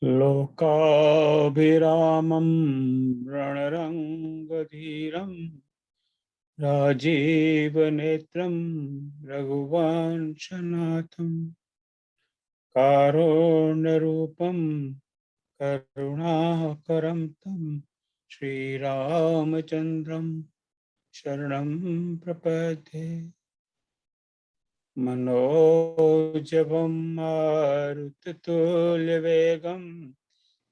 लोकाभिरामं रणरङ्गधीरं राजीवनेत्रं रघुवंशनाथं कारुण्यरूपं करुणाकरं तं श्रीरामचन्द्रं शरणं प्रपद्ये। मनोजवं मारुततुल्यवेगं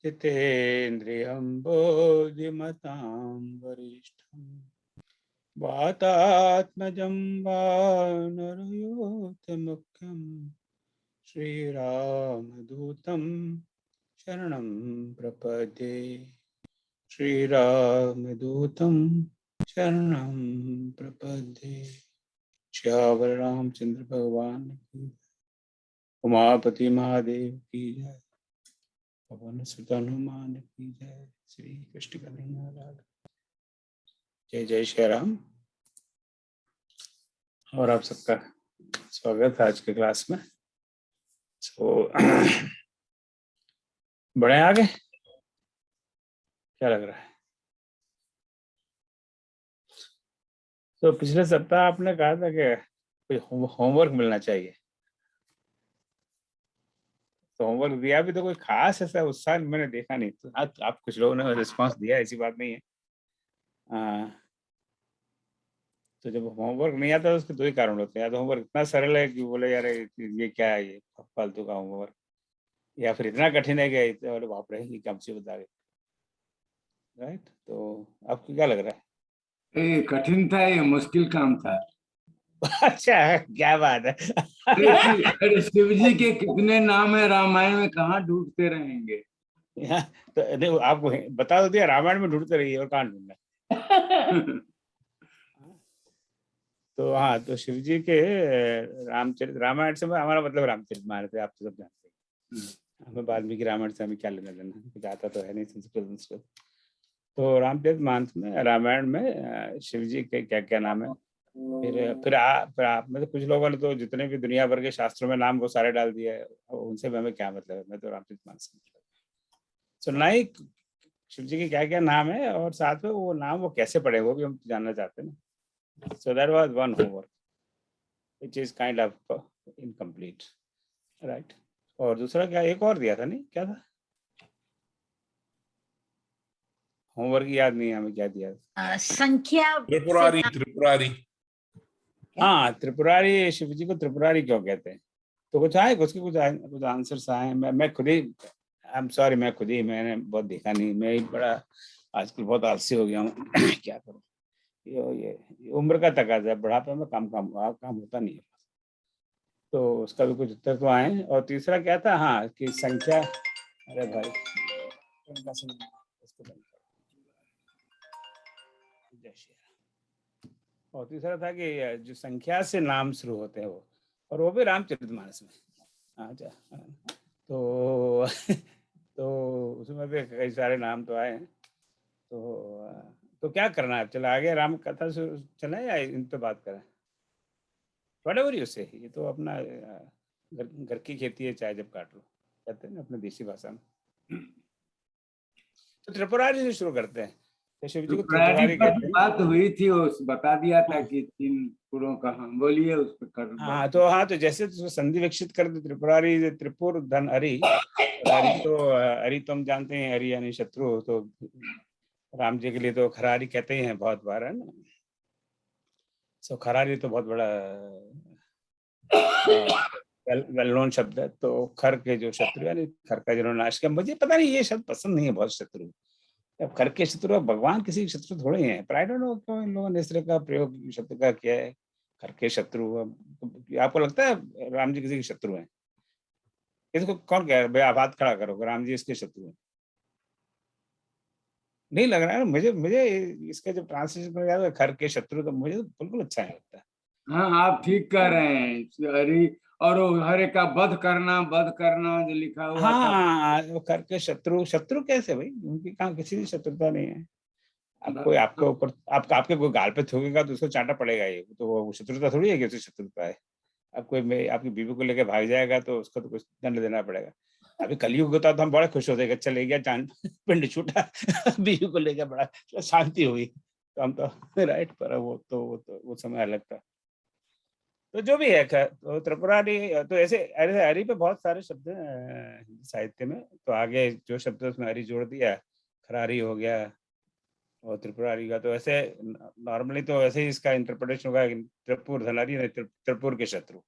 जितेन्द्रियं बोधिमतां वरिष्ठं वातात्मजं वानरयूथमुख्यं श्रीरामदूतं शरणं प्रपद्ये। श्रीरामदूतं शरणं प्रपद्ये। श्यावर रामचंद्र भगवान की, उमापति महादेव की जय, पवन सुत हनुमान की जय। श्री कृष्ण कन्हैया लाल, जय जय श्री राम। और आप सबका स्वागत है आज के क्लास में। बड़े आगे क्या लग रहा है? तो पिछले सप्ताह आपने कहा था कि कोई होमवर्क मिलना चाहिए, तो होमवर्क दिया भी, तो कोई खास ऐसा उत्साह मैंने देखा नहीं। तो आप कुछ लोगों ने रिस्पांस दिया, ऐसी बात नहीं है। तो जब होमवर्क नहीं आता तो उसके दो ही कारण होते हैं। या तो होमवर्क इतना सरल है कि बोले यार ये क्या है, ये फालतू का होमवर्क, या फिर इतना कठिन है कि अरे बाप रे ये क्या मुझे बता गए। राइट, तो आपको क्या लग रहा है? ये कठिन था, ये मुश्किल काम था। अच्छा, क्या बात है। अरे शिव जी के कितने नाम है रामायण में, कहाँ ढूंढते रहेंगे। तो देखो, आपको बता दो दिया, रामायण में ढूंढते रहिए और कहाँ ढूंढना है। तो हाँ, तो शिव जी के रामचरित रामायण से हमारा मतलब रामचरितमानस है, आप तो सब जानते हैं। हमें वाल्मीकि रामायण से हमें क्या लेना देना, कुछ आता तो है नहीं संस्कृत। तो रामचरितमानस में, रामायण में शिव जी के क्या क्या नाम है। फिर आप में तो कुछ लोगों ने तो जितने भी दुनिया भर के शास्त्रों में नाम वो सारे डाल दिए, उनसे हमें क्या मतलब है। मैं तो रामचरितमानस सुनना ही, शिव जी के क्या क्या नाम है और साथ में वो नाम वो कैसे पढ़े वो भी हम जानना चाहते हैं ना। So that was one homework, which is kind of incomplete, right? और दूसरा क्या, एक और दिया था, नहीं क्या था? होमवर्क याद नहीं है हमें, क्या दिया था? संख्या त्रिपुरारी। हाँ, त्रिपुरारी। शिव जी को त्रिपुरारी क्यों कहते हैं? तो कुछ आए, उसके कुछ आंसर्स आए। मैं खुद ही, आई एम सॉरी, मैंने बहुत देखा नहीं। मैं ही बड़ा आजकल बहुत आलसी हो गया हूँ। क्या करूँ, ये उम्र का तकाजा है, बुढ़ापे में काम होता नहीं है। तो उसका भी कुछ उत्तर तो आए। और तीसरा क्या था? हाँ, कि संख्या, अरे भाई और तीसरा था कि जो संख्या से नाम शुरू होते हैं वो, और वो भी रामचरितमानस में। अच्छा, तो तो उसमें भी कई सारे नाम तो आए हैं। तो क्या करना है, चला आगे राम कथा से चले या इन पे बात करें? व्हाटएवर यू से। ये तो अपना घर की खेती है, चाहे जब काट लो, कहते हैं ना अपने देसी भाषा में। तो त्रिपुरारी से शुरू करते हैं। तो शिव जी को त्रिपुरारी कहते हैं। बात हुई थी, उस बता दिया था कि 3 पुरों का। हम बोलिए उस पर कर। हाँ, तो जैसे तो संधि विकसित कर दो, त्रिपुरारी, त्रिपुर धन हरि। हरि तो हम जानते हैं, हरि यानी शत्रु। तो राम जी के लिए तो खरारी कहते ही हैं बहुत बार, है ना। सो खरारी तो बहुत बड़ा वेल नोन शब्द है। तो खर के जो शत्रु, यानी खर का जिन्होंने नाश किया। मुझे पता नहीं, ये शब्द पसंद नहीं है बहुत, शत्रु। अब खर के शत्रु, अब भगवान किसी के शत्रु थोड़े हैं। पर आई डोंट नो क्यों इन लोगों ने इस तरह का प्रयोग शब्द का किया है, खर के शत्रु। आपको लगता है राम जी किसी के शत्रु हैं? इसको कौन कह रहा है? आप हाथ खड़ा करो, राम जी इसके शत्रु हैं। नहीं लग रहा है मुझे इसका जब ट्रांसलेशन कर गया खर के शत्रु, तो मुझे तो बिल्कुल अच्छा नहीं लगता। हाँ, आप ठीक कह रहे हैं। हरि और हरे का वध करना जो लिखा हुआ था। हाँ, वो खर के शत्रु कैसे भाई? उनकी कहाँ किसी की शत्रुता नहीं है। आपके ऊपर आपके कोई गाल पे थूकेगा तो उसको चाटा पड़ेगा। ये तो वो शत्रुता थोड़ी है कि उसे शत्रुता है। अब कोई आपकी बीवी को लेकर भाग जाएगा तो उसको तो कुछ दंड देना पड़ेगा। अभी कलयुग होता तो हम बड़े खुश होते कि चले गया चांद पिंड छूटा बीवी को लेकर बड़ा शांति हुई, तो हम तो राइट, पर वो समय अलग था। तो जो भी है खैर, तो त्रिपुरारी तो ऐसे ऐसे हरि पे बहुत सारे शब्द हैं हिंदी साहित्य में, तो आगे जो शब्द है उसमें हरि जोड़ दिया, खरारी हो गया और त्रिपुरारी का तो ऐसे नॉर्मली तो ऐसे ही इसका इंटरप्रिटेशन होगा कि त्रिपुर धनारी यानी त्रिपुर के शत्रु,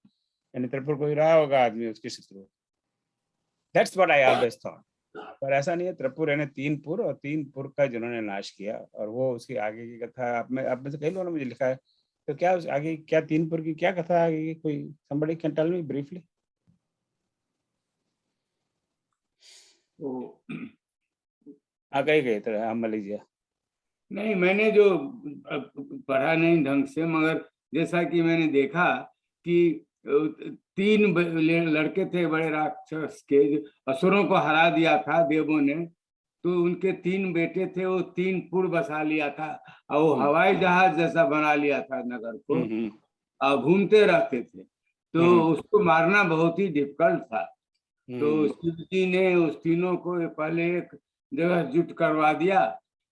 यानी त्रिपुर कोई रहा होगा आदमी उसके शत्रु। That's what I always thought, पर ऐसा नहीं है। त्रिपुर यानी 3 पुर और 3 पुर का जिन्होंने नाश किया, और वो उसकी आगे की कथा आप में से कई लोगों ने मुझे लिखा है, तो क्या उस आगे क्या 3 पुर की क्या कथा आगे की, कोई somebody can tell me briefly? तो कही गई तरह हम लीजिए। नहीं, मैंने जो पढ़ा नहीं ढंग से, मगर जैसा कि मैंने देखा कि 3 लड़के थे बड़े राक्षस के, असुरों को हरा दिया था देवों ने, तो उनके 3 बेटे थे, वो 3 पुर बसा लिया था और वो हवाई जहाज जैसा बना लिया था नगर को, और घूमते रहते थे, तो उसको मारना बहुत ही डिफिकल्ट था। तो शिव जी ने उस तीनों को पहले एक जगह जुट करवा दिया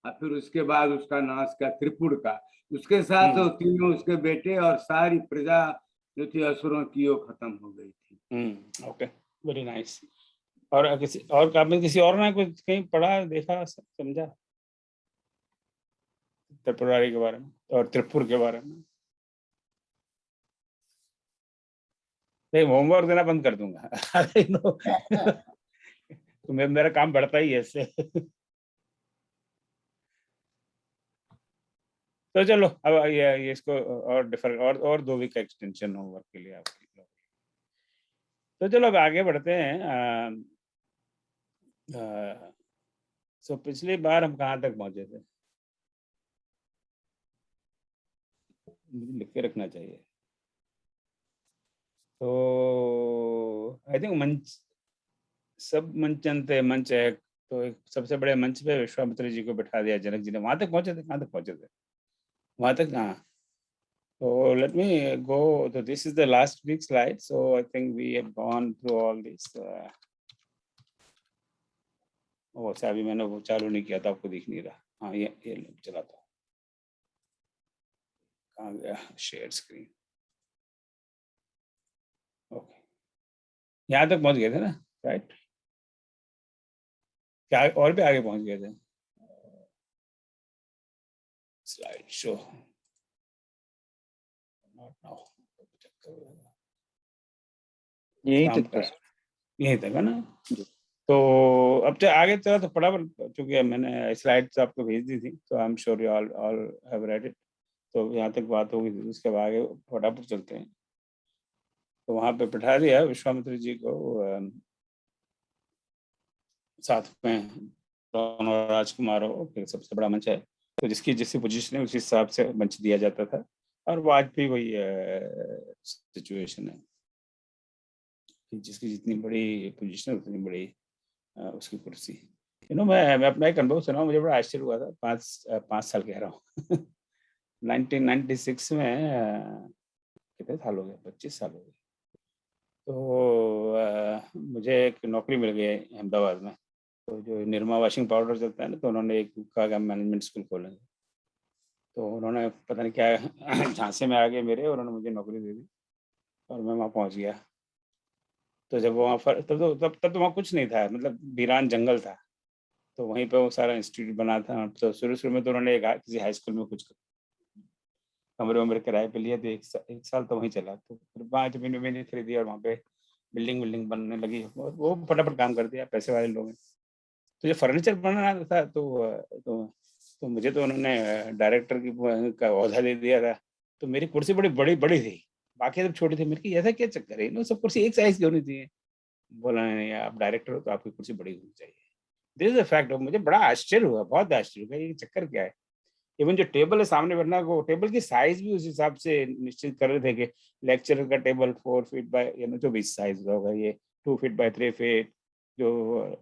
और फिर उसके बाद उसका नाश किया त्रिपुर का, उसके साथ वो तीनों उसके बेटे और सारी प्रजा जो थी असुरों की वो खत्म हो गई थी। Okay, very nice. और किसी और आपने किसी और ने कुछ कहीं पढ़ा देखा समझा त्रिपुरारी के बारे में और त्रिपुर के बारे में? नहीं, होमवर्क देना बंद कर दूंगा तो मेरा काम बढ़ता ही है इससे तो चलो अब ये इसको और डिफर और 2 वीक का एक्सटेंशन होमवर्क के लिए आपके लिए। तो चलो अब आगे बढ़ते हैं। सो पिछली बार हम कहाँ तक पहुंचे थे? मुझे लिख के रखना चाहिए। तो आई थिंक मंच सब मंचन थे, मंच है, तो एक सबसे बड़े मंच पे विश्वामित्र जी को बिठा दिया जनक जी ने। वहां तक पहुंचे थे, कहाँ तक पहुंचे थे? वहां तक कहाँ? So let me go. So this is the last week slide. So I think we have gone through all this. Oh, अच्छा अभी मैंने वो चालू नहीं किया था, आपको दिख नहीं रहा। हाँ, ये चलाता हूँ। कहाँ गया शेयर स्क्रीन? ओके, यहाँ तक पहुँच गए थे ना, राइट? क्या और भी आगे पहुँच गए थे? स्लाइड शो नॉट नाउ, यही तक था, यही तक है ना? तो अब तो आगे चला तो फटाफट, चूंकि मैंने स्लाइड्स आपको भेज दी थी, तो I am sure you all have read it. तो यहाँ तक बात होगी, उसके बाद आगे फटाफट चलते हैं। तो वहां पे बैठा दिया विश्वामित्र जी को, साथ में दोनों राजकुमारों के सबसे बड़ा मंच है, तो जिसकी जिसकी पोजीशन है उसी हिसाब से मंच दिया जाता था। और वो आज भी वही सिचुएशन है कि जिसकी जितनी बड़ी पोजीशन है उतनी बड़ी उसकी कुर्सी। मैं अपना एक अनुभव सुना, मुझे बड़ा आश्चर्य हुआ था। 5 साल कह रहा हूँ 1996 में, कितने साल हो गए, 25 साल हो गए। तो मुझे एक नौकरी मिल गई अहमदाबाद में। तो जो निरमा वॉशिंग पाउडर चलता है ना, तो उन्होंने एक कहा मैनेजमेंट स्कूल खोलेंगे। तो उन्होंने पता नहीं क्या झांसे में आ गए मेरे, और उन्होंने मुझे नौकरी दे दी और मैं वहाँ पहुँच गया। तो जब वहाँ पर तब तो वहाँ कुछ नहीं था, मतलब वीरान जंगल था। तो वहीं पे वो सारा इंस्टीट्यूट बना था। तो शुरू में तो उन्होंने किसी हाई स्कूल में कुछ कमरे वमरे किराए पे लिए, तो एक साल तो वहीं चला। तो फिर वहाँ जमीन वमीन खरीदी और वहाँ पे बिल्डिंग बनने लगी। वो फटाफट काम कर दिया, पैसे वाले लोग हैं। तो जो फर्नीचर बनाना था, तो मुझे तो उन्होंने डायरेक्टर का ओहदा दे दिया था। तो मेरी कुर्सी बड़ी बड़ी बड़ी थी, बाकी सब छोटी थी। मेरे की ऐसा क्या चक्कर है, सब कुर्सी एक साइज की होनी चाहिए। बोला नहीं, आप डायरेक्टर हो तो आपकी कुर्सी बड़ी होनी चाहिए। This is a fact. मुझे बड़ा आश्चर्य हुआ, बहुत आश्चर्य हुआ, ये चक्कर क्या है। इवन जो टेबल है सामने बैठना को, टेबल की साइज भी उस हिसाब से निश्चित कर रहे थे कि लेक्चरर का टेबल 4 फीट बाय जो भी साइज होगा, ये 2 फीट बाय 3 फीट, जो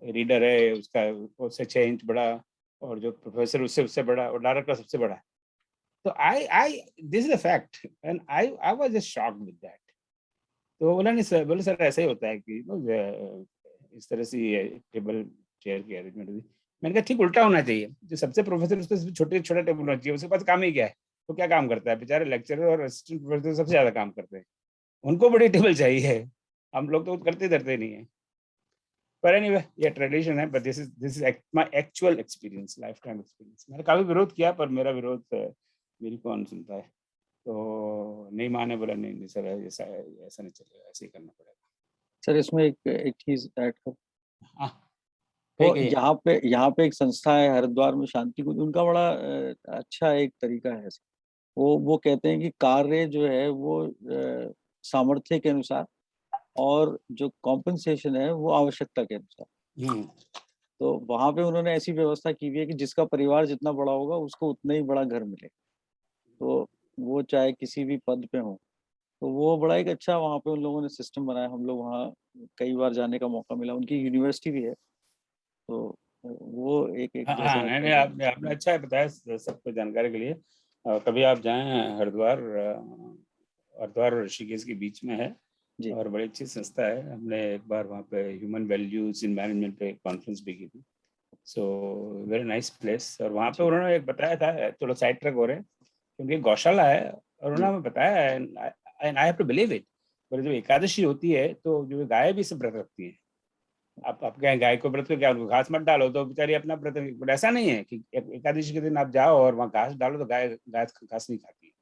रीडर है उसका उससे 6 इंच बड़ा, और जो प्रोफेसर उससे उससे बड़ा, और डायरेक्टर सबसे बड़ा। तो I this is a fact and I was just shocked with that. तो बोला नहीं सर, बोले सर ऐसा ही होता है कि इस तरह से टेबल चेयर की अरेंजमेंट होती। मैंने कहा ठीक उल्टा होना चाहिए, जो सबसे प्रोफेसर उसको छोटे छोटा टेबल होना चाहिए, उसके पास काम ही क्या है, तो क्या काम करता है बेचारे, लेक्चरर और असिस्टेंट प्रोफेसर सबसे ज्यादा काम करते हैं, उनको बड़ी टेबल चाहिए, हम लोग तो करते धरते नहीं है। पर एनीवे ये ट्रेडिशन है, but this is my actual experience, life time experience. मैंने काफी विरोध किया, पर मेरा विरोध मेरी कौन सुनता है, तो नहीं माने, बोला नहीं नहीं सर ऐसा ऐसा नहीं चलेगा, ऐसे ही करना पड़ेगा। सर इसमें एक एक चीज ऐड कर। हाँ तो कही यहाँ पे एक संस्था है हरिद्वार में, शांति कुंज, उनका बड़ा अच्छा एक तरीका है। वो कहते हैं कि कार्य जो है वो सामर्थ्य के अनुसार, और जो कॉम्पनसेशन है वो आवश्यकता के अनुसार। तो वहां पे उन्होंने ऐसी व्यवस्था की हुई है कि जिसका परिवार जितना बड़ा होगा उसको उतना ही बड़ा घर मिले, तो वो चाहे किसी भी पद पे हो। तो वो बड़ा एक अच्छा वहाँ पे उन लोगों ने सिस्टम बनाया। हम लोग वहाँ कई बार जाने का मौका मिला, उनकी यूनिवर्सिटी भी है। तो वो एक एक हाँ हाँ, जैसा नहीं आपका नहीं, जो आपने आपने अच्छा है बताया सबको जानकारी के लिए। कभी आप जाएं हरिद्वार, हरिद्वार और ऋषिकेश के बीच में है, जी। और बड़ी अच्छी संस्था है। हमने एक बार वहाँ पे ह्यूमन वैल्यूज इन मैनेजमेंट पे कॉन्फ्रेंस भी की थी, सो वेरी नाइस प्लेस। और वहाँ पे जी। उन्होंने एक बताया था, थोड़ा साइड ट्रैक हो रहे हैं, क्योंकि गौशाला है, और उन्होंने जी। हमें बताया, and I have to believe it, पर जब एकादशी होती है तो जो गाय भी सब व्रत रखती है। आप क्या गाय को व्रत को क्या, उनको घास मत डालो तो बेचारी अपना व्रत, but ऐसा नहीं है कि एकादशी के दिन आप जाओ और वहाँ घास डालो तो गाय गाय घास नहीं खाती है।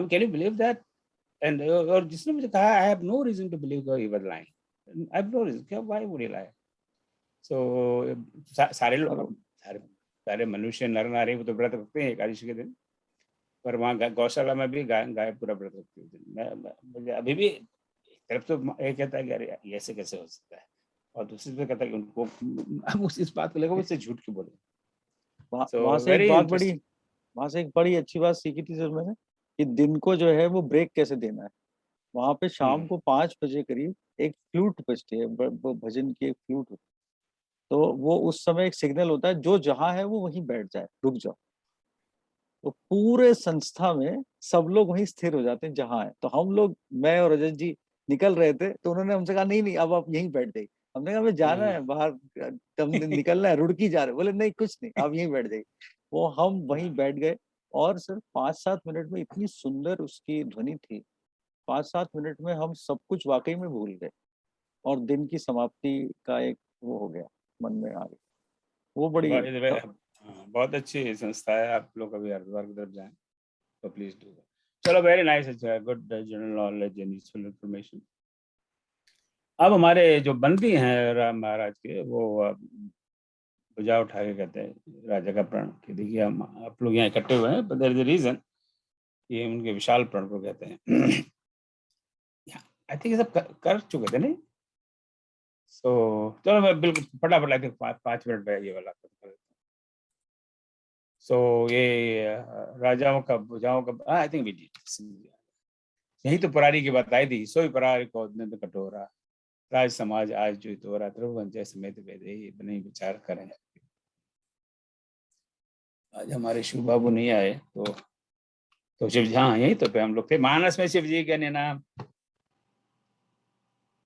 Can you believe that? And और जिसने मुझे कहा, I have no reason to believe he was lying, I have no reason, क्या why would he lie? So सारे लोग, और सारे सारे मनुष्य नर नारी वो तो व्रत रखते हैं एकादशी के दिन, पर वहाँ गौशाला में भी गाय गाय पूरा व्रत रखती है उस दिन। मुझे अभी भी एक तरफ तो ये कहता है कि अरे ये ऐसे कैसे हो सकता है, और दूसरी तरफ कहता है कि उनको हम उस इस बात को लेकर मुझसे झूठ क्यों बोले। सो वहाँ से एक वेरी बात बड़ी इंटरेस्टिंग। वहां से एक बड़ी अच्छी बात सीखी थी सर मैंने, कि दिन को जो है वो ब्रेक कैसे देना है। वहां पे शाम को 5 बजे करीब एक फ्लूट बजती है, भजन की एक फ्लूट होती है। तो वो उस समय एक सिग्नल होता है, जो जहां है वो वहीं बैठ जाए, रुक जाओ। तो पूरे संस्था में सब लोग वहीं स्थिर हो जाते हैं जहां है। तो हम लोग, मैं और रजत जी निकल रहे थे, तो उन्होंने हमसे कहा नहीं नहीं अब आप यहीं बैठ जाइए। हमने कहा हमें जाना है बाहर, हमने निकलना है, रुड़की जा रहे हैं। बोले नहीं कुछ नहीं, आप यहीं बैठ जाइए। वो हम वहीं बैठ गए। और सिर्फ 5-7 मिनट में इतनी सुंदर उसकी ध्वनि थी, 5-7 मिनट में हम सब कुछ वाकई में भूल गए, और दिन की समाप्ति का एक वो हो गया, मन में आ गया। वो बड़ी बहुत अच्छी संस्था है, आप लोग कभी हरिद्वार की तरफ जाएं तो प्लीज डू। चलो वेरी नाइस, अच्छा good general knowledge and useful information. अब हमारे जो बंदी हैं राम महाराज के, वो भुजा उठा के कहते हैं राजा का प्रण, कि देखिए हम आप लोग यहाँ इकट्ठे हुए हैं, but there is a reason, ये उनके विशाल प्रण को कहते हैं। आई थिंक ये सब कर चुके थे नहीं। सो चलो मैं बिल्कुल फटाफट, आई थिंक 5 मिनट में ये वाला कर देता हूँ। सो ये राजाओं का भुजाओं का, आई थिंक वी डिड, यही तो पुरानी की बात आई थी, सोई परारी को तो कटोरा, राज समाज आज जो तोरा, ध्रुवंजय समेत वेदे बने विचार करें। आज हमारे शिव बाबू नहीं आए, तो शिव जी, हाँ यही तो पे हम लोग थे, मानस में शिव जी के नाम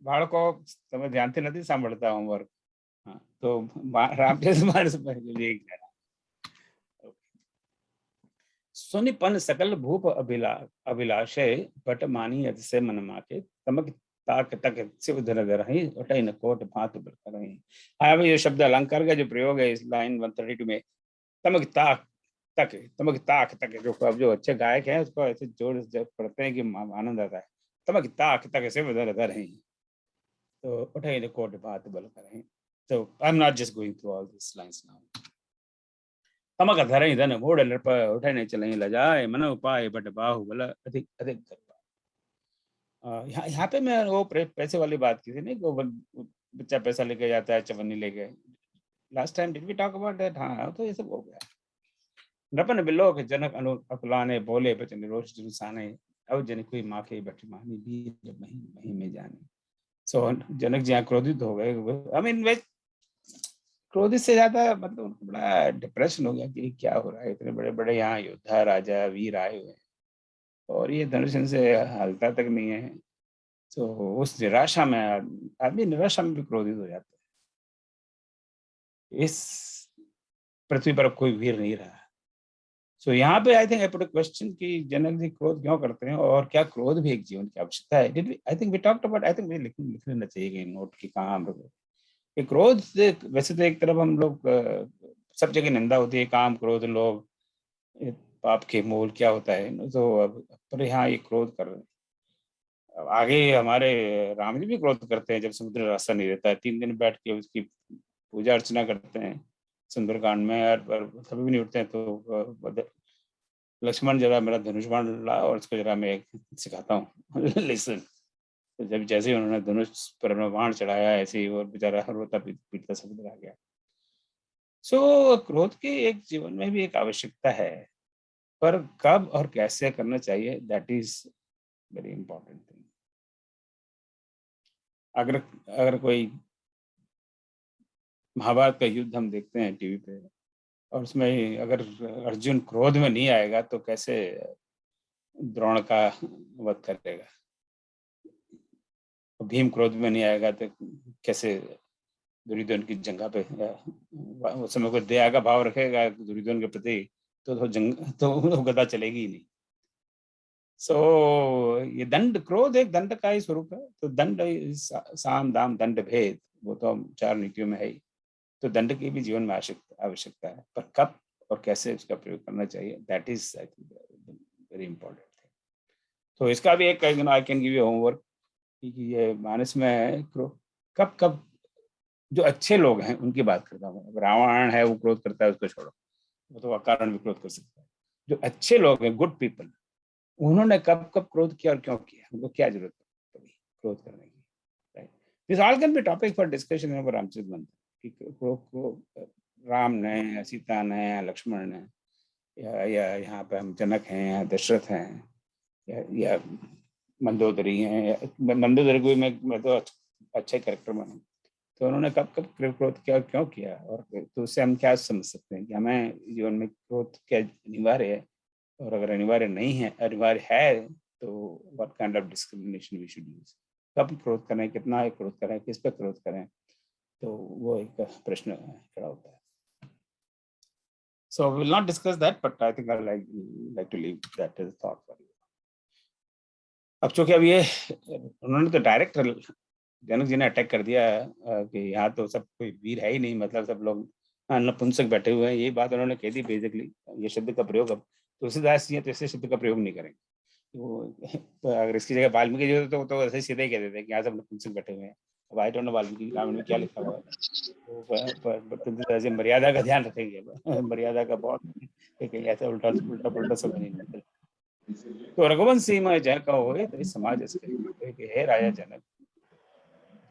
बाળકો તમે ધ્યાનથી નથી સાંભળતા હોમવર્ક, હા તો રામચરિત માનસ में शिव जी के नाम। सुनिपन सकल भूप अभिलाषे पट मानी अतिशय मन माके, तमक ताक तक शिव धर धर ही उठै न कोट भात बल रही। अब ये शब्द अलंकार का जो प्रयोग है इस लाइन 132 में, तमक ताक तक, तमक ताक तक, जो अब जो अच्छे गायक हैं उसको ऐसे जोर से पढ़ते हैं कि आनंद आता है। तमक ताक तक शिव धर धर ही, तो उठै न कोट भात बल रही। So I'm not just going through all these lines now. तमक धरई धन मोड़ नृप उठे नहीं चलई लजाए, मन उपाय बट बाहु बल अधिक अधिक करवा। यहाँ पे मैं वो पैसे वाली बात की थी नहीं, वो बच्चा पैसा लेके जाता है, चवन्नी लेके, last time did we talk about that? हाँ तो ये सब हो गया। नपन बिलोक जनक अनु अकुलाने, बोले बचन रोष जुसाने, अब जनक हुई माँ के बट मानी भी मही मही में जाने। सो जनक जी यहाँ क्रोधित हो गए। आई मीन क्रोधित से ज्यादा मतलब उनको बड़ा डिप्रेशन हो गया कि क्या हो रहा है, इतने बड़े बड़े यहाँ योद्धा राजा वीर आए हुए हैं, और ये धनुष इनसे हलता तक नहीं है। तो उस निराशा में आदमी निराशा में भी क्रोधित हो जाता है। इस पृथ्वी पर अब कोई वीर नहीं रहा। सो यहाँ पे I think I put a question कि जनक जी क्रोध क्यों करते हैं और क्या क्रोध भी एक जीवन की आवश्यकता है। I think we talked about, I think लिख लेना चाहिए कि नोट की कहाँ हम लोग ये क्रोध से, वैसे तो एक तरफ हम लोग सब जगह निंदा होती है, काम क्रोध लोग, ये पाप के मूल क्या होता है। तो अब पर यहाँ ये क्रोध कर रहे हैं। अब आगे हमारे राम जी भी क्रोध करते हैं जब समुद्र रास्ता नहीं रहता है, 3 दिन बैठ के उसकी पूजा अर्चना करते हैं सुंदरकांड में यार, पर कभी भी नहीं उठते हैं। तो लक्ष्मण जरा मेरा धनुष बाण ला और इसको जरा मैं सिखाता हूँ लिसन। तो जब जैसे ही उन्होंने धनुष पर बाण चढ़ाया ऐसे ही और बेचारा रोता पीटता समुद्र आ गया। सो क्रोध के एक जीवन में भी एक आवश्यकता है, पर कब और कैसे करना चाहिए, that is very important thing. अगर अगर कोई महाभारत का युद्ध हम देखते हैं टीवी पे और उसमें अगर अर्जुन क्रोध में नहीं आएगा तो कैसे द्रोण का वध करेगा, भीम क्रोध में नहीं आएगा तो कैसे दुर्योधन की जंगा पे उस समय को दया का भाव रखेगा दुर्योधन के प्रति तो जंग तो गदा चलेगी ही नहीं। सो ये दंड, क्रोध एक दंड का ही स्वरूप है। तो दंड साम दाम दंड भेद, वो तो हम 4 नीतियों में है ही। तो दंड की भी जीवन में आवश्यकता है, पर कब और कैसे उसका प्रयोग करना चाहिए, that is I think very important thing. तो इसका भी एक I can give you homework कि ये मानस में है कब कब जो अच्छे लोग हैं उनकी बात करता हूँ। रावण है वो क्रोध करता है, उसको छोड़ो, वो तो अकारण भी क्रोध कर सकता है। जो अच्छे लोग हैं, गुड पीपल, उन्होंने कब कब क्रोध किया और क्यों किया, उनको क्या जरूरत पड़ी क्रोध करने की, right. This all can be topic for discussion in Ramcharit Manas कि क्रोध को राम ने या सीता ने या लक्ष्मण ने या यहाँ पे हम जनक हैं या दशरथ हैं या मंदोदरी हैं। मंदोदरी को मैं तो अच्छे कैरेक्टर मानूं। तो उन्होंने कब कब क्रोध किया और क्यों किया, और तो उससे हम क्या समझ सकते हैं कि हमें जीवन में क्रोध क्या अनिवार्य है, और अगर अनिवार्य नहीं है, अनिवार्य है, तो what kind of discrimination we should use, कब क्रोध करें, कितना क्रोध करें, किस पे क्रोध करें, तो वो एक प्रश्न खड़ा होता है। So we will not discuss that, but I think I like to leave that as a thought for you. अब चूंकि अब ये उन्होंने तो डायरेक्ट जनक जी ने अटैक कर दिया कि यहाँ तो सब कोई वीर है ही नहीं, मतलब सब लोग नपुंसक बैठे हुए हैं, यही बात उन्होंने कह दी बेसिकली। ये शब्द का प्रयोग अब तुलसीदास जी तो ऐसे शब्द का प्रयोग नहीं करेंगे। तो अगर इसकी जगह वाल्मीकि जी तो ऐसे सीधे ही कह देते हैं कि यहाँ सब नपुंसक बैठे हुए हैं। अब I don't know Valmiki Ramayana में क्या लिखा हुआ है, तुलसीदास जी मर्यादा का ध्यान रखेंगे, मर्यादा का बहुत ऐसा उल्टा उल्टा पुल्टा सब नहीं निकल। तो रघुवंश सीमा जय का हो तो इस समाज इसके हे राजा जनक।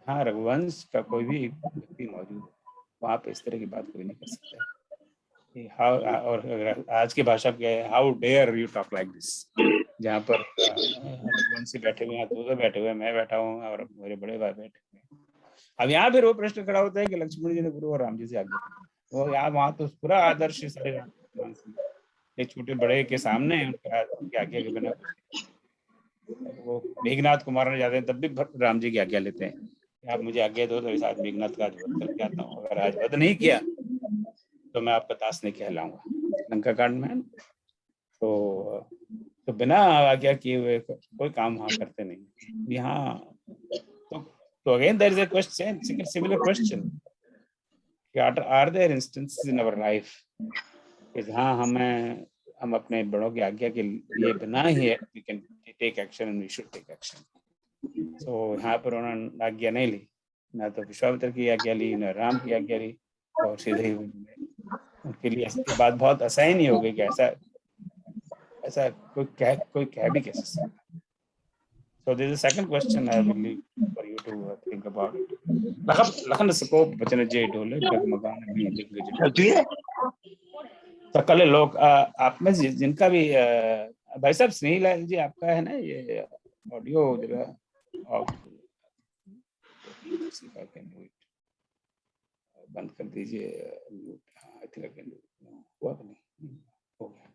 हाँ, रघुवंश का कोई भी व्यक्ति मौजूद है वहाँ पे इस तरह की बात कोई नहीं कर सकता है। और आज की भाषा क्या है, how dare you talk like this, जहाँ पर रघुवंशी बैठे हुए हैं, तो बैठे हुए, मैं बैठा हूँ और मेरे बड़े भाई बैठे हुए हैं। अब यहाँ फिर वो प्रश्न खड़ा होता है कि लक्ष्मण जी ने गुरु और राम जी से आज्ञा, वो यहाँ वहाँ तो पूरा आदर्श सारे एक छोटे बड़े के सामने उनकी आज्ञा के बिना वो मेघनाथ को मारने जाते हैं तब भी राम जी की आज्ञा लेते हैं। आप मुझे आज्ञा दो तो इस आज मेघनाथ का आज वध करके आता हूँ, अगर आज वध नहीं किया तो मैं आपका दास नहीं कहलाऊंगा। लंका कांड में तो बिना आज्ञा किए हुए कोई काम वहां करते नहीं यहाँ। तो again there is a question, similar question, are there instances in our life जहाँ हम अपने बड़ों की आज्ञा के लिए बिना ही we can take action and we should take action. So यहाँ पर उन्होंने आज्ञा नहीं ली, ना तो विश्वामित्र की आज्ञा ली, ना राम की आज्ञा ली, और सीधे ही उनके लिए ये बात बहुत असहनीय हो गई कि ऐसा ऐसा कोई कह भी कैसे सकता। So there is a second question I will leave for you to think about it. Lakhan सकोप बचन जय ढोले डगमगान में दिग्गज सकल लोक। आप में जिनका भी भाई साहब स्नेहीलाल जी आपका है ना ये ऑडियो जरा ऑफ बंद कर दीजिए। आई थिंक हुआ नहीं, हो गया।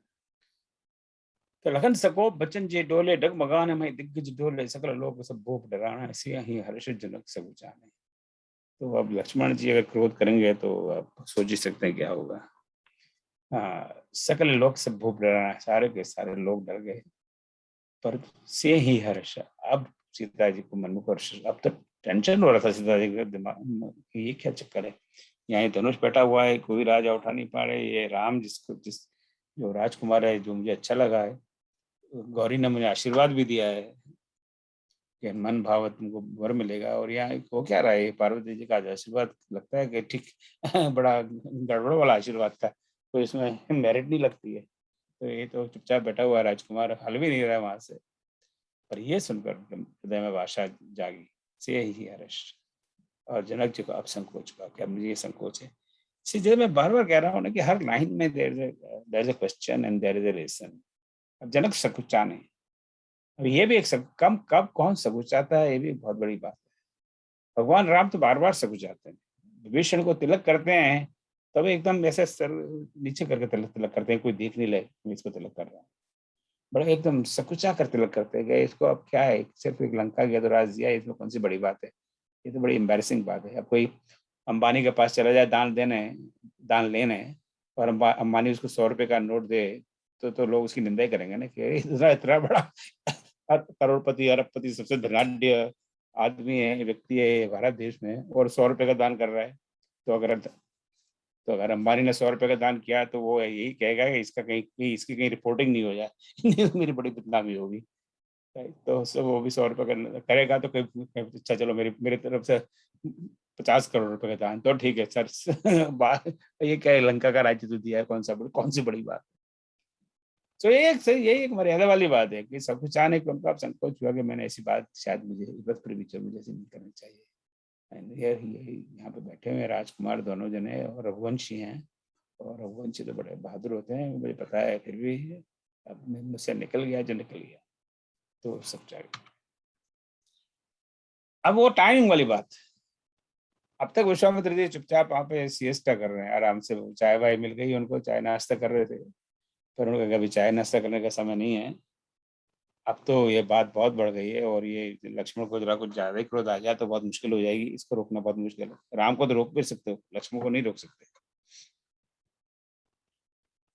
तो लखन सको बचन जे डोले डगमगाने में दिग्गज डोले सकल लोग सब भूप डराना ऐसे ही हर्ष जनक सब जाने। तो अब लक्ष्मण जी अगर क्रोध करेंगे तो आप सोच ही सकते हैं क्या होगा। हाँ, सकल लोग सब भूप डराना, सारे के सारे लोग डर गए। पर से ही हर्ष, अब सीता जी को मनमुख हर्ष, अब तो टेंशन हो रहा था सीता जी के दिमाग में, ये क्या चक्कर है, यहाँ धनुष बैठा हुआ है, कोई राजा उठा नहीं पा रहे, ये राम जिस जो राजकुमार है, जो मुझे अच्छा लगा है, गौरी ने मुझे आशीर्वाद भी दिया है कि मन भाव तुमको वर मिलेगा, और यहाँ हो क्या रहा है, पार्वती जी का आशीर्वाद लगता है कि ठीक बड़ा गड़बड़ वाला आशीर्वाद था, तो इसमें मेरिट नहीं लगती है। तो ये तो चुपचाप बैठा हुआ राजकुमार, हल भी नहीं रहा वहां से। पर ये सुनकर हृदय में आशा जागी, से ही हर्ष। और जनक जी को अब संकोच हुआ कि अब मुझे ये संकोच है। इसलिए मैं बार बार कह रहा हूँ ना कि हर लाइन में there is a question and there is a reason. अब जनक संकुचा नहीं, अब ये भी एक कम कब कौन संकुचाता है, ये भी बहुत बड़ी बात है। भगवान राम तो बार बार संकुचाते हैं, विभीषण को तिलक करते हैं तब एकदम ऐसे सर नीचे करके तिलक करते हैं, कोई देख नहीं ले इसको तिलक कर रहा है, बड़ा एकदम सकुचा कर तिलक करते हैं। इसको अब क्या है, सिर्फ एक लंका गया तो राज दिया, इसमें कौन सी बड़ी बात है, ये तो बड़ी एम्बैरेसिंग बात है। अब कोई अंबानी के पास चला जाए दान लेने, और अंबानी उसको 100 रुपए का नोट दे, तो लोग उसकी निंदा ही करेंगे ना कि इतना बड़ा करोड़पति अरबपति सबसे धनाढ्य आदमी है, व्यक्ति है भारत देश में, और 100 रुपए का दान कर रहा है। तो अगर अंबानी ने 100 रुपए का दान किया तो वो यही कहेगा कि इसकी कहीं रिपोर्टिंग नहीं हो जाए नहीं तो मेरी बड़ी बदनामी होगी। तो सब वो भी 100 रुपए का करेगा तो अच्छा चलो मेरी तरफ से 50 करोड़ रुपए का दान तो ठीक है सर बात ये क्या है, लंका का राज्य तो दिया है, कौन सी बड़ी बात। तो यही एक मर्यादा वाली बात है कि सब कुछ चाहने को उनको आप संकोच हुआ कि मैंने ऐसी बात शायद मुझे इब्बत पर विचार मुझे ऐसी नहीं करनी चाहिए। यही यहाँ पे बैठे हुए राजकुमार दोनों जने और रघुवंशी हैं, और रघुवंशी तो बड़े बहादुर होते हैं, मुझे पता है, फिर भी अब मुझसे निकल गया जो निकल गया, तो सब चाहिए। अब वो टाइमिंग वाली बात, अब तक विश्वामित्र जी चुपचाप वहाँ पे सिएस्टा कर रहे हैं आराम से, चाय वाय मिल गई उनको, चाय नाश्ता कर रहे थे, पर उनको कभी चाय नाश्ता करने का समय नहीं है। अब तो ये बात बहुत बढ़ गई है, और ये लक्ष्मण को जरा कुछ ज्यादा ही क्रोध आ जाए तो बहुत मुश्किल हो जाएगी, इसको रोकना बहुत मुश्किल है। राम को तो रोक भी सकते हो, लक्ष्मण को नहीं रोक सकते,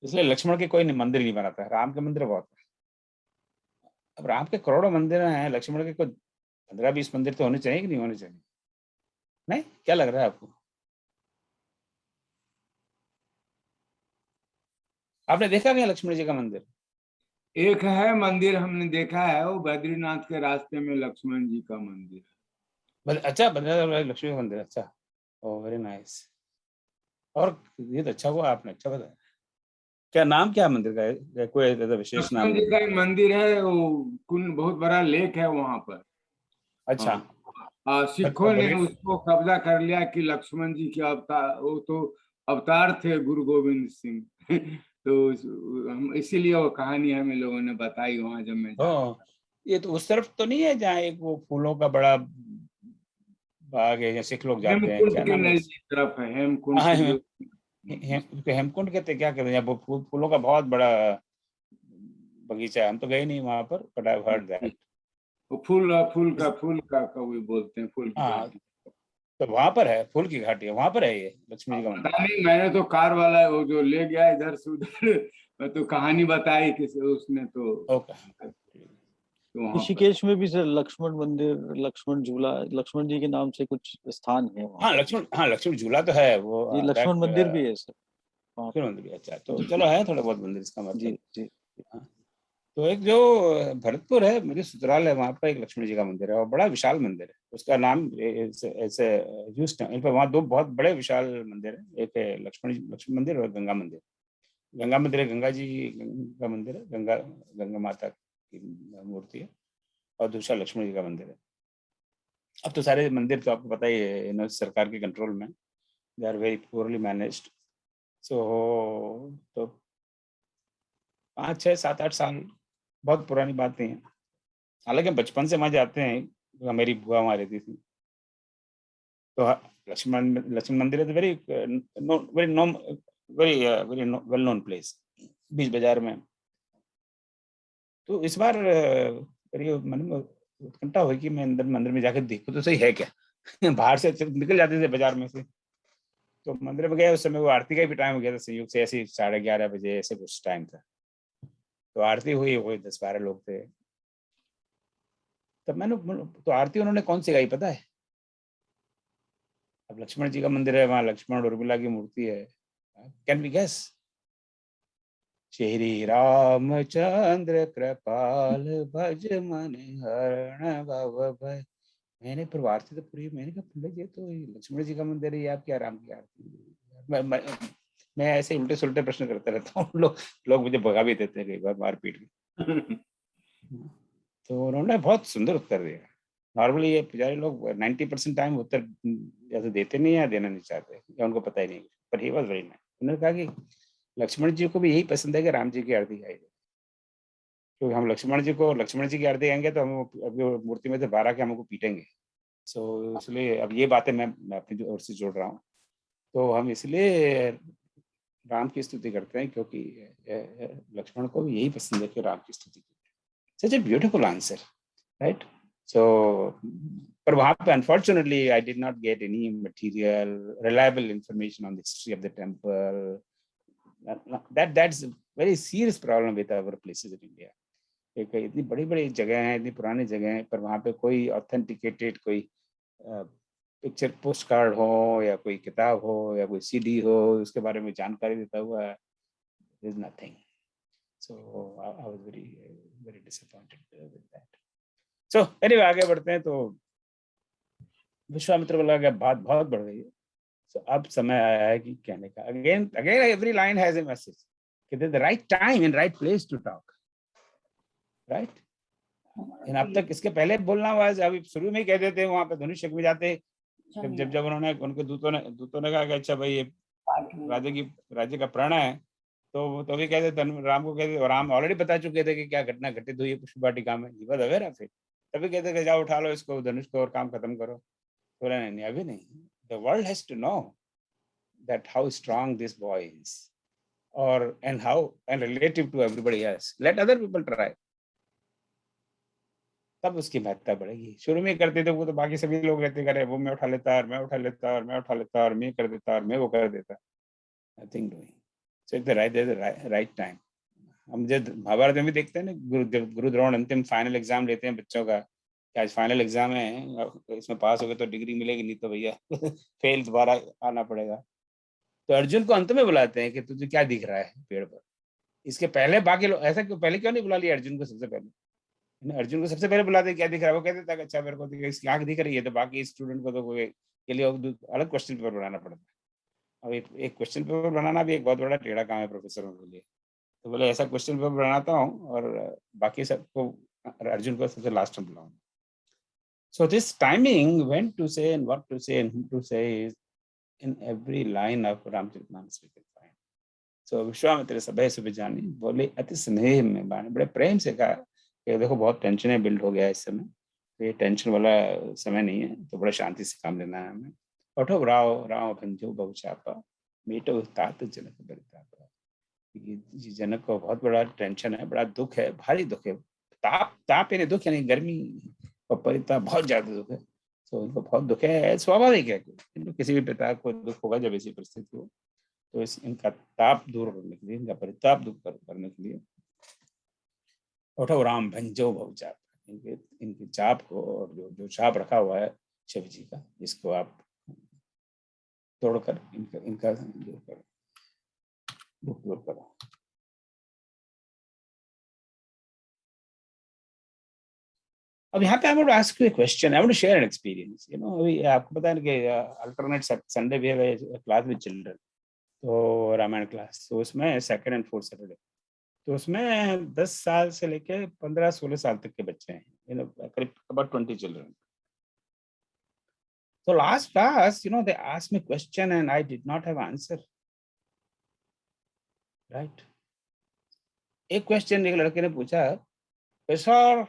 इसलिए लक्ष्मण के कोई मंदिर नहीं बनाता है, राम के मंदिर बहुत है। अब राम के करोड़ों मंदिर हैं, लक्ष्मण के कोई 15-20 मंदिर तो होने चाहिए कि नहीं होने चाहिए, नहीं क्या लग रहा है आपको? आपने देखा क्या लक्ष्मण जी का मंदिर? एक है मंदिर हमने देखा है, वो बद्रीनाथ के रास्ते में लक्ष्मण जी का मंदिर है। अच्छा लक्ष्मी का मंदिर, अच्छा, ओ वेरी नाइस। और ये तो अच्छा हुआ आपने अच्छा बताया, क्या नाम क्या है मंदिर का कोई ऐसा विशेष नाम लक्ष्मण जी नहीं? का एक मंदिर है, वो कुंड बहुत बड़ा लेक है वहां पर। अच्छा। हाँ, सिखों ने बद्री उसको कब्जा कर लिया कि लक्ष्मण जी के अवतार, वो तो अवतार थे गुरु गोविंद सिंह तो इसीलिए वो कहानी हमें लोगों ने बताई वहां जब मैं जा। ओ, ये तो उस तरफ तो नहीं है जहाँ एक वो फूलों का बड़ा बाग है, जहाँ सिख लोग जाते हैं, हेमकुंड क्या के नाम है उस? नजदीक तरफ है, हेमकुंड हाँ के जो हेमकुंड कहते हैं, क्या कहते हैं, वो फूलों का बहुत बड़ा बगीचा है, हम तो गए नहीं वहां पर, बट आई हर्ड दैट। वो फूल का भी बोलते हैं, फूल की हाँ, घाटी। तो वहां पर है फूल की घाटी है, वहां पर है ये लक्ष्मी जी का मंदिर। पता नहीं, मैंने तो कार वाला वो जो ले गया इधर से उधर मैं तो कहानी बताई किसी उसने ओके। तो वहां पर ऋषिकेश में भी सर लक्ष्मण मंदिर, लक्ष्मण झूला, लक्ष्मण जी के नाम से कुछ स्थान है वहाँ पर। हाँ लक्ष्मण झूला तो है वो, जी, लक्ष्मण बैक मंदिर भी है सर वहाँ लक्ष्मण पर। मंदिर भी अच्छा, तो चलो है थोड़े बहुत मंदिर इसका जी मतलब। जी। हाँ। तो एक जो भरतपुर है, मेरे ससुराल है, वहाँ पर एक लक्ष्मण जी का मंदिर है, और बड़ा विशाल मंदिर है, उसका नाम ऐसे ह्यूज इन पर, वहाँ दो बहुत बड़े विशाल मंदिर है, एक है लक्ष्मण मंदिर और गंगा मंदिर। गंगा मंदिर है, गंगा जी का मंदिर है, गंगा गंगा माता की मूर्ति है, और दूसरा लक्ष्मण जी का मंदिर है। अब तो सारे मंदिर तो आपको पता ही है, सरकार के कंट्रोल में, they are very poorly managed. So तो 5, 6, 7, 8 साल बहुत पुरानी बात नहीं है, हालांकि हम बचपन से वहाँ जाते हैं, मेरी बुआ वहाँ रहती थी। तो लक्ष्मण मंदिर है, very very no very very well known place, बीच बाजार में। तो इस बार करीब मन में उत्कंठा हुई कि मैं अंदर मंदिर में जाकर देखूं तो सही है क्या। बाहर से निकल जाते थे बाजार में से, तो मंदिर में गए। उस समय वो आरती का भी टाइम हो गया था संयोग से, ऐसे 11:30 बजे ऐसे कुछ टाइम था। तो आरती हुई, वही 10-12 लोग थे। तब मैंने तो आरती उन्होंने कौन सी गाई पता है? अब लक्ष्मण जी का मंदिर है, वहां लक्ष्मण और उर्मिला की मूर्ति है। Can be guess? Shri Ramchandra कृपाल भज मन हरण भव भय। मैंने पर आरती तो पूरी, मैंने कहा पंडित जी तो लक्ष्मण जी का मंदिर है, ये आप क्या राम की आरती? मैं ऐसे उल्टे सुलटे प्रश्न करता रहता हूँ। लोग मुझे भगा भी देते हैं कई बार मार पीट के। तो उन्होंने बहुत सुंदर उत्तर दिया। नॉर्मली ये पुजारी लोग 90% टाइम उत्तर जैसे देते नहीं है, देना नहीं चाहते, या उनको पता ही नहीं। पर ही वॉज वेरी नाइस। उन्होंने कहा कि लक्ष्मण जी को भी यही पसंद है कि राम जी की आरती गाई जाए। क्योंकि हम लक्ष्मण जी की आरती गाएंगे तो हम अभी मूर्ति में से बाहर आके हमको पीटेंगे। सो इसलिए अब ये बातें मैं अपनी ओर से जोड़ रहा हूँ। तो हम इसलिए राम की स्तुति करते हैं क्योंकि लक्ष्मण को भी यही पसंद है कि राम की स्तुति की। Such a beautiful answer, right? So, पर वहाँ पे unfortunately I did not get any material, reliable information on the history of the temple. That's a very serious problem with our places in India. एक इतनी बड़ी बड़ी जगह हैं, इतनी पुरानी जगह हैं, पर वहाँ पे कोई ऑथेंटिकेटेड कोई पिक्चर पोस्ट कार्ड हो या कोई किताब हो या कोई सीडी हो उसके बारे में जानकारी देता हुआ, there is nothing. So I was very disappointed with that. So anyway, आगे बढ़ते हैं। तो विश्वामित्र बोला कि बात बहुत बढ़ गई है, तो अब समय आया है कि कहने का। Again every line has a message कि the right time and right place to talk, right? अब तक इसके पहले बोलना हुआ, अभी शुरू में ही कह देते, वहां पे धनुष में जाते। जब उन्होंने उनके दूतों ने कहा कि अच्छा भाई ये राज्य का प्रण है, तो भी कहते राम को कहते, राम ऑलरेडी बता चुके थे कि क्या घटना घटित हुई है पुष्प वाटिका में, he was aware of it. तभी कहते कि जाओ उठा लो इसको, धनुष को, और काम खत्म करो। तो नहीं, अभी नहीं। The world has to know that how strong this boy is, or and relative to everybody else. Let other people try. तब उसकी महत्ता बढ़ेगी। शुरू में करते थे वो तो बाकी सभी लोग रहते करे, वो मैं उठा लेता और मैं उठा लेता और मैं उठा लेता और मैं कर देता और मैं वो कर देता। Nothing doing. So there's the right time. हम जब महाभारत में भी देखते हैं ना, गुरु द्रोण अंतिम फाइनल एग्जाम लेते हैं बच्चों का, कि आज फाइनल एग्जाम है, इसमें पास हो गए तो डिग्री मिलेगी, नहीं तो भैया फेल दोबारा आना पड़ेगा। तो अर्जुन को अंत में बुलाते हैं कि तुझे क्या दिख रहा है पेड़ पर। इसके पहले बाकी लोग ऐसा क्यों, पहले क्यों नहीं बुला लिया अर्जुन को? सबसे पहले अर्जुन को सबसे पहले बुलाते क्या दिख रहा है, वो कहते था अच्छा मेरे को इसकी आंख दिख रही है, तो बाकी स्टूडेंट को तो कोई के लिए अलग क्वेश्चन पेपर बनाना पड़ता है। अब एक क्वेश्चन पेपर बनाना भी एक बहुत बड़ा टेढ़ा काम है प्रोफेसरों के लिए। तो बोले ऐसा क्वेश्चन पेपर बनाता हूँ और बाकी सबको, अर्जुन को सबसे लास्ट में बुलाऊंगा। So this timing, when to say and what to say and who to say, is in every line of Ramcharitmanas we can find. So Vishwamitra सभय सुबह जानी, बोले अति स्नेह में बाने, बड़े प्रेम से कहा कि देखो बहुत टेंशन है, बिल्ड हो गया है इस समय, ये टेंशन वाला समय नहीं है, तो बड़ा शांति से काम लेना है हमें। उठो राव भंजो बहुचापा, मीटो तात जनक परितापा। जनक को बहुत बड़ा टेंशन है, बड़ा दुख है, भारी दुख है। ताप यानी दुख, यानी गर्मी, और परिताप बहुत ज्यादा दुख है। तो उनको बहुत दुख है, स्वाभाविक है, किसी भी पिता को दुख होगा जब ऐसी परिस्थिति हो। तो इनका ताप दूर करने के लिए, इनका परिताप दूर करने के लिए उठो राम भंजो बहुचाप, इनकी चाप को, और जो चाप रखा हुआ है शिव जी का, इसको आप तोड़कर इनका दूर करो, दुख दूर करो। अब यहाँ पे I want to ask you a question, I want to share an experience. अभी आपको पता है कि अल्टरनेट संडे भी है क्लास विद चिल्ड्रन, तो रामायण क्लास, तो उसमें सेकंड एंड फोर्थ सैटरडे, तो उसमें 10 साल से लेके 15-16 साल तक के बच्चे हैं, करीब अबाउट 20 चिल्ड्रन। तो last class they asked me question and I did not have answer, right? एक क्वेश्चन एक लड़के ने पूछा, सर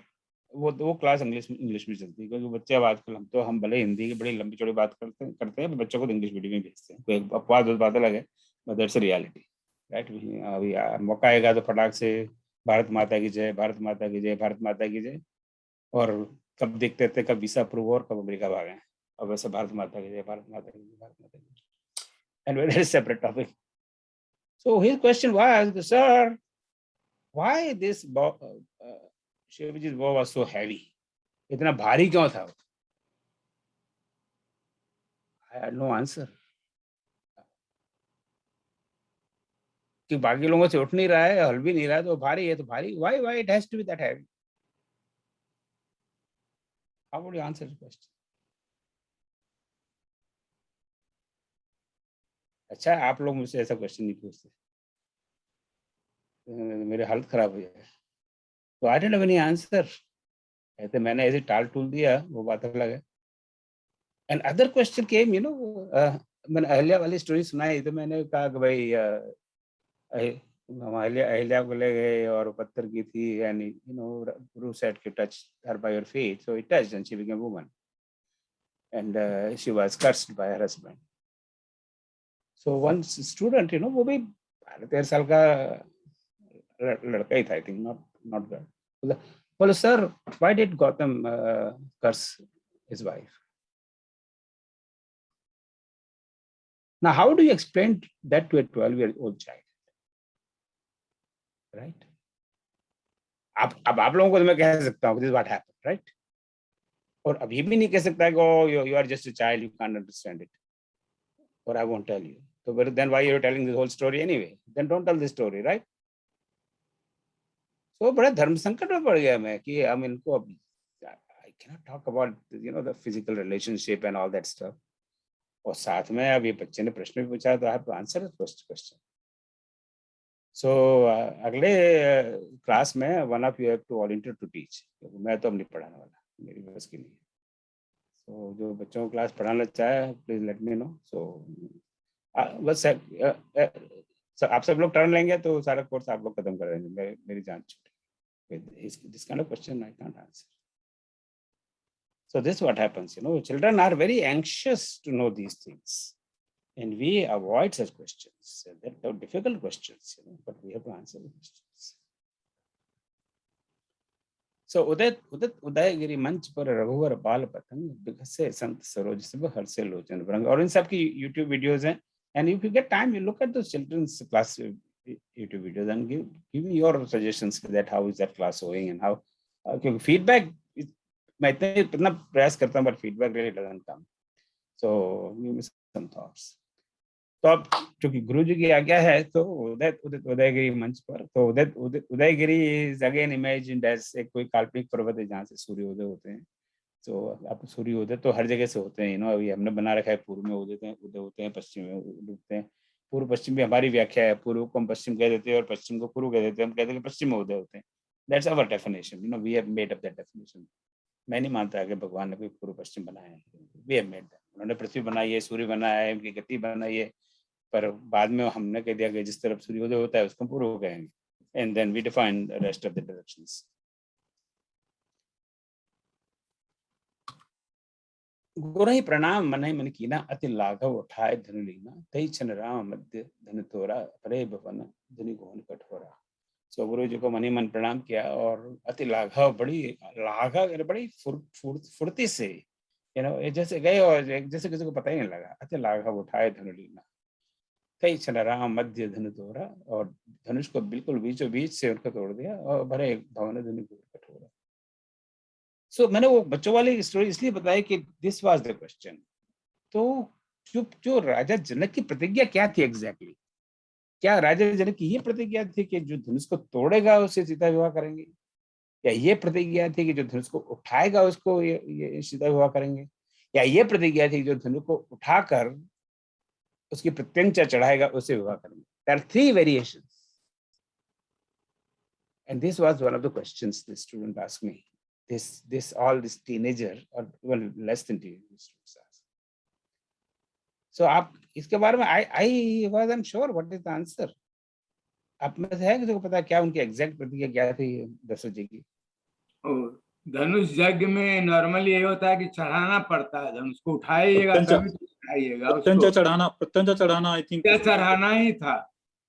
वो क्लास इंग्लिश में चलती है, क्योंकि बच्चे अब आजकल, हम भले हिंदी की बड़ी लंबी चौड़ी बात करते हैं, बच्चों को तो इंग्लिश मीडियम में भेजते हैं। कोई अपवाद बात अलग है, but that's a reality, right? अभी मौका आएगा तो फटाक से भारत माता की जय, भारत माता की जय, भारत माता की जय, और कब देखते थे कब वीसा अप्रूव और कब अमेरिका भागे, और वैसे भारत माता की जय, भारत माता की जय, भारत माता की जय, and very separate topic. So his question was, sir, why this Shivaji's bow was so heavy? इतना भारी क्यों था? I had no answer. कि बाकी लोगों से उठ नहीं रहा है, हल भी नहीं रहा है, तो भारी है तो भारी. Why it has to be that heavy? How would you answer the question? अच्छा, आप लोग मुझसे ऐसा क्वेश्चन नहीं पूछते, मेरे हालत खराब हो जाए. तो आई डोंट हैव एनी आंसर. कहते मैंने ऐसे टाल टूल दिया, वो बात अलग है. And other question came, you know, मैंने अहिल्या वाली स्टोरी सुनाई तो मैंने कहा कि भाई हम अहिल्या को ले गए और पत्थर की थी, and you know Guru said कि touch her by your feet, so it touched and she became a woman, and she was cursed by her husband. So one student, you know, वो भी 12-13 साल का लड़का ही था, I think, not girl. Well, sir, why did Gautam curse his wife? Now, how do you explain that to a 12-year-old child? Right? अब आप लोगों को तो मैं कह सकता हूँ, this is what happened, right? और अभी भी नहीं कह सकता कि oh, you are just a child, you can't understand it, or I won't tell you. So, but then why you're telling this whole story anyway? Then don't tell this story, right? So, बड़ा धर्म संकट में पड़ गया मैं कि हम इनको अब I cannot talk about, you know, the physical relationship and all that stuff. और साथ में अब ये बच्चे ने प्रश्न भी पूछा तो I have to answer the first question. So अगले क्लास में one of you have to volunteer to teach. मैं तो अब नहीं पढ़ाने वाला, मेरी बस की नहीं है. So जो बच्चों को क्लास पढ़ाना चाहे please let me know. So बस आप सब लोग टर्न लेंगे तो सारा कोर्स आप लोग खत्म कर देंगे, मेरी जान छूटे. This kind of question I can't answer. So this is what happens, you know, children are very anxious to know these things. And we avoid such questions. They're difficult questions, you know, but we have to answer the questions. So Udayagiri मंच पर रघुवर बाल पतंग बिकसे संत सरोज सब Hershey लोचन भ्रंग. और इन सब की YouTube videos हैं. And if you get time, you look at those children's class YouTube videos and give me your suggestions that how is that class going and how. क्योंकि feedback मैं इतना प्रयास करता हूँ, but feedback really doesn't come. So give me some thoughts. तो अब चूंकि गुरु जी की आज्ञा है तो उदयगिरी मंच पर, तो Udayagiri is again imagined as एक कोई काल्पनिक पर्वत है जहाँ से सूर्योदय होते हैं. तो आप सूर्योदय तो हर जगह से होते हैं, यू नो. अभी हमने बना रखा है पूर्व में उदय होते हैं, पश्चिम में डूबते हैं. पूर्व पश्चिम भी हमारी व्याख्या है. पूर्व को हम पश्चिम कह देते हैं और पश्चिम को पूर्व कह देते हैं. हम कहते हैं कि पश्चिम में उदय होते हैं. That's our definition, you know. We have made up that definition. मैं नहीं मानता कि भगवान ने कोई पूर्व पश्चिम बनाया है. We have made that. उन्होंने पृथ्वी बनाई है, सूर्य बनाया है, उनकी गति बनाई है, पर बाद में हमने कह दिया कि जिस तरफ सूर्योदय होता है उसको पूर्व कहेंगे. And then we define the rest of the directions. गुरहि प्रणाम मनहि मन कीना, अति लाघव उठाए धनु लीना, तई छन राम मध्य धन तोरा, परे भवन धनि घोन कठोरा. सो गुरु जी को मनी मन प्रणाम किया और अति लाघव, बड़ी लाघव, बड़ी फुर्ती से, यू नो, जैसे गए और जैसे किसी को पता ही नहीं लगा. अति लाघव उठाए धनु लीना, कई छन राम मध्य धनु तोरा, और धनुष को बिल्कुल बीचों बीच से उनका तोड़ दिया, और भरे भवन धनु घोर कठोरा. सो मैंने वो बच्चों वाली स्टोरी इसलिए बताई कि दिस वाज द क्वेश्चन. तो जो राजा जनक की प्रतिज्ञा क्या थी एग्जैक्टली? क्या राजा जनक की ये प्रतिज्ञा थी कि जो धनुष को तोड़ेगा उससे सीता विवाह करेंगे, या ये प्रतिज्ञा थी कि जो धनुष को उठाएगा उसको ये सीता विवाह करेंगे, या ये प्रतिज्ञा थी जो धनुष को उठाकर उसकी प्रत्यंचा चढ़ाएगा उससे विवाह करेंगे? There are 3 variations, and this was one of the questions the student asked me. This teenager, or even less than teenagers asked. So आप इसके बारे में I was unsure what is the answer. आप में से है किसी को पता क्या उनकी एग्जैक्ट प्रतिज्ञा क्या थी दशरथ जी की? धनुष यज्ञ में नॉर्मली ये होता है कि चढ़ाना पड़ता है, धनुष को उठाइएगा तभी तो उठाइएगा. प्रत्यंचा चढ़ाना आई थिंक चढ़ाना ही था.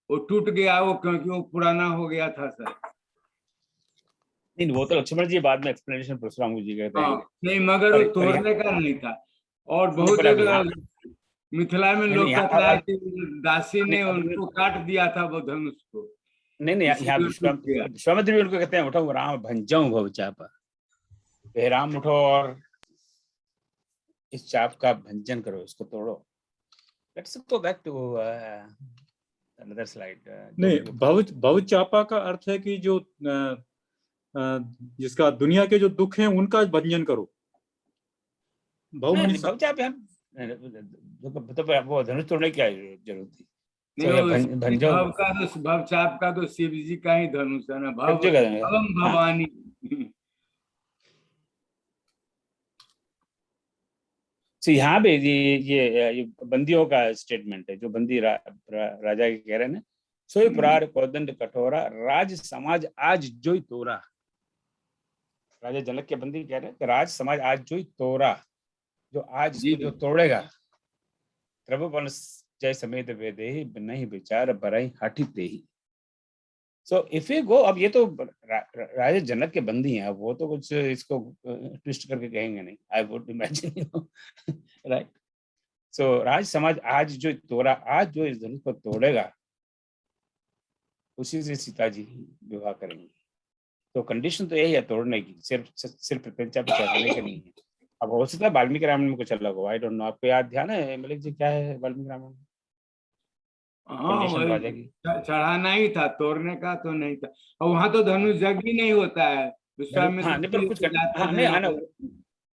वो टूट गया वो, क्योंकि वो पुराना हो गया था सर. नहीं, वो तो लक्ष्मण जी बाद में एक्सप्लेनेशन परशुराम जी के हाँ देंगे। नहीं, मगर वो पर यहाँ तोड़ने का नहीं था। और नहीं, बहुत पर अब जगह यहाँ मिथिला में नहीं, लोग यहाँ कहता है अब कि दासी नहीं, ने अब उनको काट दिया था वो धनुष को, नहीं, यहाँ इसीलिए टूट गया। विश्वामित्र भी उनको कहते हैं, उठो राम भंजऊ भव चापा, हे राम उठो और इस चाप का भंजन करो, इसको तोड़ो। Let's go back to another slide. नहीं, बहु चापा का अर्थ है कि जो जिसका दुनिया के जो दुख हैं उनका भंजन करो। बहुमनी भव चाप हम तो वो धनुष तोड़ने की क्या जरूरत थी? नहीं, तो वो भंजो भव का तो, भव चाप का तो शिव जी का ही धनुष है ना, सब भव जगह है। भवम हाँ, भवानी। तो यहाँ पे ये बंदियों का स्टेटमेंट है, जो बंदी राजा के कह रहे हैं, सोई पुरार कोदंड कठोरा, राज समाज आज जोई तोरा। राजा जनक के बंदी कह रहे हैं कि राज समाज आज जोई तोरा, जो आज जी इसको जो तोड़ेगा। त्रिभुवन जय समेत वेदेहि, नहीं विचार बरई हठी तेहि। सो इफ यू गो, अब ये तो राजा जनक के बंदी हैं, अब वो तो कुछ इसको ट्विस्ट करके कहेंगे नहीं, आई वुड इमेजिन, राइट। सो राज समाज आज जो तोड़ा, आज जो इस धनुष को तोड़ेगा उसी से सीता जी विवाह करेंगे। तो कंडीशन तो यही है तोड़ने की, सिर्फ प्रत्यंचा पे चढ़ाने की नहीं है। अब हो सकता है वाल्मीकि रामायण में कुछ अलग हो, आई डोंट नो। आपको याद ध्यान है मलिक जी, क्या है वाल्मीकि रामायण में हाँ कंडीशन वही राजा की? चढ़ाना ही था, तोड़ने का तो नहीं था। और वहां तो धनुष जग ही नहीं होता है, हाँ विश्वामित्र नहीं, पर कुछ जाते हाँ थे नहीं वहां आना, पे।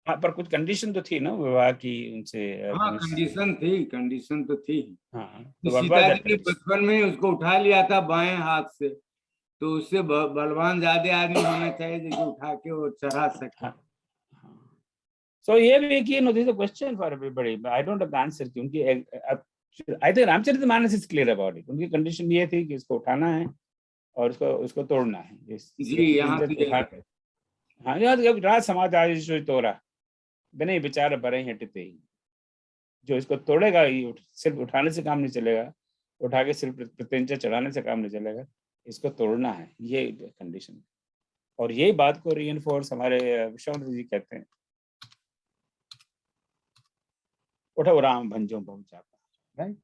हाँ पर कुछ कंडीशन तो थी ना विवाह की उनसे हाँ धनुष। कंडीशन तो थी हाँ, कि तो व्हाट वाज सीता दैट जी ने कंडीशन? बचपन में ही उसको उठा लिया था बाएं हाथ से, तो उससे बलवान ज्यादा आदमी होना चाहिए जो उठा के वो चढ़ा सके। हाँ, सो ये भी कि no this is a question for everybody, I don't have the answer कि उनकी I think Ramcharitmanas is clear about it. उनकी कंडीशन ये थी कि इसको उठाना है और उसको तोड़ना है, ये जी यहाँ तो दिखा के। हाँ यार, जब राज समाज आज जो तोड़ा, बिना विचार बरे हटते ही, जो इसको तोड़ेगा ये सिर्फ उठाने से काम नहीं चलेगा, उठा के सिर्फ प्रत्यंचा चढ़ाने से काम नहीं चलेगा, इसको तोड़ना है, ये कंडीशन। और यही बात को रीइंफोर्स हमारे विश्वामित्र जी कहते हैं, उठो राम भंजो बहु चापा, राइट।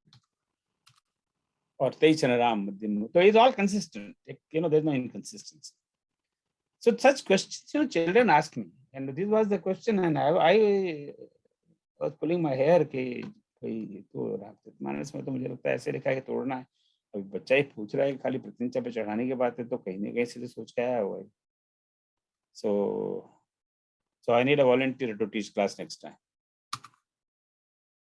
और तेईस राम दिन, तो is all consistent, you know, there's no inconsistency. So such questions, you know, children ask me, and this was the question, and I was pulling my hair कि भाई तो रामचरितमानस में तो मुझे लगता है ऐसे लिखा है कि तोड़ना है। अभी बच्चा ही पूछ रहा है कि खाली प्रत्यंचा पे चढ़ाने की बात है, तो कहीं ना कहीं से तो सोच के आया हुआ है। So I need a volunteer to teach class next time.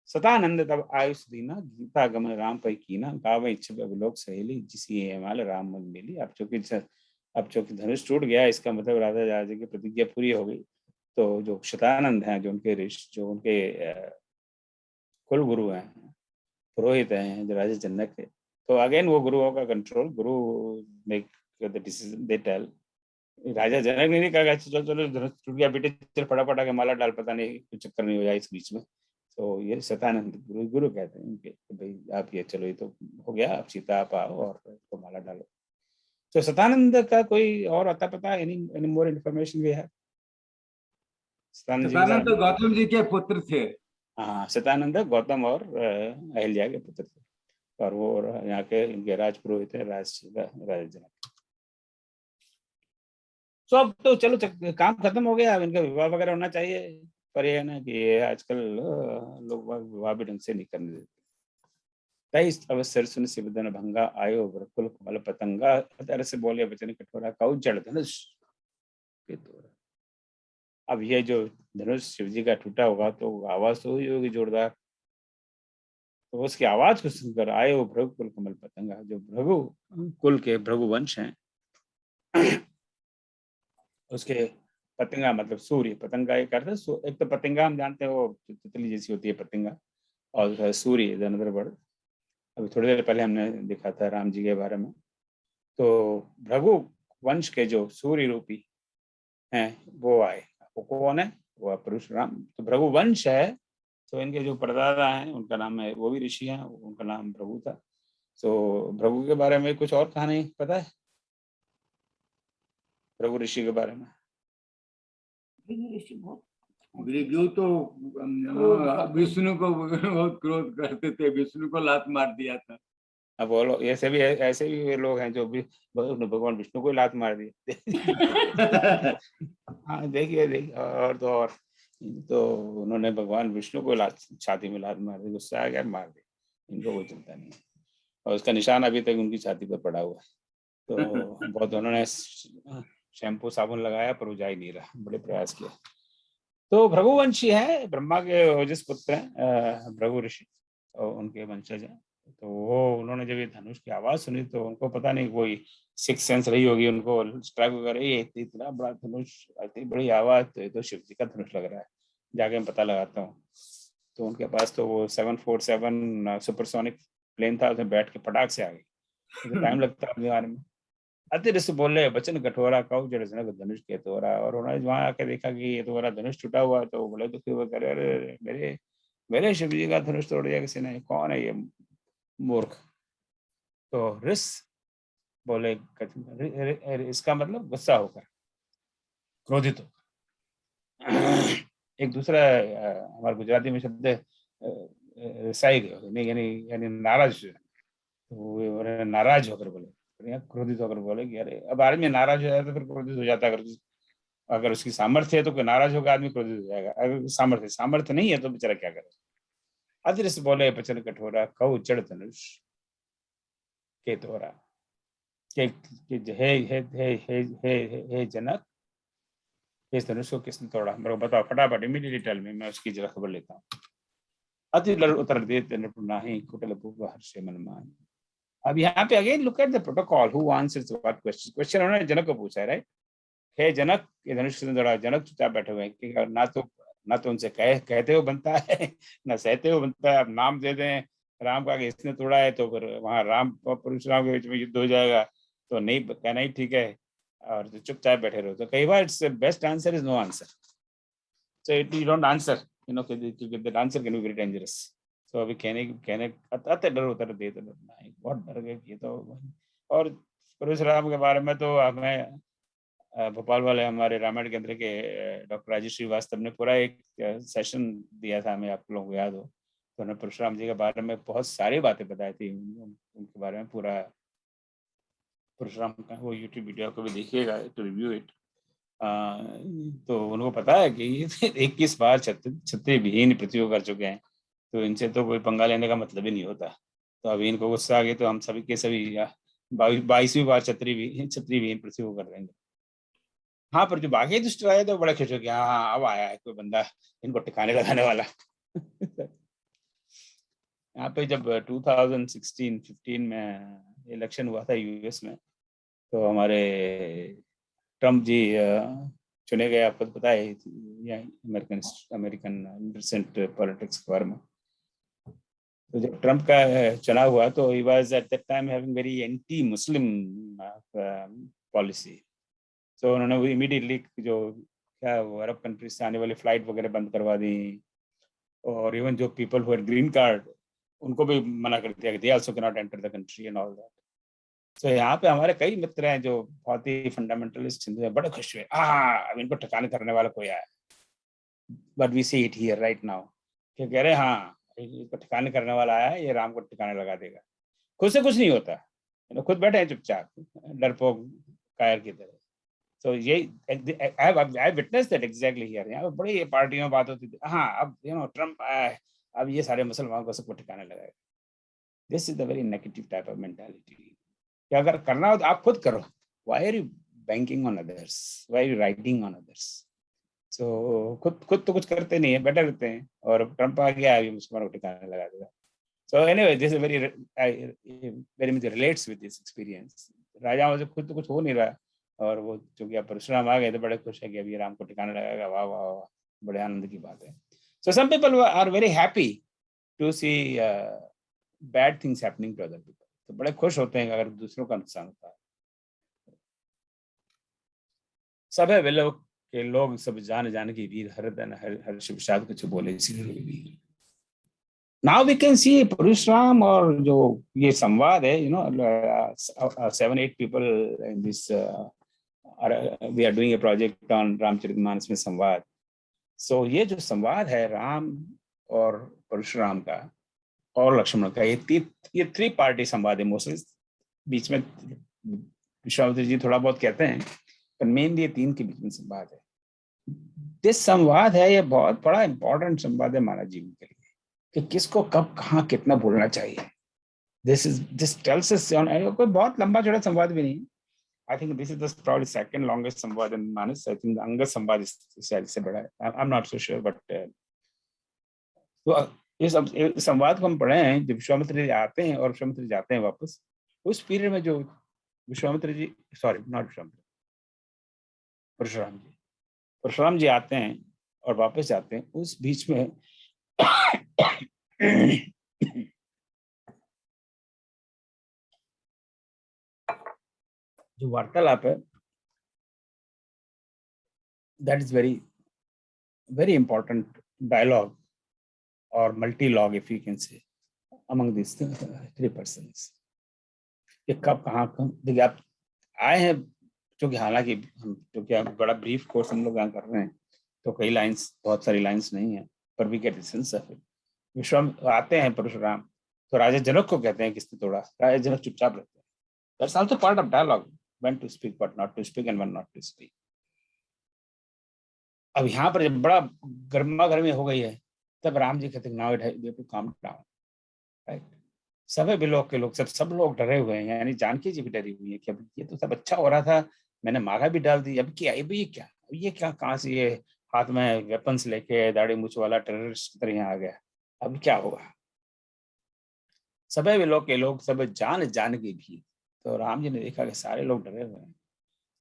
Satanand तब आयुष दीना, गीता गमन राम पै कीना, गावे इच्छा अभिलोक सहेली, जिसी हेमाल राम मन मिली। अब चूंकि धनुष टूट गया, इसका मतलब राजा की प्रतिज्ञा पूरी हो गई। तो जो शतानंद हैं, जो उनके कुल गुरु हैं, पुरोहित हैं, जो राजा जनक है, तो अगेन वो गुरुओं का control, guru make the decision, they tell. राजा जनक ने नहीं कहा चलो धनुष टूट गया बेटे, चल फटाफट आके माला डाल, पता नहीं कुछ चक्कर नहीं हो जाए इस बीच में। तो ये शतानंद गुरु कहते हैं उनके, भाई आप ये चलो, ये तो हो गया, आप सीता आप आओ और तो माला डालो। तो शतानंद का कोई और अता पता, एनी मोर इन्फॉर्मेशन वी है शतानंद जी के बारे सतानंद तो में? गौतम जी के पुत्र थे। हाँ, शतानंद गौतम और अहिल्या के पुत्र थे, और वो यहाँ के इनके राज पुरोहित है, राजा जनक। तो अब तो चलो काम खत्म हो गया, अब इनका विवाह वगैरह होना चाहिए। पर ये है ना कि आजकल लोग विवाह भी ढंग से नहीं करने देते। 23 अवसर सुन शिवधन भंगा, आयो वृकुल कमल पतंगा, अतर से बोले वचन कठोरा, कौ जड़ धनुष के तोड़ा। अब ये जो धनुष शिव जी का टूटा होगा तो आवाज तो हुई होगी जोरदार, तो उसकी आवाज को सुनकर आयो भृगुकुल कमल पतंगा, जो भृगु कुल के भृगु वंश हैं, उसके पतंगा मतलब सूर्य, पतंगा एक अर्थ है, एक तो पतंगा हम जानते हैं वो तितली जैसी होती है पतंगा, और सूर्य अनदर वर्ड। अभी थोड़ी देर पहले हमने देखा था राम जी के बारे में। तो भृगु वंश के जो सूर्य रूपी हैं वो आए, वो कौन है? वो परशुराम। तो भृगु वंश है, तो इनके जो परदादा हैं उनका नाम है, वो भी ऋषि हैं, उनका नाम भृगु था। तो भृगु के बारे में कुछ और कहानी पता है? भृगु ऋषि के बारे में? भृगु तो विष्णु को बहुत क्रोध करते थे, विष्णु को लात मार दिया था। अब वो लोग ऐसे भी वे लोग हैं जो भी भगवान विष्णु को लात मार दी। हाँ देखिए और तो उन्होंने भगवान विष्णु को छाती में लात मार दी, गुस्सा आ गया, मार दी। इनको कोई चिंता नहीं है और उसका निशान अभी तक उनकी छाती पर पड़ा हुआ है। तो बहुत उन्होंने शैम्पू साबुन लगाया पर वो जा ही नहीं रहा, बड़े प्रयास किए। तो भृगुवंशी है, ब्रह्मा के ओजस पुत्र हैं भृगु ऋषि और उनके वंशज हैं। तो वो उन्होंने जब ये धनुष की आवाज सुनी तो उनको पता नहीं कोई सिक्स सेंस रही होगी, उनको स्ट्राइक वगैरह, ये इतना बड़ा धनुष, इतनी बड़ी आवाज, तो ये तो शिव जी का धनुष लग रहा है, जाके मैं पता लगाता हूँ। तो उनके पास तो वो 747 सुपरसोनिक प्लेन था, उसमें बैठ के फटाक से आ गई। टाइम लगता है आने में। अतिरिक्त बोले बचन कठोरा कहु जड़ जनक धनुष के तोरा। और उन्होंने वहां आके देखा कि ये तो मेरा धनुष टूटा हुआ है, तो बोले दुखी हुए, करे अरे मेरे शिव जी का धनुष तोड़ दिया किसी ने, कौन है ये मूर्ख? तो रिस बोले, इसका मतलब गुस्सा होकर, क्रोधित होकर। एक दूसरा हमारे गुजराती में शब्द है यानी नाराज, तो नाराज होकर बोले, क्रोधित होकर बोले कि अरे, अब आदमी नाराज हो जाता है फिर क्रोधित हो जाता है। अगर उसकी सामर्थ्य है तो कोई नाराज होगा आदमी क्रोधित हो जाएगा, अगर सामर्थ्य नहीं है तो बेचारा क्या करे। अदृश्य बोले बचन कठोरा कहु जड़ धनुष के तोरा, हे जनक, इस धनुष को किसने तोड़ा? मेरे को बताओ फटाफट, इमीडिएटली टेल मी, मैं उसकी जरा खबर लेता हूँ। अति लड़ उतर देते नृपनाहि कुटिल भूप हर्षे मन मान। अब यहाँ पे again look at the protocol, who answers what question उन्होंने जनक को पूछा है, राइट? हे जनक, ये धनुष किसने तोड़ा? जनक चुपचाप बैठे हुए हैं, ना तो उनसे कहते हुए बनता है ना सहते हुए बनता है। अब नाम दे दें राम का कि इसने तोड़ा है तो फिर वहां राम परशुराम के बीच में युद्ध हो जाएगा, तो नहीं कहना ही ठीक है, और तो चुपचाप बैठे रहो। तो कई बार it's best answer is no answer, so it you don't answer, you know, that answer can be very dangerous. सो अभी कहने अत डर उतर दे तो बहुत डर गए ये तो। और परशुराम के बारे में तो हमें भोपाल वाले हमारे रामायण केंद्र के डॉक्टर राजेश श्रीवास्तव ने पूरा एक सेशन दिया था, हमें, आप लोगों को याद हो, तो उन्होंने परशुराम जी के बारे में बहुत सारी बातें बताई थी, उनके बारे में पूरा परशुराम का वो यूट्यूब वीडियो को भी देखिएगा टू रिव्यू इट। तो उनको पता है कि 21 बार क्षत्रिय विहीन पृथ्वी को कर चुके हैं, तो इनसे तो कोई पंगा लेने का मतलब ही नहीं होता। तो अभी इनको गुस्सा आ गया तो हम सभी के सभी 22वीं बार क्षत्रिय विहीन पृथ्वी को कर देंगे। हाँ, पर जो बाकी दुष्ट आए तो बड़े खुश हो गया, हाँ अब आया है कोई बंदा इनको ठिकाने लगाने वाला। यहाँ पे जब 2016-15 में इलेक्शन हुआ था यूएस में, तो हमारे ट्रम्प जी चुने गए, आपको पता है अमेरिकन रिसेंट पॉलिटिक्स के बारे में। तो जब ट्रम्प का चुनाव हुआ तो he was at that time having very anti Muslim policy. तो उन्होंने वो इमीडिएटली जो क्या वो अरब कंट्रीज से आने वाली फ्लाइट वगैरह बंद करवा दी, और इवन जो people who had green card उनको भी मना कर दिया कि they also can not enter the country and all that. तो यहाँ पे हमारे कई मित्र हैं जो बहुत ही फंडामेंटलिस्ट हिंदू हैं, बड़े खुश हुए, अब इनको ठिकाने करने वाला कोई आया। But we see it here right now, कि कह रहे हाँ इनको ठिकाने करने वाला आया है, ये राम को ठिकाने लगा देगा। खुद से कुछ नहीं होता, खुद बैठे हैं चुपचाप डरपोक कायर की तरह। तो ये I witnessed that exactly here। यहाँ पे बड़ी पार्टियों में बात होती थी, हाँ अब ट्रम्प आया है, अब ये सारे मुसलमानों को सबको ठिकाने लगाएगा। This is the very negative type of mentality. कि अगर करना हो तो आप खुद करो। Why are you banking on others? Why are you riding on others? So खुद तो कुछ करते नहीं है, बैठे रहते हैं, और ट्रम्प आ गया अभी मुसलमानों को ठिकाने लगा देगा। So anyway, this is very much relates with this experience। राजाओं से खुद तो कुछ हो नहीं रहा, और वो चूंकि परशुराम आ गए तो बड़े खुश है कि अभी राम को ठिकाना लगाएगा, वाह वाह वाह, बड़े आनंद की बात है। So some people are very happy to see bad things happening to other people, तो बड़े खुश होते हैं अगर दूसरों का नुकसान होता है। सब है वे लोग के लोग सब जान की वीर हर शिव शाद कुछ बोले इसीलिए वीर। Now we can see Parshuram और जो ये संवाद है, 7-8 people in this we are doing a project on Ramcharitmanas में संवाद. सो ये जो संवाद है राम और परशुराम का और लक्ष्मण का, ये 3 पार्टी संवाद है मोस्टली. बीच में विश्वामित्र जी थोड़ा बहुत कहते हैं, पर मेनली ये 3 के बीच में संवाद है. दिस संवाद है, ये बहुत बड़ा इंपॉर्टेंट संवाद है मानव जीवन के लिए कि किसको कब कहाँ कितना बोलना चाहिए. This tells us on. कोई बहुत लंबा चौड़ा संवाद भी नहीं. I think this is the probably second longest संवाद in Manas. I think the Angad संवाद इससे बड़ा है. I'm not so sure, but तो इस संवाद को हम पढ़े हैं जब विश्वामित्र जी आते हैं और विश्वामित्र जाते हैं वापस. उस पीरियड में जो विश्वामित्र जी, सॉरी नॉट विश्वामित्र, परशुराम जी आते हैं और वापस जाते हैं, उस बीच में जो वार्तालाप है, that is very very important dialogue or multi-log, if you can say, among these 3 persons. ये कब कहाँ देखिए आप आए हैं, क्योंकि हालांकि हम क्योंकि बड़ा ब्रीफ कोर्स हम लोग यहाँ कर रहे हैं, तो कई लाइंस, बहुत सारी लाइंस नहीं है, पर we get the sense of it. Vishwamitra आते हैं परशुराम, तो राजा जनक को कहते हैं किसने तोड़ा. राजा जनक चुपचाप रहते हैं. That's also part of dialogue, when to speak but not to speak and when not to speak. अब यहाँ पर जब बड़ा गर्मा गर्मी हो गई है, तब राम जी कहते हैं now it have to calm down, right. सभी बिलोक के लोग, सब लोग डरे हुए हैं, यानी जानकी जी भी डरी हुई है कि अब ये तो सब अच्छा हो रहा था, मैंने माला भी डाल दी, अब क्या ये क्या कहाँ से ये हाथ में वेपन्स लेके दाढ़ी मूछ वाला टेररिस्ट की तरह आ गया, अब क्या होगा. सभी बिलोक के लोग सब जान की भी. तो राम जी ने देखा कि सारे लोग डरे हुए हैं,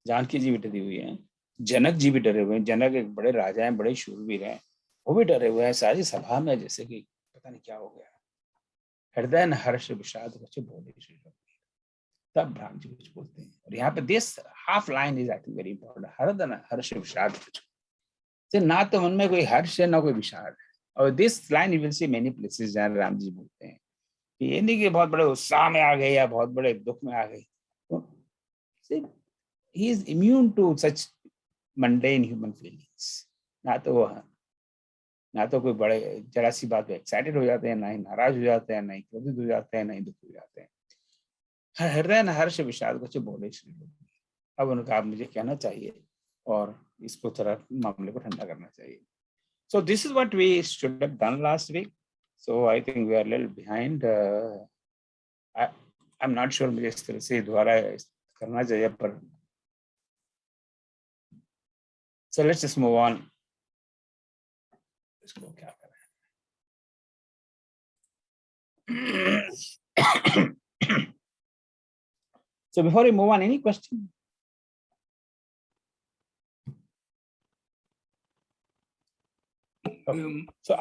जानकी जी भी डरी हुई हैं, जनक जी भी डरे हुए हैं. जनक एक बड़े राजा हैं, बड़े शूरवीर हैं, वो भी डरे हुए हैं. सारी सभा में जैसे कि पता नहीं क्या हो गया. हृदय न हर्ष विषाद कुछ बोले श्री रघुवीर. तब राम जी कुछ बोलते हैं, और यहाँ पे this half line is I think very important. हृदय न हर्ष विषाद कुछ, ना तो मन में कोई हर्ष है ना कोई विषाद है. और this line you will see many places जहाँ राम जी बोलते हैं कि ये नहीं कि बहुत बड़े उत्साह में आ गए या बहुत बड़े दुख में आ गए. तो he is immune to such mundane human feelings. ना तो कोई बड़े जरा सी बात पे एक्साइटेड हो जाते हैं, ना ही नाराज हो जाते हैं, ना ही क्रोधित हो जाते हैं, ना ही दुखी हो जाते हैं. हृदय न हर्ष विषाद कुछ बोले श्री रघुवीर. अब उनका आप मुझे कहना चाहिए और इसको थोड़ा मामले को ठंडा करना चाहिए. So this is what we should have done last week. So I think we are a little behind. I'm not sure मुझे इस तरह से दोबारा करना चाहिए, पर so let's just move on. इसको क्या करें. So before we move on, any question? So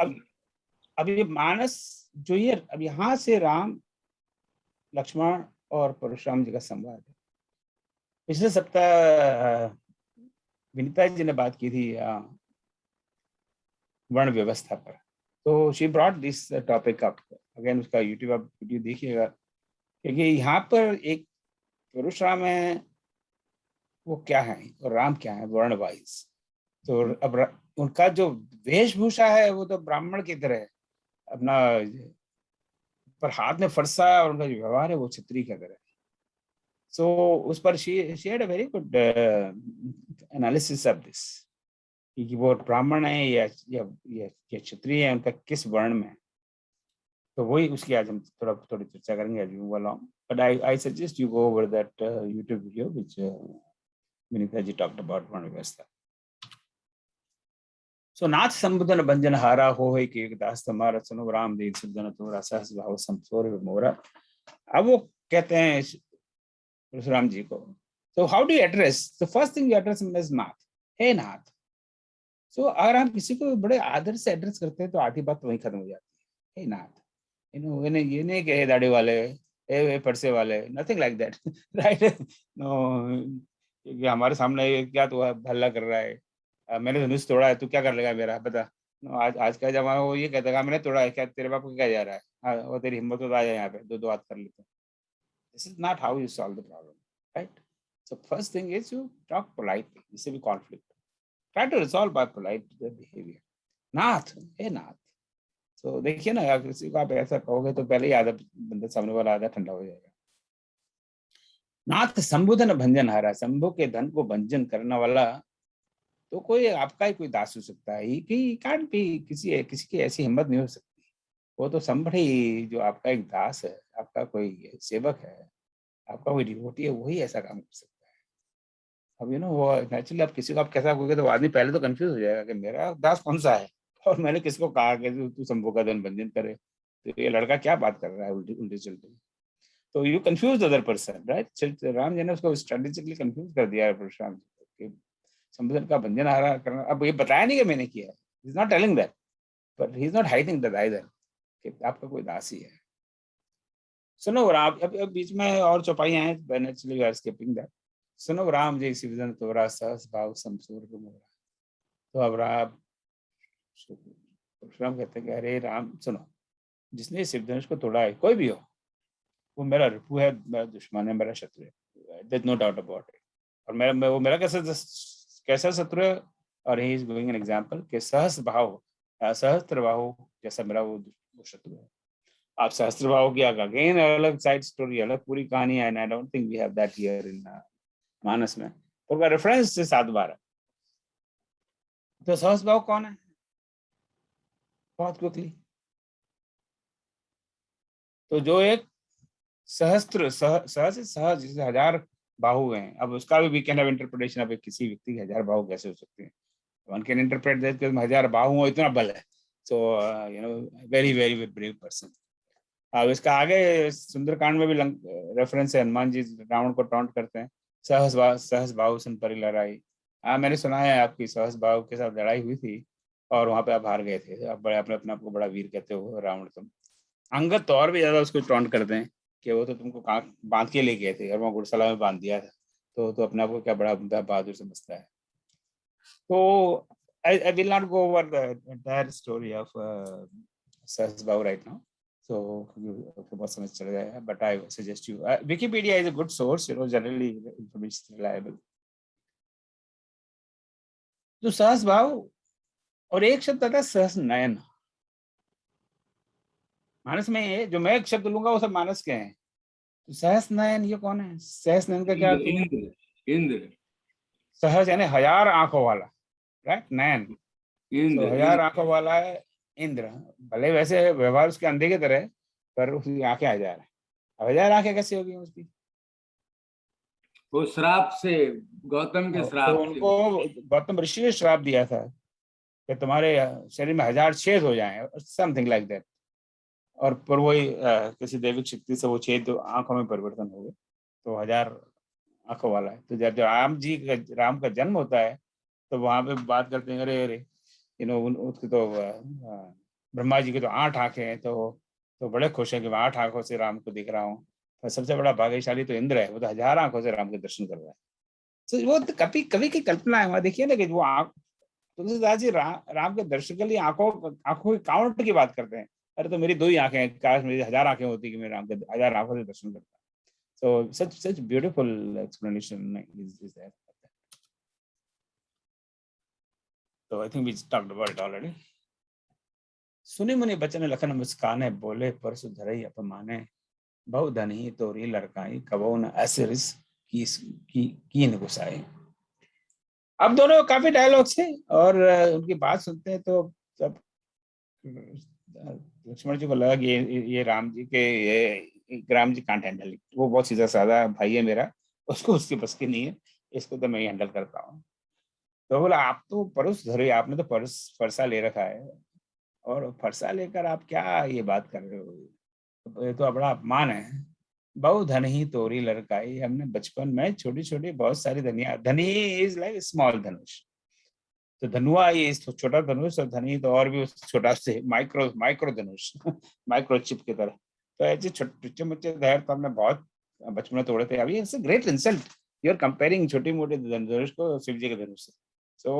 अब ये मानस जो ये अब यहाँ से राम, लक्ष्मण और परशुराम जी का संवाद है. पिछले सप्ताह विनीता जी ने बात की थी वर्ण व्यवस्था पर, तो she brought this topic up again. उसका यूट्यूब आप वीडियो देखिएगा, क्योंकि यहाँ पर एक परशुराम है वो क्या है और राम क्या है वर्ण वाइज. तो अब उनका जो वेशभूषा है वो तो ब्राह्मण की तरह है अपना, पर हाथ में फरसा और उनका जो व्यवहार है वो क्षत्रिय की तरह है. सो उस पर she had a very good analysis of this कि वो ब्राह्मण है या क्षत्रिय है, उनका किस वर्ण में. तो वही उसकी आज हम थोड़ी चर्चा करेंगे as we move along. But I suggest you go over that YouTube video which Vinita ji talked about वर्ण व्यवस्था. So नाथ संबुधन भंजन हारा हो है कि एक दास तुम्हारा सुनो राम देव सुधन तोरा सहस भाव समसोर मोरा. अब वो कहते हैं परशुराम जी को, so how do you address? The first thing you address him as Nath, hey Nath. So अगर हम किसी को बड़े आदर से एड्रेस करते हैं तो आधी बात वहीं खत्म हो जाती है. हे नाथ, ये नहीं कि हे दाढ़ी वाले, हे परसे वाले, nothing like that, right? No, क्योंकि हमारे सामने क्या तो हल्ला कर रहा है, मैंने धनुष तोड़ा है, तू क्या कर लेगा मेरा बता. आज का जमाना वो ये कहता है मैंने तोड़ा है, क्या तेरे बाप को क्या जा रहा है, वो तेरी हिम्मत तो आ जाए यहाँ पे दो बात कर लेते. This is not how you solve the problem, right? So first thing is you talk politely. This will be conflict. Try to resolve by polite behavior. Nath, hey Nath. So देखिए ना, अगर किसी को आप ऐसा कहोगे तो पहले ही आधा बंदा सामने वाला आधा ठंडा हो जाएगा. नाथ संबोधन भंजन हारा, शंभु के धन को भंजन करने वाला तो कोई आपका ही कोई दास हो सकता है कि कांट भी किसी की ऐसी हिम्मत नहीं हो सकती. वो तो somebody जो आपका एक दास है, आपका कोई सेवक है, आपका कोई डिवोटी है, वही ऐसा काम कर सकता है. अब वो नेचुरली आप किसी को आप कैसा कहोगे तो आदमी पहले तो कंफ्यूज हो जाएगा कि मेरा दास कौन सा है और मैंने किसको कहा कि तू शंभु का धन भंजन करे, तो ये लड़का क्या बात कर रहा है उल्टी चलती. तो you confuse other person, right. Ram ji ने उसको स्ट्रेटेजिकली कंफ्यूज कर दिया है परशुराम जी को, संबोधन का भंजन हारा करना. अब ये बताया नहीं कि मैंने किया है, ही is not telling that, but he is not hiding that either कि आपका कोई दासी है. सुनो राम, अब बीच में और चौपाइयां हैं, naturally we are skipping that. सुनो राम जी सिवदन तोरा सहस भाव समसूर को मोरा. तो अब राम परशुराम कहते हैं कि अरे राम सुनो, जिसने शिवधनुष को तोड़ा है कोई भी हो, वो मेरा रिपु है, मेरा दुश्मन है, मेरा शत्रु है, there no doubt about it. और वो मेरा कैसा शत्रु है. और he is giving an example कि सहस्त्र बाहु जैसा मेरा वो शत्रु है. आप सहस्त्र बाहु की अगेन अलग साइड स्टोरी, अलग पूरी कहानी है. I don't think we have that here in Manas में. उनका रेफरेंस से 7 बार है. तो सहस्त्र बाहु कौन है? बहुत क्विकली, तो जो एक सहस्त्र सहज जैसे 1000 बाहु हैं. अब उसका भी वी कैन हैव इंटरप्रिटेशन. अब किसी व्यक्ति के 1000 बाहु कैसे हो सकते हैं? वन कैन इंटरप्रेट दैट कि 1000 बाहु हो, इतना बल है. So very very brave person. अब इसका आगे सुंदरकांड में भी रेफरेंस है. हनुमान जी रावण को टॉन्ट करते हैं, सहस बाहु सन परि लड़ाई. मैंने सुना है आपकी सहस बाहु के साथ लड़ाई हुई थी और वहां पे आप हार गए थे. आप बड़े अपने आप को बड़ा वीर कहते हो रावण तुम. अंगद तो और भी ज्यादा उसको टॉन्ट करते हैं कि वो तो तुमको बांध के ले गए थे और वहाँ घुड़सला में बांध दिया था, तो अपने आप को क्या बड़ा बहादुर समझता है. तो I will not go over the entire story of Sahas Bahu right now. So बहुत समझ चल जाएगा, but I suggest you Wikipedia is a good source, generally information is reliable. तो सहस बाहु और एक शब्द आता है सहस नयन. मानस में जो मैं एक शब्द लूंगा वो सब मानस के हैं. तो सहस नयन ये कौन है? सहस नयन का क्या अर्थ है? इंद्र. सहस यानी 1000 आंखों वाला, राइट. नयन इंद्र 1000 आंखों वाला है इंद्र. भले वैसे व्यवहार उसके अंधे की तरह है, पर उसकी आंखें 1000 है. 1000 आंखें कैसे होगी उसकी? वो श्राप से, गौतम के श्राप तो उनको गौतम ऋषि ने श्राप दिया था कि तुम्हारे शरीर में 1000 छेद हो जाएं, समथिंग लाइक दैट. और पर वही किसी दैविक शक्ति से वो छेद आंखों में परिवर्तन हो गए, तो 1000 आंखों वाला है. तो जब राम का जन्म होता है तो वहां पे बात करते हैं, अरे उसकी तो ब्रह्मा जी की तो 8 आंखें हैं. तो बड़े खुश हैं कि मैं 8 आंखों से राम को देख रहा हूँ. तो सबसे बड़ा भाग्यशाली तो इंद्र है, वो तो 1000 आंखों से राम के दर्शन कर रहा है. तो वो तो कभी की कल्पना है. वहां देखिए ना कि वो तुलसीदास जी राम के दर्शन के लिए आंखों की काउंट की बात करते हैं. अरे तो मेरी 2 ही आंखें हैं, काश मेरी 1000 आंखें होती कि मैं राम के 1000 आंखों से दर्शन करता. So such beautiful explanation is there. So I think we talked about it already. सुनि मुनि बचन लखन मुस्काने, बोले परसु धरई अपमाने, बहु धनी तोरी लड़काई, कबो न ऐसे की न गुसाए. अब दोनों काफी डायलॉग्स थे और उनकी बात सुनते हैं तो सब लक्ष्मण जी को लगा कि ये राम जी कांट हैंडल. वो बहुत सीधा साधा भाई है मेरा, उसको उसके बस की नहीं है, इसको तो मैं ही हैंडल करता हूँ. तो बोला आप तो परस धरे, आपने तो फरसा ले रखा है और फरसा लेकर आप क्या ये बात कर रहे हो? ये तो बड़ा अपमान है. बहु धन ही तोरी लड़काई, हमने बचपन में छोटी छोटी बहुत सारी धनिया. धनी इज लाइक स्मॉल धनुष. तो धनुआ ये छोटा धनुष और धनी तो और भी छोटा से माइक्रो धनुष माइक्रो चिप की तरह. तो ऐसे छोटे मोटे धैर्य तो हमने बहुत बचपन में तोड़े थे. अभी it's a great insult, you are comparing छोटी मोटे धनुष को शिव जी के धनुष से. तो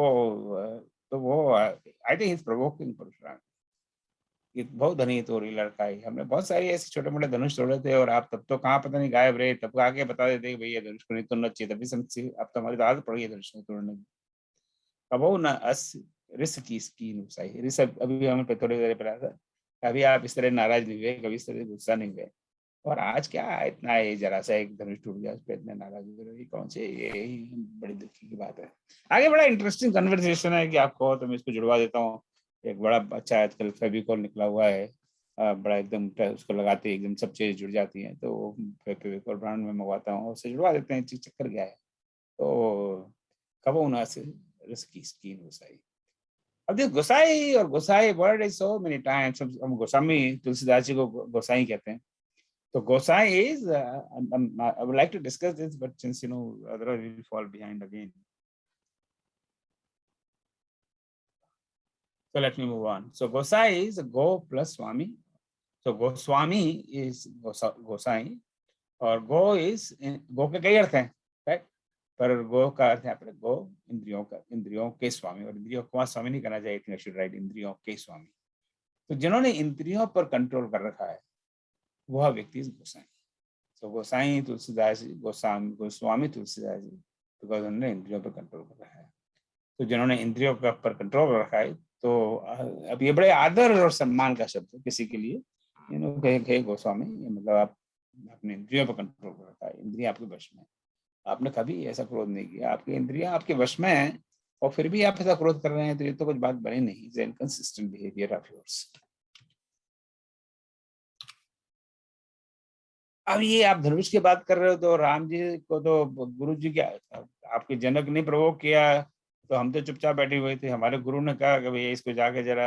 वो I think is provoking Parshuram. ये बहुत धनी तोरी लड़का है, हमने बहुत सारी ऐसे छोटे मोटे धनुष तोड़े थे और आप तब तो कहाँ पता नहीं गायब रहे, तब आके बता देते कि भैया धनुष को नहीं तोड़ना चाहिए, तभी समझी अब तो हमारी तो आदत पड़ गई धनुष को तोड़ने की। कबो न अस रिस की स्कीन उसाई, रिस अभी हमें पे थोड़ी देर पहले था, कभी आप इस तरह नाराज नहीं हुए, कभी इस तरह गुस्सा नहीं हुए, और आज क्या इतना ये जरा सा एक धनुष टूट गया, उस पर इतने नाराज हो रहे, कौन से, ये बड़ी दुखी की बात है। आगे बड़ा इंटरेस्टिंग कन्वर्सेशन है कि आप कहो तो मैं इसको जुड़वा देता हूँ। एक बड़ा अच्छा आजकल फेविकॉल निकला हुआ है, बड़ा एकदम उसको लगाते ही एकदम सब चीज़ जुड़ जाती हैं, तो फेविकॉल ब्रांड में मंगवाता हूँ, उससे जुड़वा देते हैं, चक्कर क्या है। तो कब उना से रिस्की स्कीन गुसाई। अब this गोसाई और Gosai word is so many times, हम गोस्वामी तुलसीदास जी को गोसाई कहते हैं। So Gosai is, I would like to discuss this, but since otherwise we will fall behind again. So let me move on. So Gosai is Go plus Swami. So Goswami is Gosai, और Go is Go के कई अर्थ हैं, right? पर Go का अर्थ है अपने Go इंद्रियों का, इंद्रियों के स्वामी, और इंद्रियों को स्वामी नहीं करना चाहिए, I should write इंद्रियों के स्वामी। तो जिन्होंने इंद्रियों पर कंट्रोल कर रखा है वह व्यक्ति गोसाई। तो गोसाई तुलसीदास जी, गोस्वामी तुलसीदास जी, बिकॉज उन्होंने इंद्रियों पर कंट्रोल कर रखा है। तो जिन्होंने इंद्रियों पर कंट्रोल कर रखा है, तो अब ये बड़े आदर और सम्मान का शब्द है किसी के लिए, कहे गोस्वामी, मतलब आप अपने इंद्रियों पर कंट्रोल कर रखा है, इंद्रियां आपके वश में, आपने कभी ऐसा क्रोध नहीं किया, आपकी इंद्रियां आपके वश में है, और फिर भी आप ऐसा क्रोध कर रहे हैं, तो ये तो कुछ बात बनी नहीं। It's inconsistent behaviour of yours. अब ये आप धनुष की बात कर रहे हो, तो राम जी को तो गुरु जी क्या, आपके जनक ने प्रवोक किया, तो हम तो चुपचाप बैठे हुए थे, हमारे गुरु ने कहा कि भैया इसको जाके जरा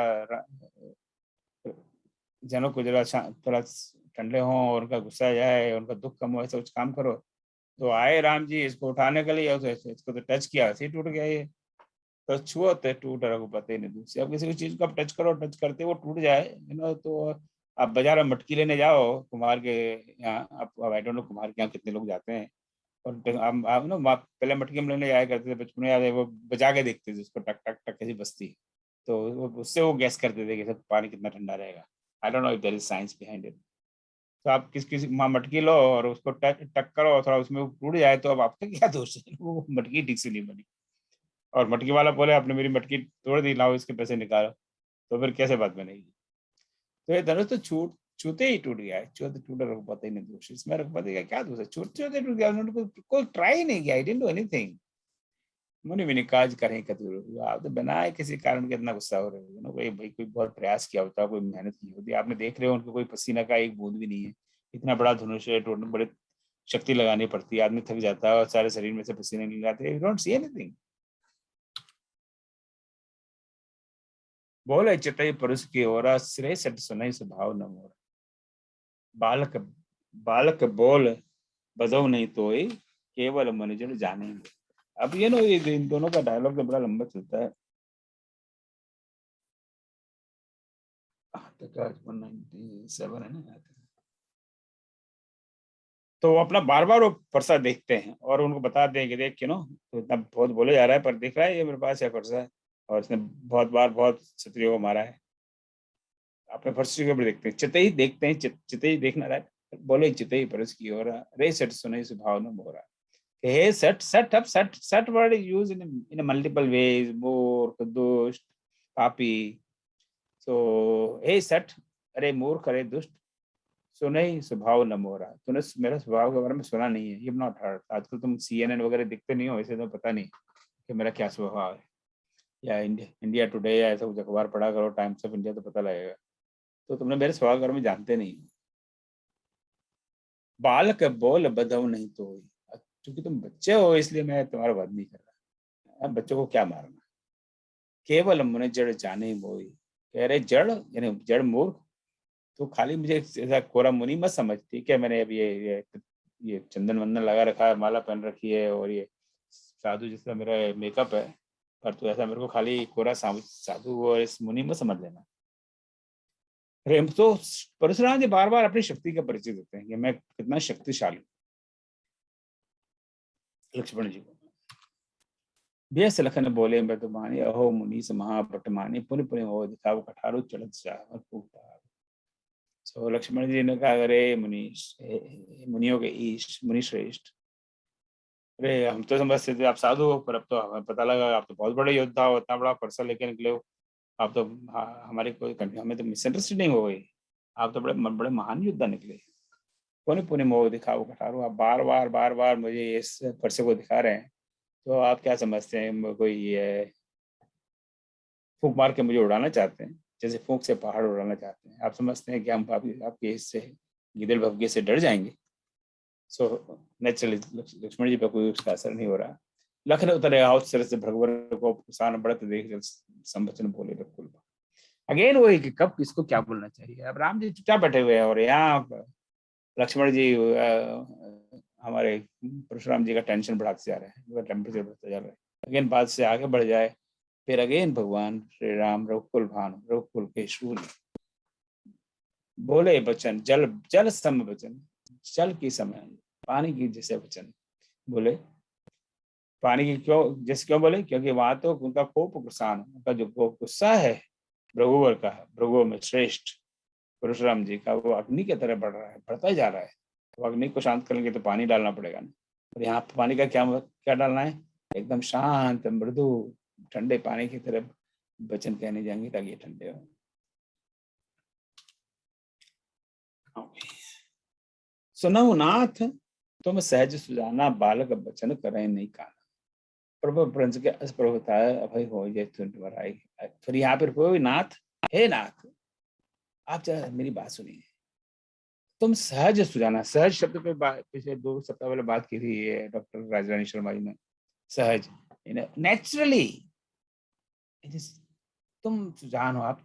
जनक को जरा थोड़ा ठंडे हो और उनका गुस्सा जाए, उनका दुख कम हो, ऐसा कुछ काम करो। तो आए राम जी इसको उठाने के लिए, इसको तो टच किया, ऐसे ही टूट गया ये, तो छुओ तो टूट रघुपति ने दूसरी। अब किसी चीज को आप टच करो, टच करते वो टूट जाए, तो आप बाजार में मटकी लेने जाओ कुम्हार के यहाँ, आप आई डोंट नो कुम्हार के यहाँ कितने लोग जाते हैं, और आप ना पहले मटकी में लेने जाया करते थे, बचपन में याद है, वो बजा के देखते थे उसको, टक टक टक कैसी बजती, तो उससे वो गैस करते थे कि सब पानी कितना ठंडा रहेगा। I don't know if there is science behind it. तो आप किसी मटकी लो और उसको टक करो, थोड़ा उसमें वो टूट जाए, तो अब आपका क्या दोष है, वो मटकी ठीक से नहीं बनी, और मटकी वाला बोले आपने मेरी मटकी तोड़ दी, लाओ इसके पैसे निकालो, तो फिर कैसे बात बनेगी। तो ये धनुष तो छूते ही टूट गया है, छूते टूटे रघुपति ने दोष, इसमें रघुपति का क्या दोष है, छूते टूट गया, उन्होंने कोई ट्राई नहीं किया, आई डिडंट डू एनीथिंग। मुनि विनि काज करें कतुर, आप तो बिना किसी कारण के इतना गुस्सा हो रहे हो ना, कोई भाई कोई बहुत प्रयास किया होता, कोई मेहनत की होती, आपने देख रहे हो उनको कोई पसीना का एक बूंद भी नहीं है, इतना बड़ा धनुष है, टूटने बड़े शक्ति लगानी पड़ती है, आदमी थक जाता है और सारे शरीर में से पसीने निकल जाते हैं, यू डोंट सी एनीथिंग। बोले चितई पुरुष की ओरा, सिरे सट सुनई स्वभाव न मोरा। बालक बालक बोल बजो नहीं तोई, केवल मनुजन जाने। अब ये इन दोनों का डायलॉग तो बड़ा लंबा चलता है। 197 है ना। तो वो अपना बार बार वो फरसा देखते हैं और उनको बताते हैं कि देख तो इतना बहुत बोले जा रहा है, पर देख रहा है ये मेरे पास है फरसा है, और इसने बहुत बार बहुत क्षत्रियों को मारा है। अपने फरसे के ऊपर देखते हैं, चितई देखते हैं, चितई देखना रहा है, बोले चितई परस की ओर, रे सट सुनई स्वभाव न मोरा। Hey, set word is used in a multiple ways, मूर्ख, दुष्ट, पापी। So, hey, set, अरे मूर्ख, अरे दुष्ट, सुने स्वभाव न मोरा, तूने मेरा स्वभाव के बारे में सुना नहीं है, you've not heard। आजकल तुम CNN वगैरह दिखते नहीं हो, इसे तो पता नहीं कि मेरा क्या स्वभाव है, या इंडिया टुडे या ऐसा कुछ अखबार पढ़ा करो, टाइम्स ऑफ इंडिया, तो पता लगेगा। तो तुमने मेरे स्वभाव के बारे में जानते नहीं। बालक बोल बधव नहीं तो, क्योंकि तुम बच्चे हो इसलिए मैं तुम्हारा वध नहीं कर रहा। अब बच्चों को क्या मारना। केवल मुने जड़ जाने मोई, कह रहे जड़ यानी जड़ मूर्ख, तो खाली मुझे ऐसा कोरा मुनि मत समझ, ठीक है, मैंने अब ये चंदन वंदन लगा रखा है, माला पहन रखी है, और ये साधु जिसका मेरा मेकअप है, पर तो ऐसा मेरे को खाली कोरा साधु और इस मुनि मत समझ लेना। प्रेम तो परशुराम जी बार बार अपनी शक्ति का परिचय देते हैं कि मैं कितना शक्तिशाली लक्ष्मण जी को। व्यस लखन बोले मृदुमानी, अहो मुनीस महापटमानी, पुनि पुनि हो दिखाओ कठारो चढ़त तो लक्ष्मण जी ने कहा, अरे मुनियों के ईश, मुनि श्रेष्ठ, अरे हम तो समझते थे आप साधु हो, पर अब तो हमें पता लगा आप तो बहुत बड़े योद्धा हो, इतना बड़ा फरसा लेके निकले हो। आप तो हमारी कोई हमें तो मिसअंडरस्टैंडिंग हो गई। आप तो बड़े बड़े महान योद्धा निकले। पुणे पुणे मोह दिखाओ कठारो, आप बार बार मुझे इस फरसे को दिखा रहे हैं, तो आप क्या समझते हैं, कोई ये फूंक मार के मुझे उड़ाना चाहते हैं, जैसे फूंक से पहाड़ उड़ाना चाहते हैं। आप समझते हैं कि हम आपके इससे गिदड़ भवगे से डर जाएंगे। सो नेचुरली लक्ष्मण जी पर कोई उसका असर नहीं हो रहा। लखन उतरे आओ सर से भगवान को सान बढ़त देख संवचन बोले रघुकुल। अगेन वही कि कब किसको क्या बोलना चाहिए। अब राम जी चुपचाप बैठे हुए हैं और यहाँ लक्ष्मण जी हमारे परशुराम जी का टेंशन बढ़ाते जा रहे हैं, टेम्परेचर बढ़ता जा रहा है। अगेन बात से आगे बढ़ जाए, फिर अगेन भगवान श्री राम रघुकुल भानु रघुकुल के शूल बोले वचन, जल जल सम वचन, जल की समय पानी की जैसे वचन बोले। पानी की क्यों बोले, क्योंकि वहां तो उनका कोप गुस्सान, उनका जो गुस्सा है भृगुवर का, भृगुवर में श्रेष्ठ परशुराम जी का, वो अग्नि की तरह बढ़ रहा है, बढ़ता ही जा रहा है। तो अग्नि को शांत करने के तो पानी डालना पड़ेगा ना। और यहाँ पानी का क्या क्या डालना है, एकदम शांत मृदु ठंडे पानी की तरह वचन कहने जाएंगे ताकि ये ठंडे हो। सुनऊ नाथ तुम सहज सुजाना, बालक बचन करें नहीं काना, प्रभु प्रंच के अस्प्रभुता अभय हो जय तुमराई। फिर यहाँ पर कोई नाथ, हे नाथ आप जरा मेरी बात सुनिए। तुम सहज सुजाना, सहज शब्द पे पिछले 2 सप्ताह पहले बात की थी ये डॉक्टर राजरानी शर्मा जी ने। सहज नेचुरली, तुम सुजान हो, आप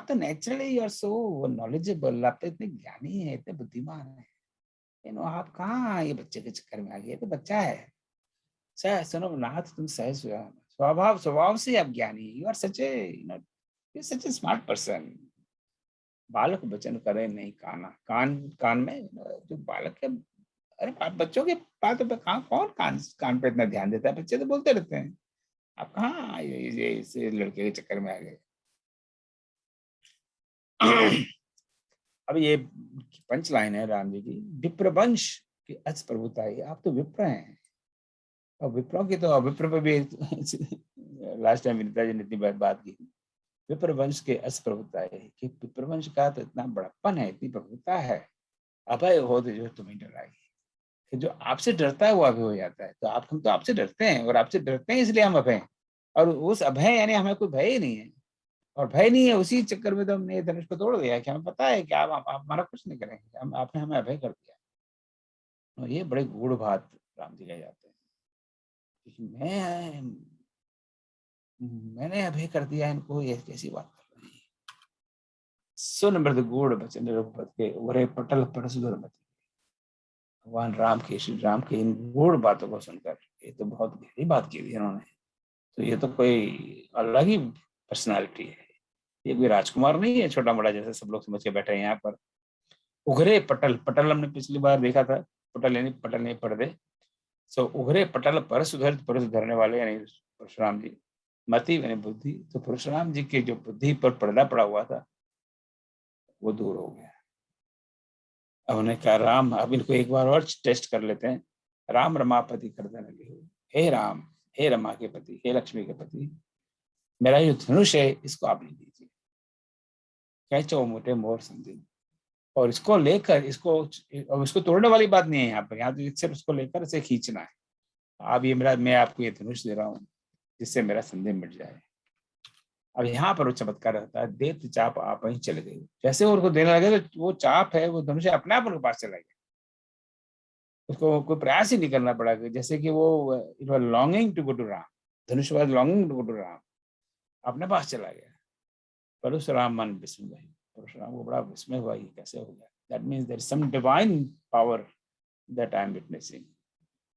तो naturally you are so knowledgeable, आप तो इतने ज्ञानी है, इतने बुद्धिमान है। आप कहाँ ये बच्चे के चक्कर में आ गए, तो बच्चा है। सह सुनो नाथ तुम सहज सुजान, स्वभाव से आप ज्ञानी, you are such a you such a smart person. बालक वचन करे नहीं काना, कान में जो बालक है, अरे बच्चों के बातों पे कौन कान पे इतना ध्यान देता है, बच्चे तो बोलते रहते हैं। आप कहाँ ये इस लड़के के चक्कर में आ गए। अब ये पंच लाइन है राम जी की, विप्रवंश की अच प्रभुता है। आप तो विप्र हैं, और विप्रों की तो विप्र पे भी लास्ट टाइम विनीता जी ने इतनी बात की। विप्रवंश के अच प्रभुता है कि विप्रवंश का तो इतना बड़प्पन है, इतनी प्रभुता है। अभय हो तो जो तुम्हें डराएगी, कि जो आपसे डरता है वो अभय हो जाता है। तो हम तो आपसे डरते हैं, और आपसे डरते हैं इसलिए हम अभय हैं। और उस अभय यानी हमें कोई भय ही नहीं है, और भय नहीं है उसी चक्कर में तो हमने धनुष को तोड़ दिया कि हमें पता है कि आप हमारा कुछ नहीं करेंगे, आपने हमें अभय कर दिया। और ये बड़े गूढ़ बात राम जी कह जाते हैं कि मैंने अभय कर दिया इनको, ये कैसी बात कर रही है। सुन मृद गूढ़ बचन रघुपत के, उरे पटल पर सुधरमति। भगवान राम के, श्री राम के इन गूढ़ बातों को सुनकर, ये तो बहुत गहरी बात की थी इन्होंने, तो ये तो कोई अलग ही पर्सनालिटी है। ये कोई राजकुमार नहीं है छोटा मोटा जैसे सब लोग समझ के बैठे हैं यहाँ पर। उघरे पटल, पटल हमने पिछली बार देखा था, पटल नहीं पर्दे। सो उघरे पटल पर सुधरने वाले यानी परशुराम जी, मति यानी बुद्धि। तो परशुराम जी के जो बुद्धि पर पर्दा पड़ा हुआ था वो दूर हो गया। अब उन्हें कहा राम, अब इनको एक बार और टेस्ट कर लेते हैं। राम रमापति कर देने लगे, हे राम, हे रमा के पति, हे लक्ष्मी के पति, मेरा जो धनुष है इसको आप ले लीजिए, कैचो मोटे मोर समझे। और इसको लेकर इसको तोड़ने वाली बात नहीं है यहाँ पर, यहाँ तो सिर्फ उसको लेकर इसे खींचना है। अब ये मैं आपको ये धनुष दे रहा हूँ जिससे मेरा संदेह मिट जाए। अब यहाँ पर वो चमत्कार रहता है, देत चाप आप ही चले गए। जैसे वो उनको देने लगे तो वो चाप है, वो धनुष अपने आप उनके पास चला गया, उसको कोई प्रयास ही नहीं करना पड़ा। जैसे कि वो it was longing to go to Ram, धनुष was longing to go to Ram, अपने पास चला गया। परशुराम मन विस्मय गए, परशुराम को बड़ा विस्मय हुआ, ये कैसे हो गया। That means there is some divine power that I am witnessing.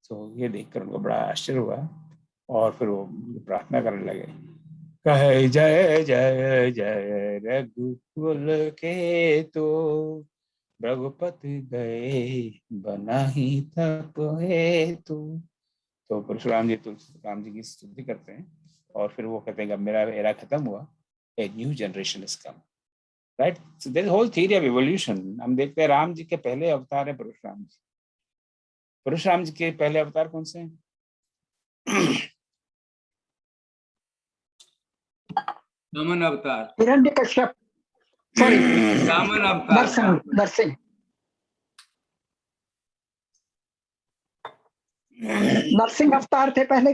So ये देखकर उनको बड़ा आश्चर्य हुआ, और फिर वो प्रार्थना करने लगे, कहे जय जय जय रघुकुल के तो, रघुपति गए बनाही तप हेतु। तो परशुराम जी तो राम जी की स्तुति करते हैं, और फिर वो कहते हैं कि अब मेरा एरा खत्म हुआ, a new generation is come. Right? So there is whole theory of evolution. हम देखते हैं राम जी के पहले अवतार है परशुराम जी। परशुराम जी के पहले अवतार कौन से हैं? वामन अवतार, हिरण्यकश्यप, सॉरी, वामन अवतार, नरसिंह, नरसिंह, नरसिंह अवतार थे पहले।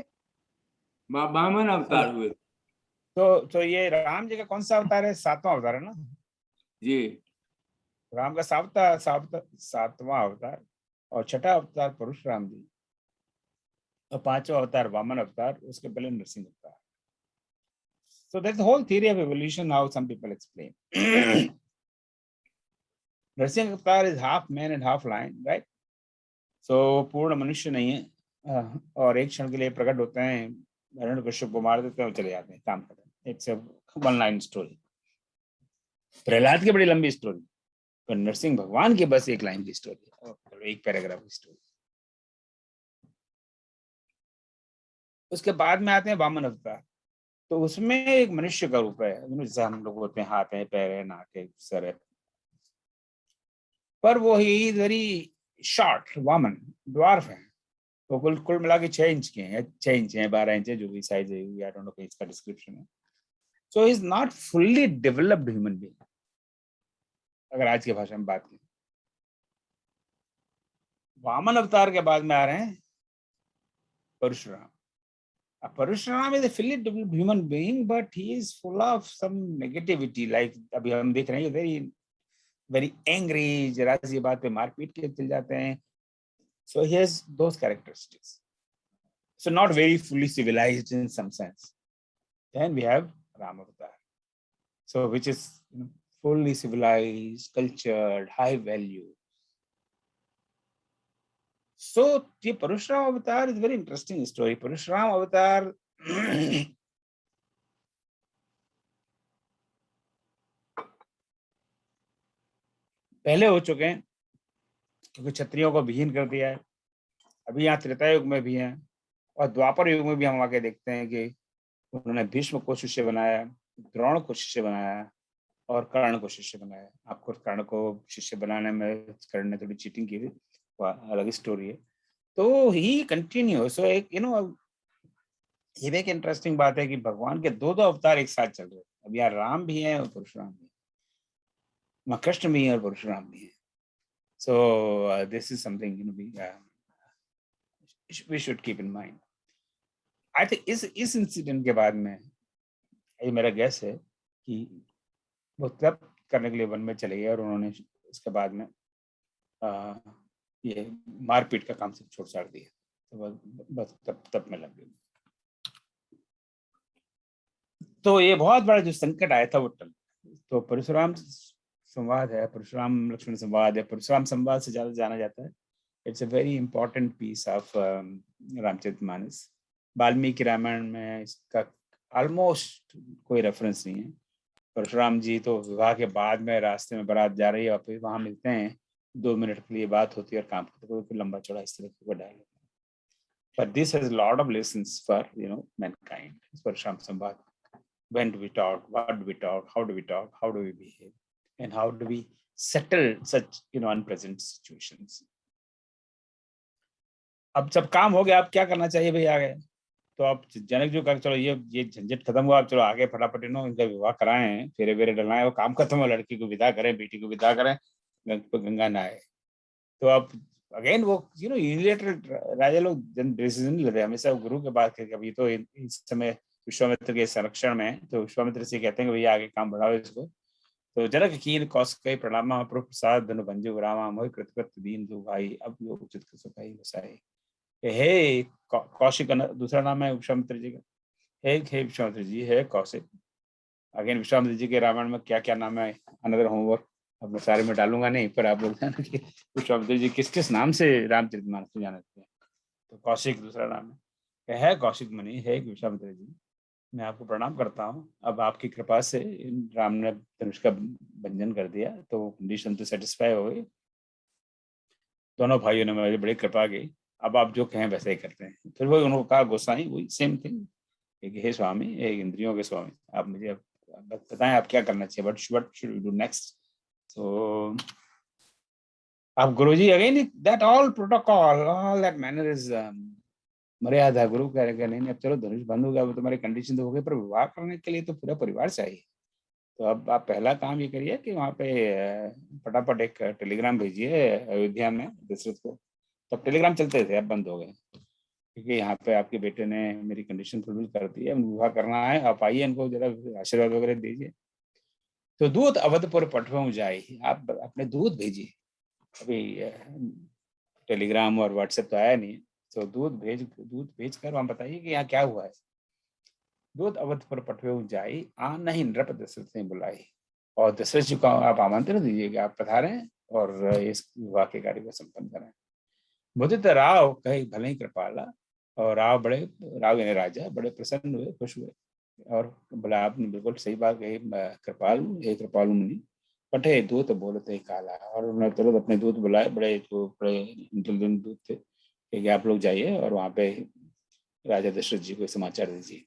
वामन अवतार हुए। तो ये राम जी का कौन सा अवतार है? 7वां अवतार है ना? जी, राम का सातवां अवतार, और छठा अवतार परशुराम जी, और 5वां अवतार वामन अवतार, उसके पहले नरसिंह अवतार। So that's the whole theory of evolution, how some people explain. Narasimha अवतार is half man and half lion, right? So पूर्ण मनुष्य नहीं है, और एक क्षण के लिए प्रकट होते हैं, हिरण्यकश्यप को मार देते हैं और चले जाते हैं, काम करते हैं। It's a one line story. Prahlad की बड़ी लंबी स्टोरी, पर नरसिंह भगवान की बस एक लाइन की स्टोरी, एक पैराग्राफ की स्टोरी। उसके बाद में आते हैं वामन अवतार। तो उसमें एक मनुष्य का रूप है, जैसे हम लोग होते हैं, हाथ है, पैर है, नाक है, सर है, पर वो ही वेरी शॉर्ट, वामन ड्वार्फ है। तो कुल मिला के 6 इंच के हैं, 6 इंच है, 12 इंच है, जो भी साइज है, आई डोंट नो कहीं इसका डिस्क्रिप्शन है। So he is not fully developed human being, अगर आज की भाषा में बात करें। वामन अवतार के बाद में आ रहे हैं Parshuram. Parashuram is a fully developed human being, but he is full of some negativity. Like अभी हम देख रहे हैं, very very angry, जरा सी बात पे मारपीट के चल जाते हैं। So he has those characteristics. So not very fully civilized in some sense. Then we have Ram Avatar. So which is, fully civilized, cultured, high value. So ये परशुराम अवतार is very interesting story. Parshuram अवतार पहले हो चुके हैं, क्योंकि क्षत्रियों को विहीन कर दिया है। अभी यहाँ त्रेता युग में भी हैं, और द्वापर युग में भी हम आके देखते हैं कि उन्होंने भीष्म को शिष्य बनाया, द्रोण को शिष्य बनाया, और कर्ण को शिष्य बनाया। आपको कर्ण को शिष्य बनाने में कर्ण ने थोड़ी चीटिंग की थी, वो अलग स्टोरी है। तो ही कंटिन्यू। सो एक ये भी एक इंटरेस्टिंग बात है कि भगवान के दो अवतार एक साथ चल रहे हैं। अब यहाँ राम भी है और परशुराम भी है, वहाँ कृष्ण भी है और परशुराम भी है। So this is something we should keep in mind. I think इस इंसिडेंट के बाद में, ये मेरा गैस है कि वो तब करने के लिए वन में चले गए, और उन्होंने इसके बाद में ये मारपीट का काम सब छोड़ छाड़ दिया। तो बस तब में लग गई। तो ये बहुत बड़ा जो संकट आया था वो टल। तो परशुराम संवाद है, परशुराम लक्ष्मण संवाद है, परशुराम संवाद से ज्यादा जाना जाता है। It's a very important piece of Ramcharitmanas. Valmiki Ramayana में इसका ऑलमोस्ट कोई रेफरेंस नहीं है। परशुराम जी तो विवाह के बाद में रास्ते में बारात जा रही है, और फिर वहां मिलते हैं, 2 मिनट के लिए बात होती है और काम करते हैं, फिर लंबा चौड़ा इस तरह का dialogue. But this has a lot of lessons for mankind. Parashurama Samvad. When do we talk? What do we talk? How do we talk? How do we behave? And how do we settle such unpleasant situations? अब सब काम हो गया, अब क्या करना चाहिए भाई? आ गए तो आप जनक जी का, चलो ये झंझट खत्म हुआ, अब चलो आगे फटाफट इनका विवाह कराएं, फेरे वेरे डलाएं, वो काम खत्म हो, लड़की को विदा करें, बेटी को विदा करें, गंगा नहाए। तो अब अगेन वो यूनिलेटरल राजा लोग डिसीजन नहीं लेते, हमेशा गुरु के बात करके। अभी तो इस समय विश्वामित्र के संरक्षण में, तो विश्वामित्र से कहते हैं कि भैया आगे काम बढ़ाओ इसको। तो जनक कीन कौशिक प्रणाम प्रभु प्रसाद धनु भंजु रामा मोहि कृत दीन दु भाई, अब यो उचित सुखाई बसाई। हे कौशिक, दूसरा नाम है विश्वामित्र जी का। हे विश्वामित्र जी, हे कौशिक। अगेन विश्वामित्र जी के रामायण में क्या क्या नाम है, अनदर होमवर्क, अब मैं सारे में डालूंगा नहीं, पर आप लोग कि विश्वामित्र जी किस किस नाम से रामचरितमानस में जानते हैं। तो कौशिक दूसरा नाम है कौशिक मुनि, हे विश्वामित्र जी, मैं आपको प्रणाम करता हूँ। अब आपकी कृपा से राम ने धनुष का भंजन कर दिया, तो कंडीशन तो सेटिस्फाई हो गई। दोनों भाइयों ने मेरी बड़ी कृपा की, अब आप जो कहें वैसे ही करते हैं। फिर वही उन्होंने कहा, गोसाई, वही सेम थिंग, एक हे स्वामी, एक इंद्रियों के स्वामी, आप मुझे अब बस बताएं आप क्या करना चाहिए, what should we do next? So अब गुरुजी again that all protocol, all that mannerism, मर्यादा, गुरु कह रहे नहीं, अब चलो धनुष बंद हो गया, वो तुम्हारी कंडीशन तो हो गई, पर विवाह करने के लिए तो पूरा परिवार चाहिए। तो अब आप पहला काम ये करिए कि वहाँ पे फटाफट एक टेलीग्राम भेजिए अयोध्या में दशरथ को। तब टेलीग्राम चलते थे, अब बंद हो गए, क्योंकि यहाँ पे आपके बेटे ने मेरी कंडीशन फुलफिल कर दी है, विवाह करना है, आप आइए, इनको जरा आशीर्वाद वगैरह दीजिए। तो दूत अवधपुर पठवऊं जाए, आप अपने दूत भेजिए। अभी टेलीग्राम और व्हाट्सएप तो आया नहीं, तो दूत भेज कर वहाँ बताइए कि यहाँ क्या हुआ है। दूत अवधपुर पठवऊं जाए, आन नहीं नृप दशरथ ने बुलाई, और दशरथ जी को आप आमंत्रण दीजिएगा, आप पधारें और इस विवाह के कार्य को संपन्न करें। मुदित राव कहे भले ही कृपाला, और राव यानी राजा बड़े प्रसन्न हुए, खुश हुए, और बोला आपने बिल्कुल सही बात कही, कृपालु मुनि पठे दूत बोलते काला। और उन्होंने तुरंत अपने दूत बुलाए, बड़े इंटेलिजेंट दूत थे, कि आप लोग जाइए और वहाँ पे राजा दशरथ जी को समाचार दीजिए।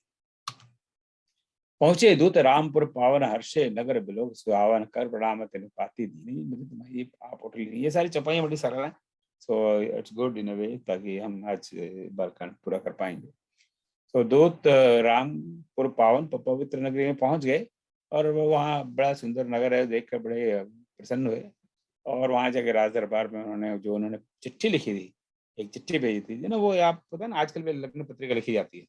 पहुंचे दूत रामपुर पावन हर्षे, नगर बिलोक सुहावन, कर प्रणाम तेन पाती दीनी। आप उठ लीजिए, ये सारी चौपाइयाँ बड़ी सरल हैं, सो इट्स गुड इन अ वे, ताकि हम आज बारखंड पूरा कर पाएंगे। तो दूत रामपुर पावन पवित्र नगरी में पहुंच गए, और वहाँ बड़ा सुंदर नगर है, देखकर बड़े प्रसन्न हुए। और वहाँ जाके राज दरबार में उन्होंने चिट्ठी लिखी थी, एक चिट्ठी भेजी थी ना, वो आप पता ना, आजकल भी लग्न पत्रिका लिखी जाती है।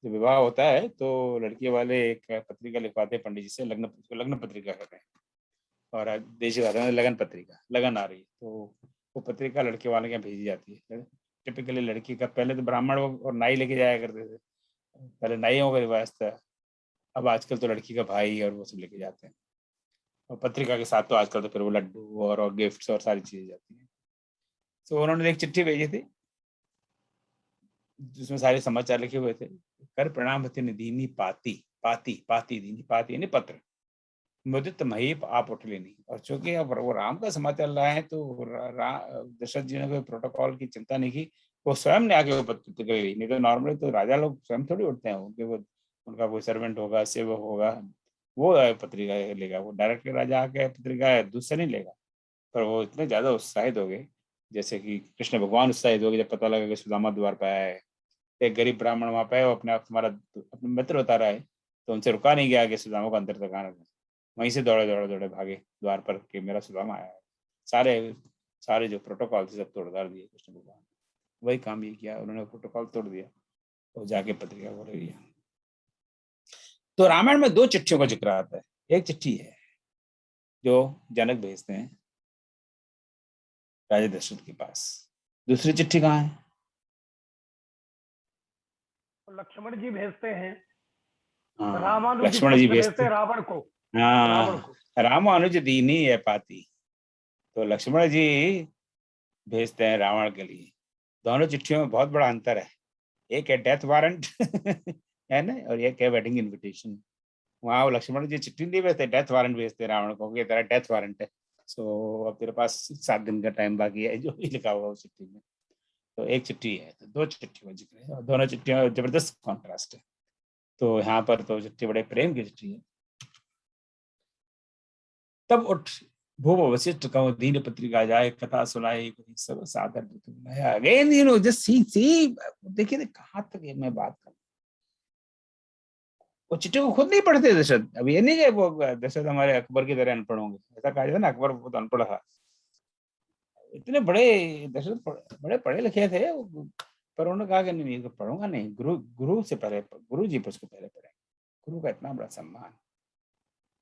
जब विवाह होता है तो लड़की वाले एक पत्रिका लिखवाते हैं पंडित जी से, लग्न पत्रिका कहते हैं, और देशी भाषा में लगन पत्रिका, लगन आ रही है, तो वो पत्रिका लड़के वाले के यहाँ भेजी जाती है। टिपिकली लड़की का, पहले तो ब्राह्मण और नाई लेके जाया करते थे, पहले नाइयों का रिवाज था, अब आजकल तो लड़की का भाई और वो सब लेके जाते हैं, और पत्रिका के साथ तो आजकल तो फिर वो लड्डू और गिफ्ट्स और सारी चीजें जाती हैं। तो उन्होंने एक चिट्ठी भेजी थी जिसमें सारे समाचार लिखे हुए थे। कर प्रणाम दीनी पाती, पाती दीनी, पाती यानी पत्र, मुदित महीप आप उठ लेनी। और चूंकि अब वो राम का समाचार लाए हैं, तो दशरथ जी ने कोई प्रोटोकॉल की चिंता नहीं की, वो स्वयं ने आके वो पत्रिका ली। नहीं तो नॉर्मली तो राजा लोग स्वयं थोड़ी उठते हैं, उनका कोई सर्वेंट होगा, सेवक होगा, वो पत्रिका लेगा, वो डायरेक्ट राजा आके पत्रिका दूसरे नहीं लेगा। पर वो इतने ज्यादा उत्साहित हो गए, जैसे कि कृष्ण भगवान उत्साहित हो गए जब पता लगा कि सुदामा द्वार पर आया है। एक गरीब ब्राह्मण वहां पे, वो अपने आप तुम्हारा अपने मित्र बता रहा है, तो उनसे रुका नहीं गया कि सुदामा को अंदर तक आना था, वहीं से दौड़े भागे द्वार पर कि मेरा सुदामा आया है। सारे जो प्रोटोकॉल थे सब तोड़ दिए कृष्ण भगवान। वही काम ये किया, उन्होंने प्रोटोकॉल तोड़ दिया और जाके पत्रिका को ले लिया। तो रामायण में 2 चिट्ठियों का जिक्र आता है। एक चिट्ठी है जो जनक भेजते हैं राजा दशरथ के पास, दूसरी चिट्ठी कहाँ है? लक्ष्मण जी भेजते हैं, हाँ, रामानुज लक्ष्मण जी भेजते हैं रावण को। हाँ, रामानुज दीनी है पाती, तो लक्ष्मण जी भेजते हैं रावण के लिए। दोनों चिट्ठियों में बहुत बड़ा अंतर है, एक है डेथ वारंट है ना, और एक है वेडिंग इनविटेशन। वहाँ वो लक्ष्मण जी चिट्ठी नहीं भेजते, डेथ वारंट भेजते रावण को, कि तेरा डेथ वारंट है, सो अब तेरे पास 7 दिन का टाइम बाकी है, जो भी लिखा हुआ उस चिट्ठी में। तो एक चिट्ठी है, तो 2 चिट्ठियों का जिक्र है, और दोनों चिट्ठियों में जबरदस्त कॉन्ट्रास्ट है। तो यहाँ पर तो चिट्ठी बड़े प्रेम की चिट्ठी है। तब उठ भूप वशिष्ठ कहूँ दीन पत्रिका जाए, कथा सुनाई सब सादर। Again you know just see देखिए कहाँ तक मैं बात करूँ। वो चिट्ठी को खुद नहीं पढ़ते दशरथ। अब ये नहीं कि वो दशरथ हमारे अकबर की तरह अनपढ़ होंगे, ऐसा कहा जाता ना, अकबर बहुत अनपढ़ था। इतने बड़े दशरथ बड़े पढ़े लिखे थे, पर उन्होंने कहा कि नहीं पढ़ूंगा नहीं, गुरु से पहले, गुरु जी पर उसको पहले पढ़े, गुरु का इतना बड़ा सम्मान।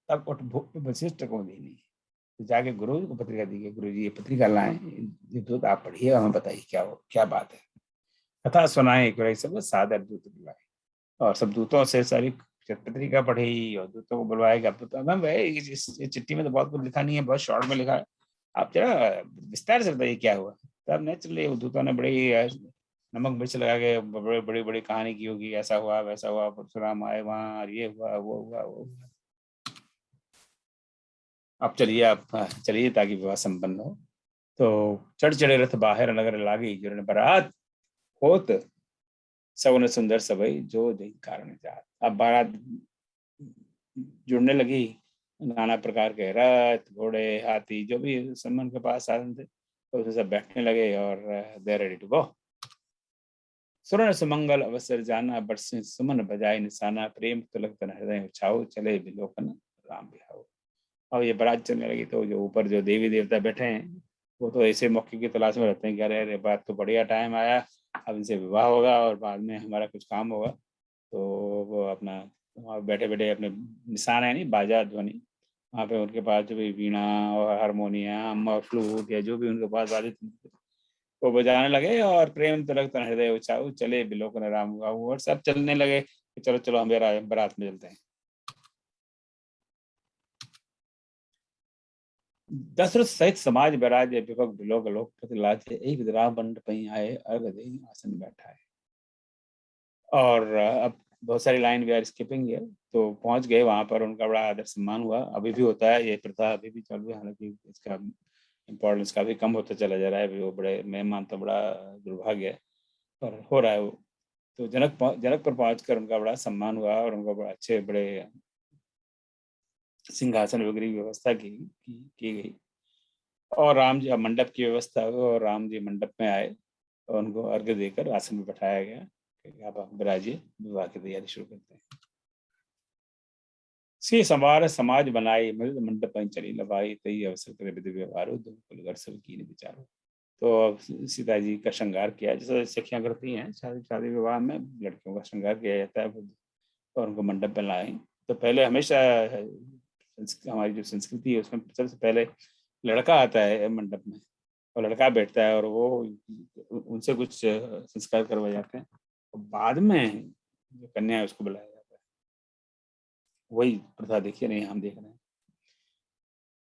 तब उठ भूप वशिष्ठ को दी नहीं, तो जाके गुरु जी को पत्रिका दी, गुरु जी ये पत्रिका लाए, ये दूत आप पढ़िए, हमें बताइए क्या बात है। कथा सुनाए सब सादर दूत बुलाए, और सब दूतों से सारी पत्रिका पढ़ी और दूतों को बुलवाया कि अब तो मैम इस चिट्ठी में तो बहुत कुछ लिखा नहीं है, बहुत शॉर्ट में लिखा है, आप जरा विस्तार से बताइए क्या हुआ। तब नेचुरली दूतों ने बड़ी नमक मिर्च लगा के बड़ी कहानी की होगी, ऐसा हुआ वैसा हुआ, परशुराम आए वहाँ, ये हुआ वो हुआ वो हुआ। अब चलिए ताकि विवाह संपन्न हो। तो चढ़े रथ बाहर नगर लागी, जिन्होंने बारात होत सवन सुंदर सबई जो कारण जात। अब बारात जुड़ने लगी। नाना प्रकार के रथ, घोड़े, हाथी, जो भी सुमन के पास साधन थे, तो उसमें सब बैठने लगे और दे रेडी टू गो। सुरण सुमंगल अवसर जाना, बरसे सुमन बजाए निशाना, प्रेम तिलक तन हृदय उछाओ, चले विलोकन राम बिहाओ। और ये बारात चलने लगी, तो जो ऊपर जो देवी देवता बैठे हैं वो तो ऐसे मौके की तलाश में रहते हैं कि अरे अरे बात तो बढ़िया टाइम आया, अब इनसे विवाह होगा और बाद में हमारा कुछ काम होगा। तो वो अपना वहाँ बैठे बैठे अपने निशान है नहीं, बाजा ध्वनि, वहाँ पे उनके पास जो भी वीणा और हारमोनियम और फ्लूट या जो भी उनके पास वादित वो बजाने लगे, और प्रेम तिलक तन हृदय उछाऊ, चले बिलोकन राम गाऊ, और सब चलने लगे कि चलो चलो हम बारात में चलते हैं। दशरथ सहित समाज बराज विभग बिलोक लोक प्रतिलाज, एक विद्राह मंडप पहीं आए, अर्घ देहि आसन बैठा है। और अब बहुत सारी लाइन वी आर स्किपिंग है, तो पहुंच गए वहां पर, उनका बड़ा आदर सम्मान हुआ। अभी भी होता है ये प्रथा, अभी भी चल रही है, हालांकि इसका इम्पोर्टेंस काफी कम होता चला जा रहा है। वो बड़े, मैं मानता हूँ, बड़ा दुर्भाग्य है, पर हो रहा है वो। तो जनक पर पहुंचकर उनका बड़ा सम्मान हुआ और उनको बड़ा अच्छे बड़े सिंहासन वगैरह की व्यवस्था की गई। और राम जी, मंडप की व्यवस्था हुई और राम जी मंडप में आए और उनको अर्घ्य देकर आसन में बैठाया गया कि आप विराजिए, विवाह की तैयारी शुरू करते हैं। सी समार समाज बनाई, मृद मंडप चली लवाई, तई अवसर करे विधि व्यवहारो, दो कुलगर सब कीन विचारो। तो अब सीता जी का श्रृंगार किया, जैसे सखियां करती हैं शादी विवाह में, लड़कियों का श्रृंगार किया जाता है और उनको मंडप में लाए। तो पहले हमेशा हमारी जो संस्कृति है उसमें सबसे पहले लड़का आता है मंडप में और लड़का बैठता है और वो उनसे कुछ संस्कार करवाए जाते हैं, और बाद में जो कन्या है उसको बुलाया जाता है। वही प्रथा देखिए नहीं, हम देख रहे हैं।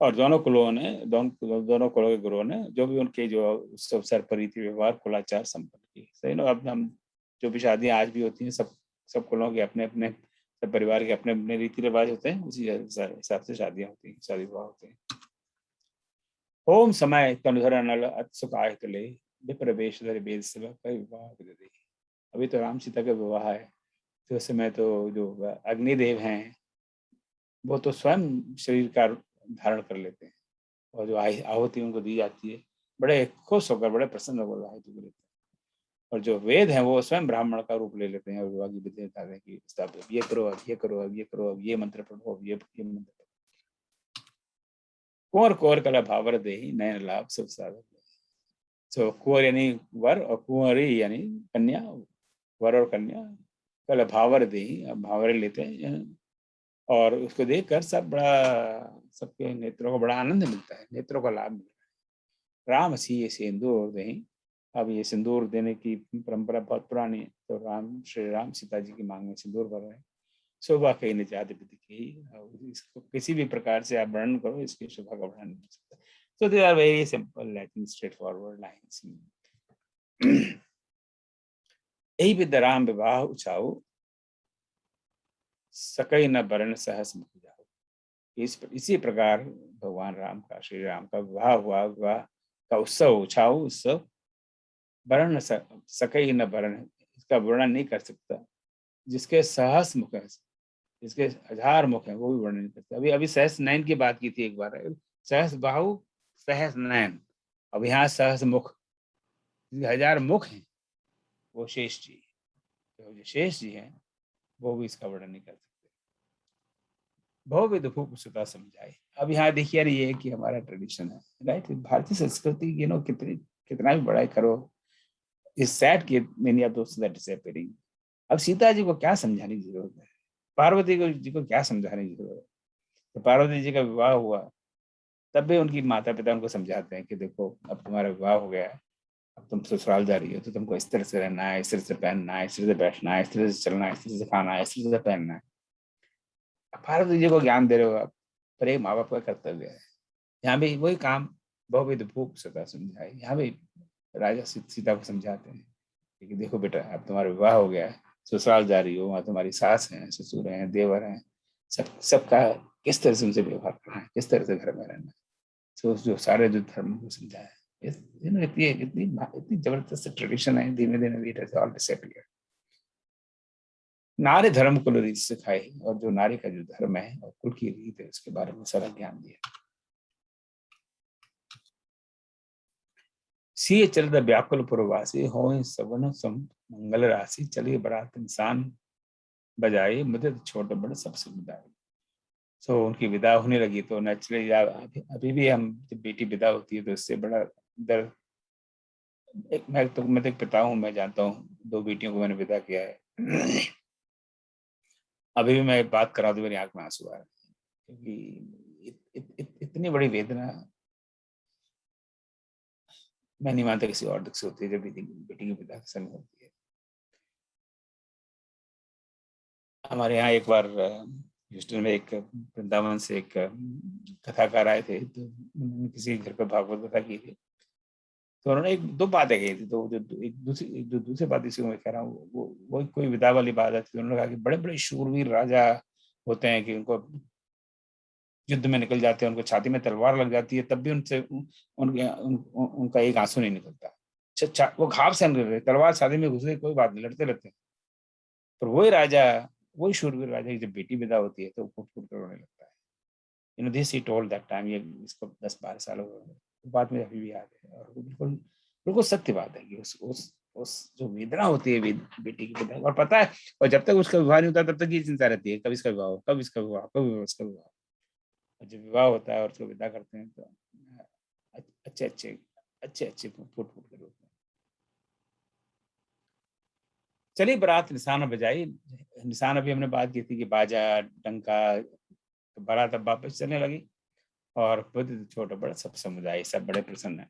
और दोनों कुलों ने, दोनों कुलों के गुरुओं ने जो भी उनके जो उस अवसर पर रीति व्यवहार कुलाचार संपन्न की। सही ना, अब हम जो भी शादियां आज भी होती हैं, सब कुलों के अपने अपने, सब परिवार के अपने अपने रीति रिवाज होते हैं, उसी हिसाब से शादियां होती हैं, शादी विवाह होते हैं। होम समय तनुधर नल अत्सुकाय कले, विप्रवेश धर वेद सेवा कई विवाह विदधि। अभी तो राम सीता का विवाह है, तो उस समय तो जो अग्निदेव हैं वो तो स्वयं शरीर का धारण कर लेते हैं, और जो आहुति उनको दी जाती है, बड़े खुश होकर, बड़े प्रसन्न होकर आहुति को लेते हैं। और जो वेद हैं वो स्वयं ब्राह्मण का रूप ले लेते हैं और विवाह की विधि बताते हैं कि अब ये करो, अब ये करो, अब ये करो, अब ये मंत्र पढ़ो, अब ये मंत्र पढ़ो। कुंवर कुंवर कला भावर देहि, नयन लाभ सब साधन। तो कुंवर यानी वर, और कुंवरी यानी कन्या, वर और कन्या, कला भावर देहि, अब भावरे लेते हैं, और उसको देखकर सब बड़ा, सबके नेत्रों को बड़ा आनंद मिलता है, नेत्रों का लाभ मिलता है। राम सी ये सिंदूर देहि, अब ये सिंदूर देने की परंपरा बहुत पुरानी है, तो श्री राम सीता जी की मांग में सिंदूर भर रहे हैं। शोभा कहीं न जात विधि की, इसको किसी भी प्रकार से आप वर्णन करो, इसकी शोभा का वर्णन नहीं हो सकता। So they are very simple, I think, straightforward lines. यही विद राम विवाह उछाओ, सकई न बरन सहस मुख जाओ। इसी प्रकार भगवान राम का, श्री राम का विवाह हुआ, विवाह का उत्सव उछाओ, उत्सव वर्ण सकई न वर्ण, इसका वर्णन नहीं कर सकता। जिसके सहस मुख है, जिसके हजार मुख है, वो भी वर्णन नहीं करता। अभी अभी सहस नयन की बात की थी एक बार, सहस बाहु सहस नयन, अब यहाँ सहस मुख, हजार मुख हैं, वो शेष जी, तो जो शेष जी हैं वो भी इसका वर्णन नहीं कर सकते। बहुविध भूप सुता समझाए। अब यहाँ देखिए ये है कि हमारा ट्रेडिशन है, राइट, भारतीय संस्कृति, कितना भी बड़ाई करो, इस सैड कि मेनी ऑफ दोस्त दैट डिसअपीयरिंग। अब सीता जी को क्या समझाने की जरूरत है, पार्वती जी को क्या समझाने की जरूरत है। तो पार्वती जी का विवाह हुआ, तब भी उनकी माता पिता उनको समझाते हैं कि देखो अब तुम्हारा विवाह हो गया है, अब तुम ससुराल जा रही हो, तो तुमको इस तरह से रहना है, इस तरह से पहनना है, इस तरह से बैठना है, इस तरह से चलना है, इस तरह से खाना है, इस तरह से पहनना है। पार्वती जी को ज्ञान दे रहे हो आप, पर एक माँ बाप का कर्तव्य है। यहाँ भी वही काम, बहुविध भूप सुता समझाए, यहाँ भी राजा सीता को समझाते हैं कि देखो बेटा अब तुम्हारा विवाह हो गया है, ससुराल जा रही हो, वहाँ तुम्हारी सास हैं, ससुर हैं, देवर हैं, सबका किस तरह से उनसे व्यवहार करना है, किस तरह से घर में रहना है। तो जो सारे जो धर्म को समझाया, इतनी जबरदस्त ट्रेडिशन है, धीमे धीमे इट हैज ऑल डिसअपीयर्ड। नारी धर्म कुल रीत सिखाई, और जो नारी का जो धर्म है और कुल की रीत है उसके बारे में सारा ज्ञान दिया। सी चलत व्याकुल पुरवासी हो सवन सम मंगल राशि, चलिए बरात इंसान बजाई मुदत छोट बड़ सबसे विदाई। सो उनकी विदा होने लगी तो नेचुरली अभी भी हम जब बेटी विदा होती है तो इससे बड़ा दर्द, मैं तो एक पिता हूँ, मैं जानता हूँ 2 बेटियों को मैंने विदा किया है। अभी भी मैं बात कर रहा हूँ तो मेरी आंख में आंसू आ रहे हैं, क्योंकि इतनी बड़ी वेदना मैं नहीं मानता किसी और दुख से होती है जब बेटी की विदा के समय होती है। हमारे यहाँ एक बार ह्यूस्टन में एक वृंदावन से एक कथाकार आए थे, तो उन्होंने किसी घर पर भागवत कथा की थी, तो उन्होंने 1-2 बातें कही थी। तो जो दूसरी बात इसी को मैं कह रहा हूँ, वो कोई विदा वाली बात आती थी। उन्होंने कहा कि बड़े बड़े शूरवीर राजा होते हैं कि उनको युद्ध में निकल जाते हैं, उनको छाती में तलवार लग जाती है, तब भी उनसे उनका एक आंसू नहीं निकलता। वो घाव सहन कर रहे, तलवार छाती में घुस गई, कोई बात नहीं, लड़ते रहते हैं। पर वही राजा, वही शूरवीर राजा की जब बेटी विदा होती है तो फुट फुट कर रोने लगता है। This he told that time, ये इसको 10-12 साल हो गए, बात में अभी भी याद है, और बिल्कुल बिल्कुल सत्य बात है कि उस जो वेदना होती है बेटी की विदा, और पता है, और जब तक उसका विवाह नहीं होता तब तक ये चिंता रहती है, कब इसका विवाह हो, कब इसका विवाह, कब इसका विवाह। और जब विवाह होता है और उसको विदा करते हैं तो अच्छे फुट फुट कर रोते हैं। चलिए बरात निशान बजाई, निशान अभी हमने बात की थी कि बाजा डंका, बारात अब वापस चलने लगी, और खुद छोटा बड़ा सब समुदाय सब बड़े प्रसन्न है।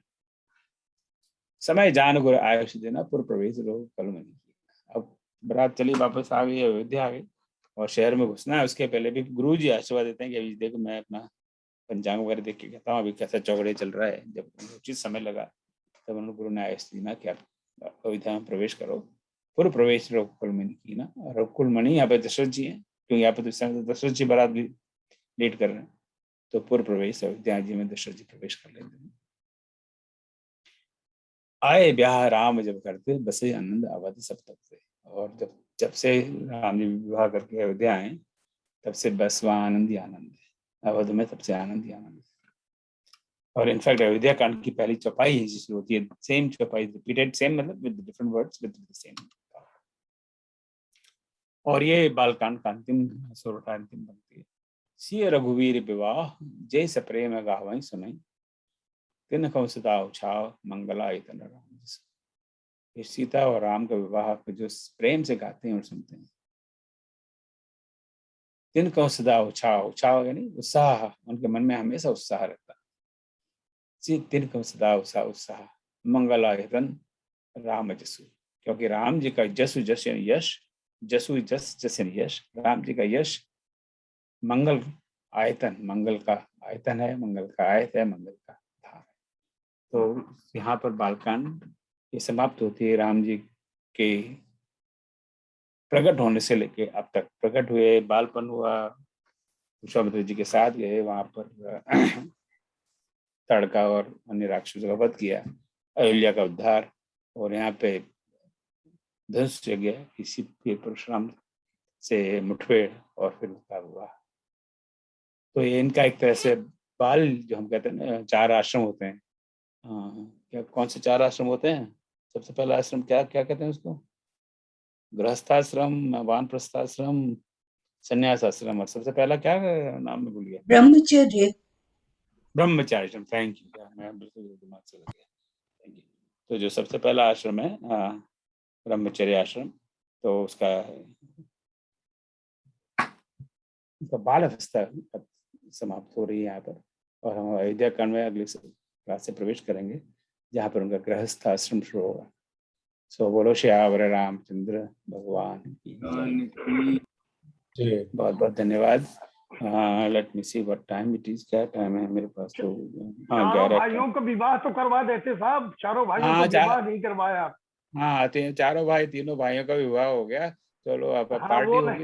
समय जान गुर आयुष देना, पुर प्रवेश लोग कल मनी। अब बारात चली, वापस आ गई, अयोध्या आ गई, और शहर में घुसना है। उसके पहले भी गुरु जी आशीर्वाद देते हैं कि अभी देखो मैं अपना पंचांग वगैरह देख के कहता हूँ अभी कैसा चौगड़े चल रहा है। जब उचित समय लगा तब उन्होंने गुरु ने आयुष देना कि आप अयोध्या में प्रवेश करो, पूर्व प्रवेश रघुकुल मणि की ना। रघुकुल मणि यहाँ पे दशरथ जी हैं, क्योंकि यहाँ पे दशरथ जी बारात भी लेट कर रहे हैं, तो पूर्व प्रवेश अयोध्या जी में दशरथ जी प्रवेश कर लेते हैं। आए ब्याह राम जब करते, बसे आनंद अवध सब तक से। और जब से राम जी विवाह करके अयोध्या आए तब से बस वहाँ आनंद ही आनंद है, अवध में सबसे आनंद ही आनंद है। और इनफैक्ट अयोध्या कांड की पहली चौपाई ही जिसकी होती है, सेम चौपाई रिपीटेड, सेम मतलब with different words with the same. और ये बालकांड का अंतिम सोरठा अंतिम बनती है। सिय रघुवीर विवाह जय सप्रेम गावई सुनई, तिन कौ सदा उछाव मंगला इतन राम। सीता और राम का विवाह को जो प्रेम से गाते हैं और सुनते हैं। तिन कौ सदा उछाव यानी उत्साह, उनके मन में हमेशा उत्साह रहता है। तिन कौ सदा उत्साह मंगला इतन राम जसु, क्योंकि राम जी का जसु जस यानी यश, जसु जस यानी यश, राम जी का यश मंगल आयतन, मंगल का आयतन है, मंगल का आयत है, मंगल का धाम है। तो यहाँ पर बालकांड ये समाप्त होती है राम जी के प्रकट होने से लेके अब तक। प्रकट हुए, बालपन हुआ, विश्वामित्र जी के साथ गए, वहां पर तड़का और अन्य राक्षसों का वध किया, अहिल्या का उद्धार, और यहाँ पे धनुष यज्ञ, किसी परशुराम से मुठभेड़, और फिर उसका हुआ। तो ये इनका एक तरह से बाल, जो हम कहते हैं ना 4 आश्रम होते हैं, क्या कौन से 4 आश्रम होते हैं? सबसे पहला आश्रम क्या कहते हैं उसको? गृहस्थाश्रम, वानप्रस्थाश्रम, संन्यास आश्रम, और सबसे पहला क्या नाम में भूल गया? ब्रह्मचर्य। ब्रह्मचार्य। थैंक यू, मैं बिल्कुल दिमाग से लग गया। Thank you. तो जो सबसे पहला आश्रम है ब्रह्मचर्य आश्रम, तो उसका बाल अवस्था समाप्त हो रही है यहाँ पर, और हम अयोध्या कांड में अगले क्लास से प्रवेश करेंगे जहाँ पर उनका गृहस्थ आश्रम शुरू होगा। सो बोलो श्यावर रामचंद्र भगवान की जय। बहुत बहुत धन्यवाद। Let me see what time it is, क्या टाइम है मेरे पास? तो चारों भाइयों को विवाह तो करवा देते साहब, चारों भाइयों को विवाह नहीं करवाया। हाँ, चारों भाई, तीनों भाइयों का विवाह हो गया। चलो अब पार्टी होगी।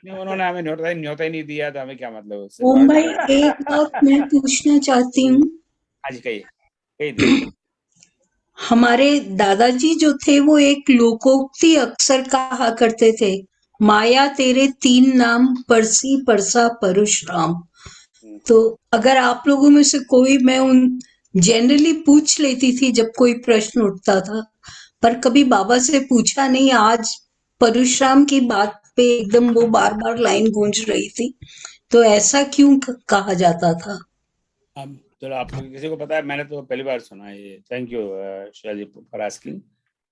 नहीं, उन्होंने हमें न्योता ही नहीं दिया, तो हमें क्या मतलब उससे? ओम भाई एक बात मैं पूछना चाहती हूँ। आज कही हमारे दादाजी जो थे वो एक लोकोक्ति अक्सर कहा करते थे माया तेरे 3 नाम, परसी, परसा, परशुराम। तो अगर आप लोगों में से कोई, मैं उन जनरली पूछ लेती थी जब कोई प्रश्न उठता था, पर कभी बाबा से पूछा नहीं। आज परशुराम की बात पे एकदम वो बार-बार लाइन गूंज रही थी, तो ऐसा क्यों कहा जाता था? अब चलो, आपको किसी को पता है? मैंने तो पहली बार सुना है ये। Thank you Shreya ji for asking,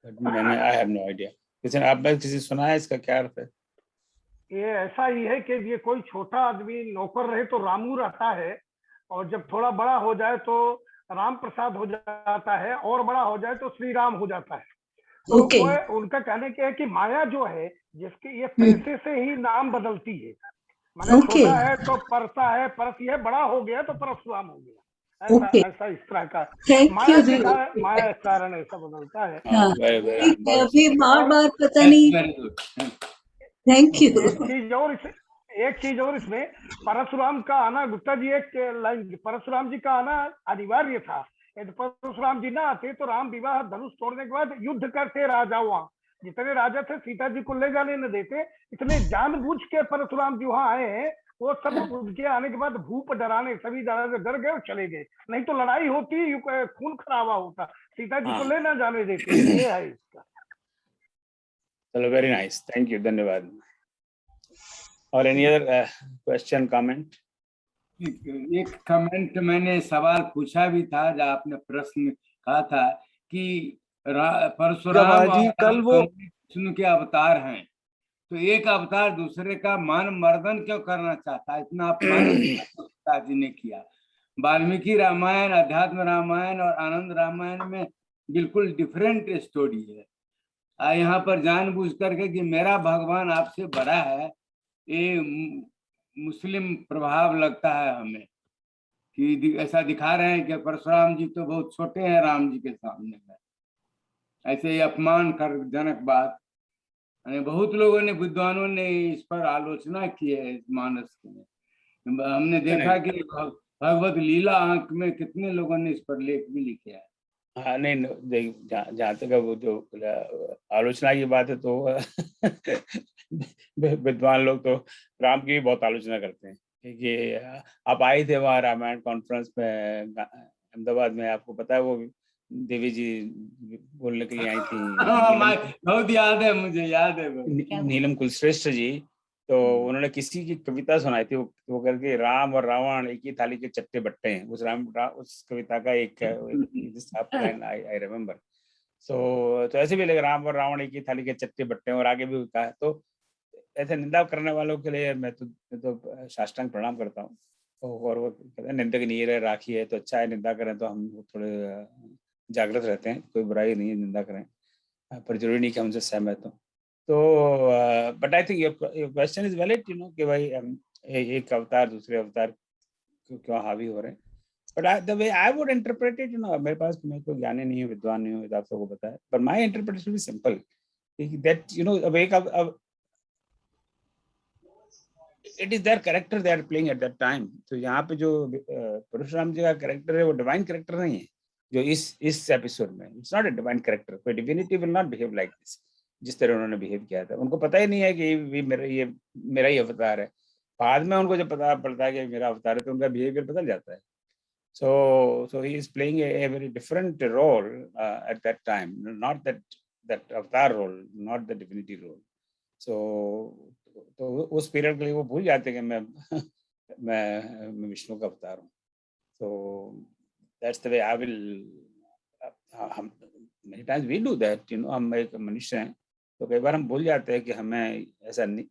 but मैंने आई हैव नो आइडिया। किसी ने, आप में किसी सुना है इसका क्या अर्थ है? ये ऐसा ही है कि ये कोई छोटा आदमी नौकर रहे तो रामू रहता है, और जब थोड़ा बड़ा हो जाए तो राम प्रसाद हो जाता है, और बड़ा हो जाए तो श्री राम हो जाता है। तो ओके। वो उनका कहने के है कि माया जो है, जिसके ये हम्म, पैसे से ही नाम बदलती है। माने ओके, छोटा है तो परसा है, परस ये बड़ा हो गया तो परशुराम हो गया। ऐसा ओके। ऐसा इस तरह का थैंक यू। माया के कारण ऐसा बदलता है। हाँ, वेरी वेरी ठीक है। बहुत अभी अच्छा। बार-बार पता That's नहीं। very good. Thank you. एक चीज और इसमें, परशुराम का आना, गुप्ता जी एक लाइन, परशुराम जी का आना अनिवार्य था। यदि परशुराम जी ना आते तो राम विवाह धनुष तोड़ने के बाद युद्ध करते राजा, वहां जितने राजा थे सीता जी को ले जाने न देते, इसलिए जानबूझ के परशुराम जी वहां आए हैं। वो सब उनके आने के बाद भूप डराने, सभी राजा डर गए और चले गए, नहीं तो लड़ाई होती, खून खराबा होता, सीता जी को हाँ, ले ना जाने देते। ये है इसका। चलो, वेरी नाइस, थैंक यू, धन्यवाद। और एनी अदर क्वेश्चन, कमेंट? एक कमेंट, मैंने सवाल पूछा भी था जब आपने प्रश्न कहा था कि परशुराम और जी राम कल वो दोनों विष्णु के अवतार हैं, तो एक अवतार दूसरे का मान मर्दन क्यों करना चाहता है? इतना अपमानित पिताजी ने किया। वाल्मीकि रामायण, अध्यात्म रामायण और आनंद रामायण में बिल्कुल डिफरेंट स्टोरी है। यहाँ पर जानबूझ करके कि मेरा भगवान आपसे बड़ा है, ये मुस्लिम प्रभाव लगता है हमें, कि ऐसा दिखा रहे हैं कि परशुराम जी तो बहुत छोटे हैं राम जी के सामने में। ऐसे ही अपमान कर जनक बात, बहुत लोगों ने, विद्वानों ने इस पर आलोचना की है इस मानस में। हमने देखा कि भगवत लीला अंक में कितने लोगों ने इस पर लेख भी लिखे हैं। हाँ, नहीं, देख, जहाँ तक वो जो आलोचना की बात है, तो विद्वान लोग तो राम की भी बहुत आलोचना करते हैं, क्योंकि आप आए थे वहाँ रामायण कॉन्फ्रेंस में अहमदाबाद में, आपको पता है वो देवी जी बोलने के लिए आई थी, बहुत याद है, मुझे याद है नीलम कुलश्रेष्ठ जी। तो उन्होंने किसी की कविता सुनाई थी, वो करके राम और रावण एक ही थाली के चट्टे बट्टे हैं। उस कविता का एक आई रिमेम्बर। तो ऐसे भी लगे, राम और रावण एक ही थाली के चट्टे बट्टे हैं, और आगे भी कहा। तो ऐसे निंदा करने वालों के लिए मैं तो साष्टांग प्रणाम करता हूँ। और वो कहते हैं निंदक नीर है राखी है, तो अच्छा है, निंदा करें तो हम थोड़े जागृत रहते हैं, कोई बुराई नहीं है निंदा करें, पर जरूरी नहीं कि हमसे सहमत हो। तो but I think your question is valid, कि भाई एक अवतार दूसरे अवतार क्यों हावी हो रहे हैं। But the way I would interpret it, मेरे पास, मैं कोई ज्ञानी नहीं हूँ, विद्वान नहीं हूँ, आप सबको पता है, पर my interpretation is simple, that अब एक it is their character they are playing at that time. तो यहाँ पे जो परशुराम जी का कैरेक्टर है, वो डिवाइन कैरेक्टर नहीं है जो इस एपिसोड में। It's not a divine character. कोई divinity will not behave like this, जिस तरह उन्होंने बिहेव किया था। उनको पता ही नहीं है कि ये मेरा ही अवतार है। बाद में उनको जब पता पड़ता है कि मेरा अवतार है, तो उनका बिहेवियर बदल जाता है। So he is playing a very different role at that time, not that avatar role, not the divinity role. तो उस पीरियड के लिए वो भूल जाते हैं कि मैं विष्णु का अवतार हूँ। So that's the way I will. हम many times we do that, हम एक मनुष्य हैं, तो कई बार हम भूल जाते हैं कि हमें ऐसा नहीं,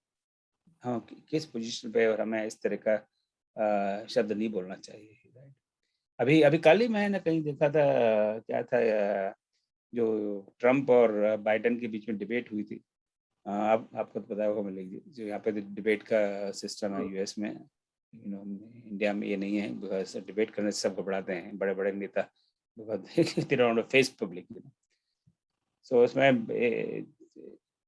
हम किस पोजीशन पे, और हमें इस तरह का शब्द नहीं बोलना चाहिए। अभी कल ही मैंने कहीं देखा था, क्या था, जो ट्रम्प और बाइडेन के बीच में डिबेट हुई थी। आपको तो पता होगा, मिलेगी जो यहाँ पे डिबेट का सिस्टम है यूएस में, इंडिया में ये नहीं है, बिकॉज डिबेट करने से सब घबराते हैं, बड़े बड़े नेता, फेस पब्लिक। सो उसमें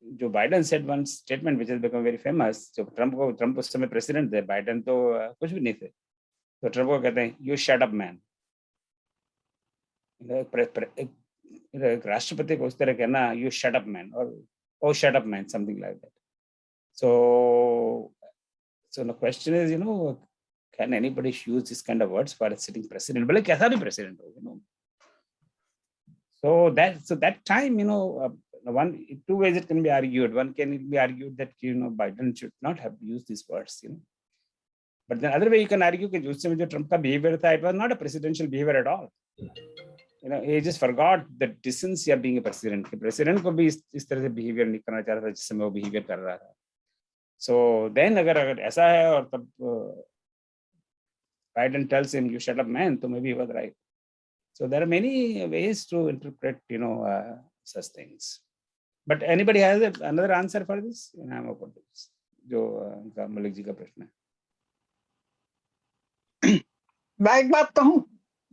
Joe Biden said one statement which has become very famous. जो ट्रम्प उस समय प्रेसिडेंट थे, बाइडेन तो कुछ भी नहीं थे, तो ट्रम्प को कहते हैं यू शट अप मैन। एक राष्ट्रपति को उस तरह कहना, यू शट अप मैन, और oh shut up man, something like that. So the question is, can anybody use this kind of words for a sitting president? But कैसा भी president हो, So that time, two ways it can be argued. One can be argued that Biden should not have used these words, But the other way you can argue that उस समय जो Trump का behavior था, it was not a presidential behavior at all. He just forgot the decency of being a president. President को भी इस तरह से behavior नहीं करना चाह रहा था जिस समय वो behavior कर रहा था. So then अगर ऐसा है और तब Biden tells him, "You shut up, man," तो maybe he was right. So there are many ways to interpret, such things. But anybody has another answer for this? I'm open to this. जो मलिक जी का प्रश्न है. मैं एक बात कहूं,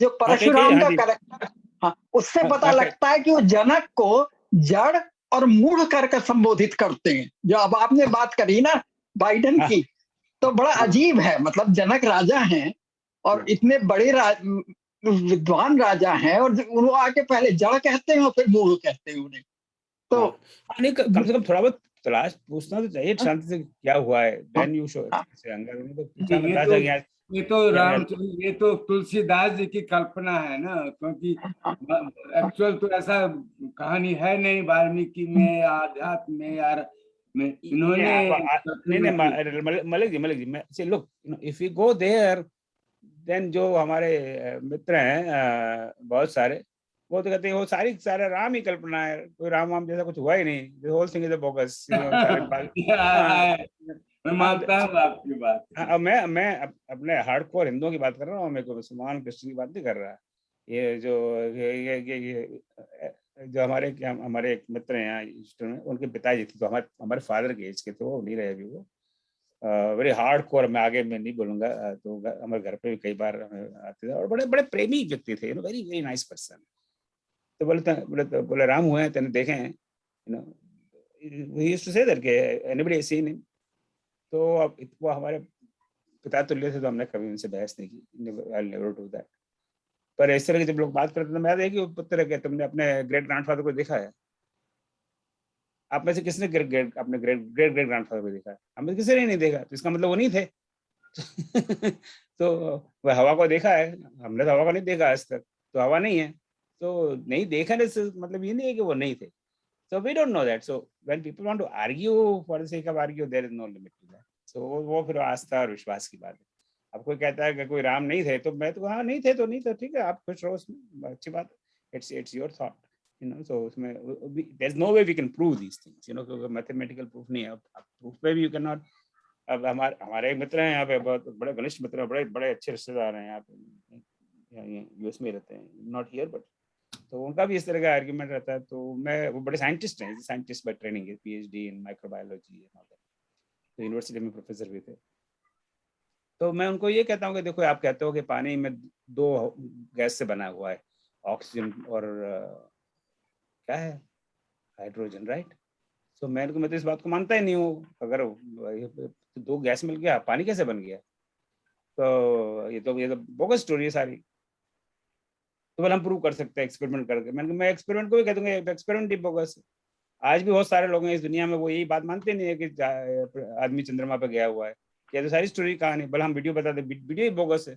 जो परशुराम का हाँ कैरेक्टर, हाँ, उससे हाँ, पता हाँ, लगता है कि वो जनक को जड़ और मूढ़ करके संबोधित करते हैं. जो अब आपने बात करी ना बाइडेन हाँ. की, तो बड़ा अजीब है. मतलब जनक राजा हैं और इतने बड़े विद्वान राजा हैं, और वो आके पहले जड़ कहते हैं और फिर मूढ़ कहते हैं उन्हें. तो नहीं, कम से कम थोड़ा बहुत तलाश पूछना तो चाहिए शांति से क्या हुआ है. Then you show ये तो रामचंद्र, ये तो तुलसीदास जी की कल्पना है ना, क्योंकि एक्चुअल तो ऐसा कहानी है नहीं वाल्मीकि में, आध्यात्म में, यार में इन्होंने Malik ji see look, if we go there, then जो हमारे मित्र हैं बहुत सारे, वो तो कहते हैं वो सारे राम ही कल्पना है, कोई राम जैसा कुछ हुआ ही नहीं. The whole thing is a bogus. मैं मानता हूँ आपकी बात. मैं अपने हार्डकोर हिंदुओं की बात कर रहा हूँ, मैं कोई मुसलमान क्रिश्चियन की बात नहीं कर रहा. ये जो हमारे एक मित्र हैं यहाँ ईस्टर्न में, उनके पिताजी थे तो हमारे फादर के एज के थे, वो नहीं रहे अभी. वो वेरी हार्डकोर, मैं आगे मैं नहीं बोलूंगा. तो हमारे घर पे भी कई बार आते थे और बड़े बड़े प्रेमी व्यक्ति थे, वेरी वेरी नाइस पर्सन. तो बोले राम हुए हैं, तेने देखे हैं, एनीबडी हैज सीन हिम. तो अब वो हमारे पिता तुल्य थे, तो हमने कभी उनसे बहस नहीं की. I never do that. पर इस तरह के जब लोग बात करते हैं, मैं देखिए पुत्र के, तुमने अपने ग्रेट ग्रैंडफादर को देखा है? आप में से किसने अपने ग्रेट ग्रैंडफादर को देखा है? हमें किसी ने नहीं देखा, तो इसका मतलब वो नहीं थे. तो वह हवा को देखा है, हमने तो हवा को नहीं देखा आज तक, तो हवा नहीं है. तो नहीं देखने से मतलब ये नहीं है कि वो नहीं थे. So we don't know that. So when people want to argue for the sake of argue, there is no limit to that. So वो फिर आस्था और विश्वास की बात है. अब कोई कहता है कि कोई राम नहीं थे, तो मैं तो हाँ नहीं थे तो नहीं, तो ठीक है, आप खुश रहो उसमें, अच्छी बात है. It's your thought, So उसमें there's no way we can prove these things, क्योंकि mathematical proof नहीं है. अब proof पे भी you cannot. अब हमारे एक मित्र हैं यहाँ पे, बहुत बड़े घनिष्ठ मित्र, बड़े अच्छे रिश्तेदार हैं यहाँ पे, यूएस में रहते हैं, नॉट हियर बट. तो उनका भी इस तरह का आर्ग्यूमेंट रहता है. तो वो बड़े साइंटिस्ट हैं, scientist by training, PhD in microbiology, तो यूनिवर्सिटी में प्रोफेसर भी थे. तो मैं उनको ये कहता हूँ कि देखो, आप कहते हो कि पानी में 2 गैस से बना हुआ है, ऑक्सीजन और क्या है, हाइड्रोजन, राइट? तो मैं तो इस बात को मानता ही नहीं हूँ. अगर 2 गैस मिल गया, पानी कैसे बन गया? तो ये तो बोगस स्टोरी है सारी. तो हम प्रूव कर सकते हैं एक्सपेरिमेंट करके. मैं एक्सपेरिमेंट को भी कह दूंगा, एक्सपेरिमेंट ही बोगस है. आज भी बहुत सारे लोग हैं इस दुनिया में, वो यही बात मानते नहीं है कि आदमी चंद्रमा पे गया हुआ है. ये तो सारी स्टोरी कहानी, भले हम वीडियो बताते, वीडियो ही बोगस है.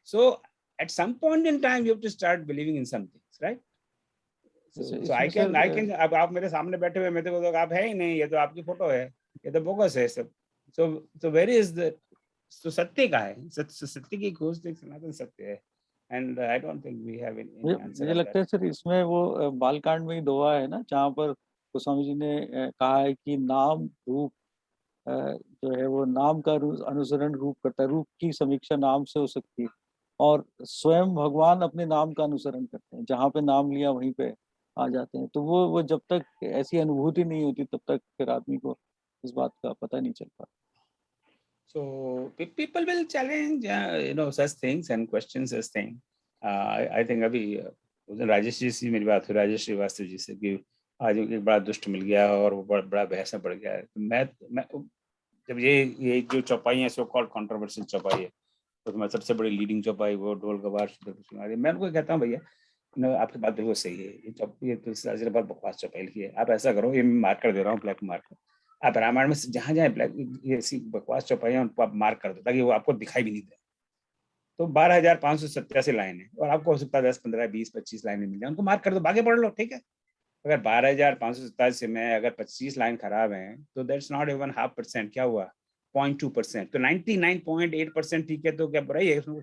So at some point in time you have to start believing in some things, right? So I can अब आप मेरे सामने बैठे हुए, मैं तो आप है ही नहीं, ये तो आपकी फोटो है, ये तो बोगस है सब. सो वेयर इज द, तो सत्य का है, सत्य की खोज तो सनातन सत्य है. And I don't think we have any answer. मुझे लगता है सर इसमें वो बालकांड में ही दोहा है ना, जहाँ पर गोस्वामी जी ने कहा है कि नाम रूप जो है वो नाम का अनुसरण रूप करता है, रूप की समीक्षा नाम से हो सकती है, और स्वयं भगवान अपने नाम का अनुसरण करते हैं, जहाँ पे नाम लिया वहीं पे आ जाते हैं. तो वो जब तक ऐसी अनुभूति नहीं होती तब तक फिर आदमी को इस बात का पता नहीं चल पाता. So people will challenge, such things and question such things. I think अभी राजेश जी से मेरी बात हुई, राजेश श्रीवास्तव जी से, कि आज एक बड़ा दुष्ट मिल गया और वो बड़ा बहस में पड़ गया है. तो मैं जब ये जो चौपाई है, सो कॉल्ड कंट्रोवर्शियल चौपाई है, तो मैं सबसे बड़ी लीडिंग चौपाई वो ढोल गवार, मैं उनको कहता हूँ, भैया आपकी बात बिल्कुल सही है, ये तो बहुत बकवास चौपाई लिखी है. आप ऐसा करो, ये मार्कर दे रहा हूँ, ब्लैक मार्कर, आप रामायण में जहां जहां ब्लैक ये सी बकवास चौपाइयां उनको आप मार्क कर दो ताकि वो आपको दिखाई भी नहीं दे। तो 12,587 लाइन है और आपको हो सकता है 10, 15, 20, 25 लाइनें मिल जाए, उनको मार्क कर दो, बाकी पढ़ लो, ठीक है। अगर 12,587 में अगर 25 लाइन खराब है तो दैट्स नॉट इवन 0.5%, क्या हुआ 0.2%, तो 99.8% ठीक है, तो क्या बुराई है उसमें?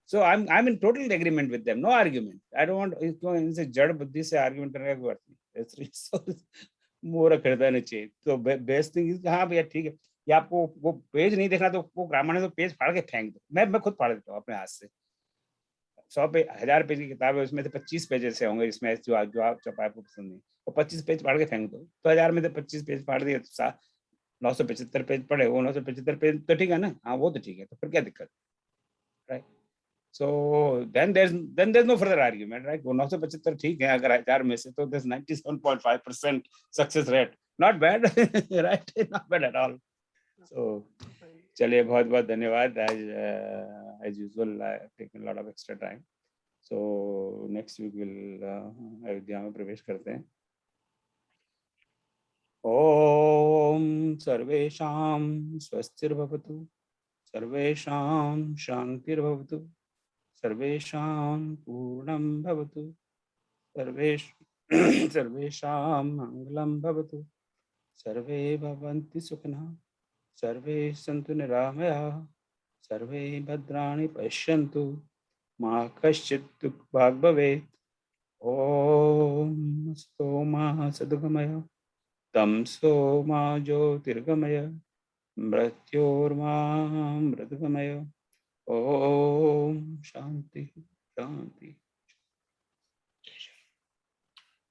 So I'm in total agreement with them, no argument. I don't want इसको इनसे जड़ बुद्धि से आर्गुमेंट करने की बात नहीं। It's really so मूर्ख हृदय नहीं चाहिए। तो बेस्ट थिंग इज हाँ भैया ठीक है, या आपको वो पेज नहीं देखना तो वो रामायण तो पेज फाड़ के फेंक दो। मैं खुद फाड़ देता हूँ अपने हाथ से। 100 पेज 1000 पेज की किताब है, उसमें से 25 पेज ऐसे होंगे जिसमें जो आप चौपाई आपको पसंद नहीं, तो 25 पेज फाड़ के फेंक दो। तो 1000 में से 25 पेज फाड़ दिए तो 975 पेज पढ़े, वो 975 पेज तो ठीक है ना, हाँ वो तो ठीक है, तो फिर क्या दिक्कत, right? So then there's no further argument, right? वो 975 ठीक है, अगर 1000 में से तो there's 97.5% success rate, not bad, right? Not bad at all. So चलिए बहुत बहुत धन्यवाद। As usual I have taken a lot of extra time. So next week we'll Ayodhya में प्रवेश करते हैं। ओम सर्वेषां स्वस्तिर्भवतु, सर्वेषां शान्तिर्भवतु, सर्वेषां पूर्णं भवतु, सर्वेषां मंगलं भवतु, सर्वे भवन्तु सुखिनः, सर्वे सन्तु निरामयाः, सर्वे भद्राणि पश्यन्तु, मा कश्चित् दुःखभाग् भवेत्। ॐ स्तोमा सद्गमय, तमसो मा ज्योतिर्गमय, मृत्योर्मा मृतगमय। ओम शांति शांति।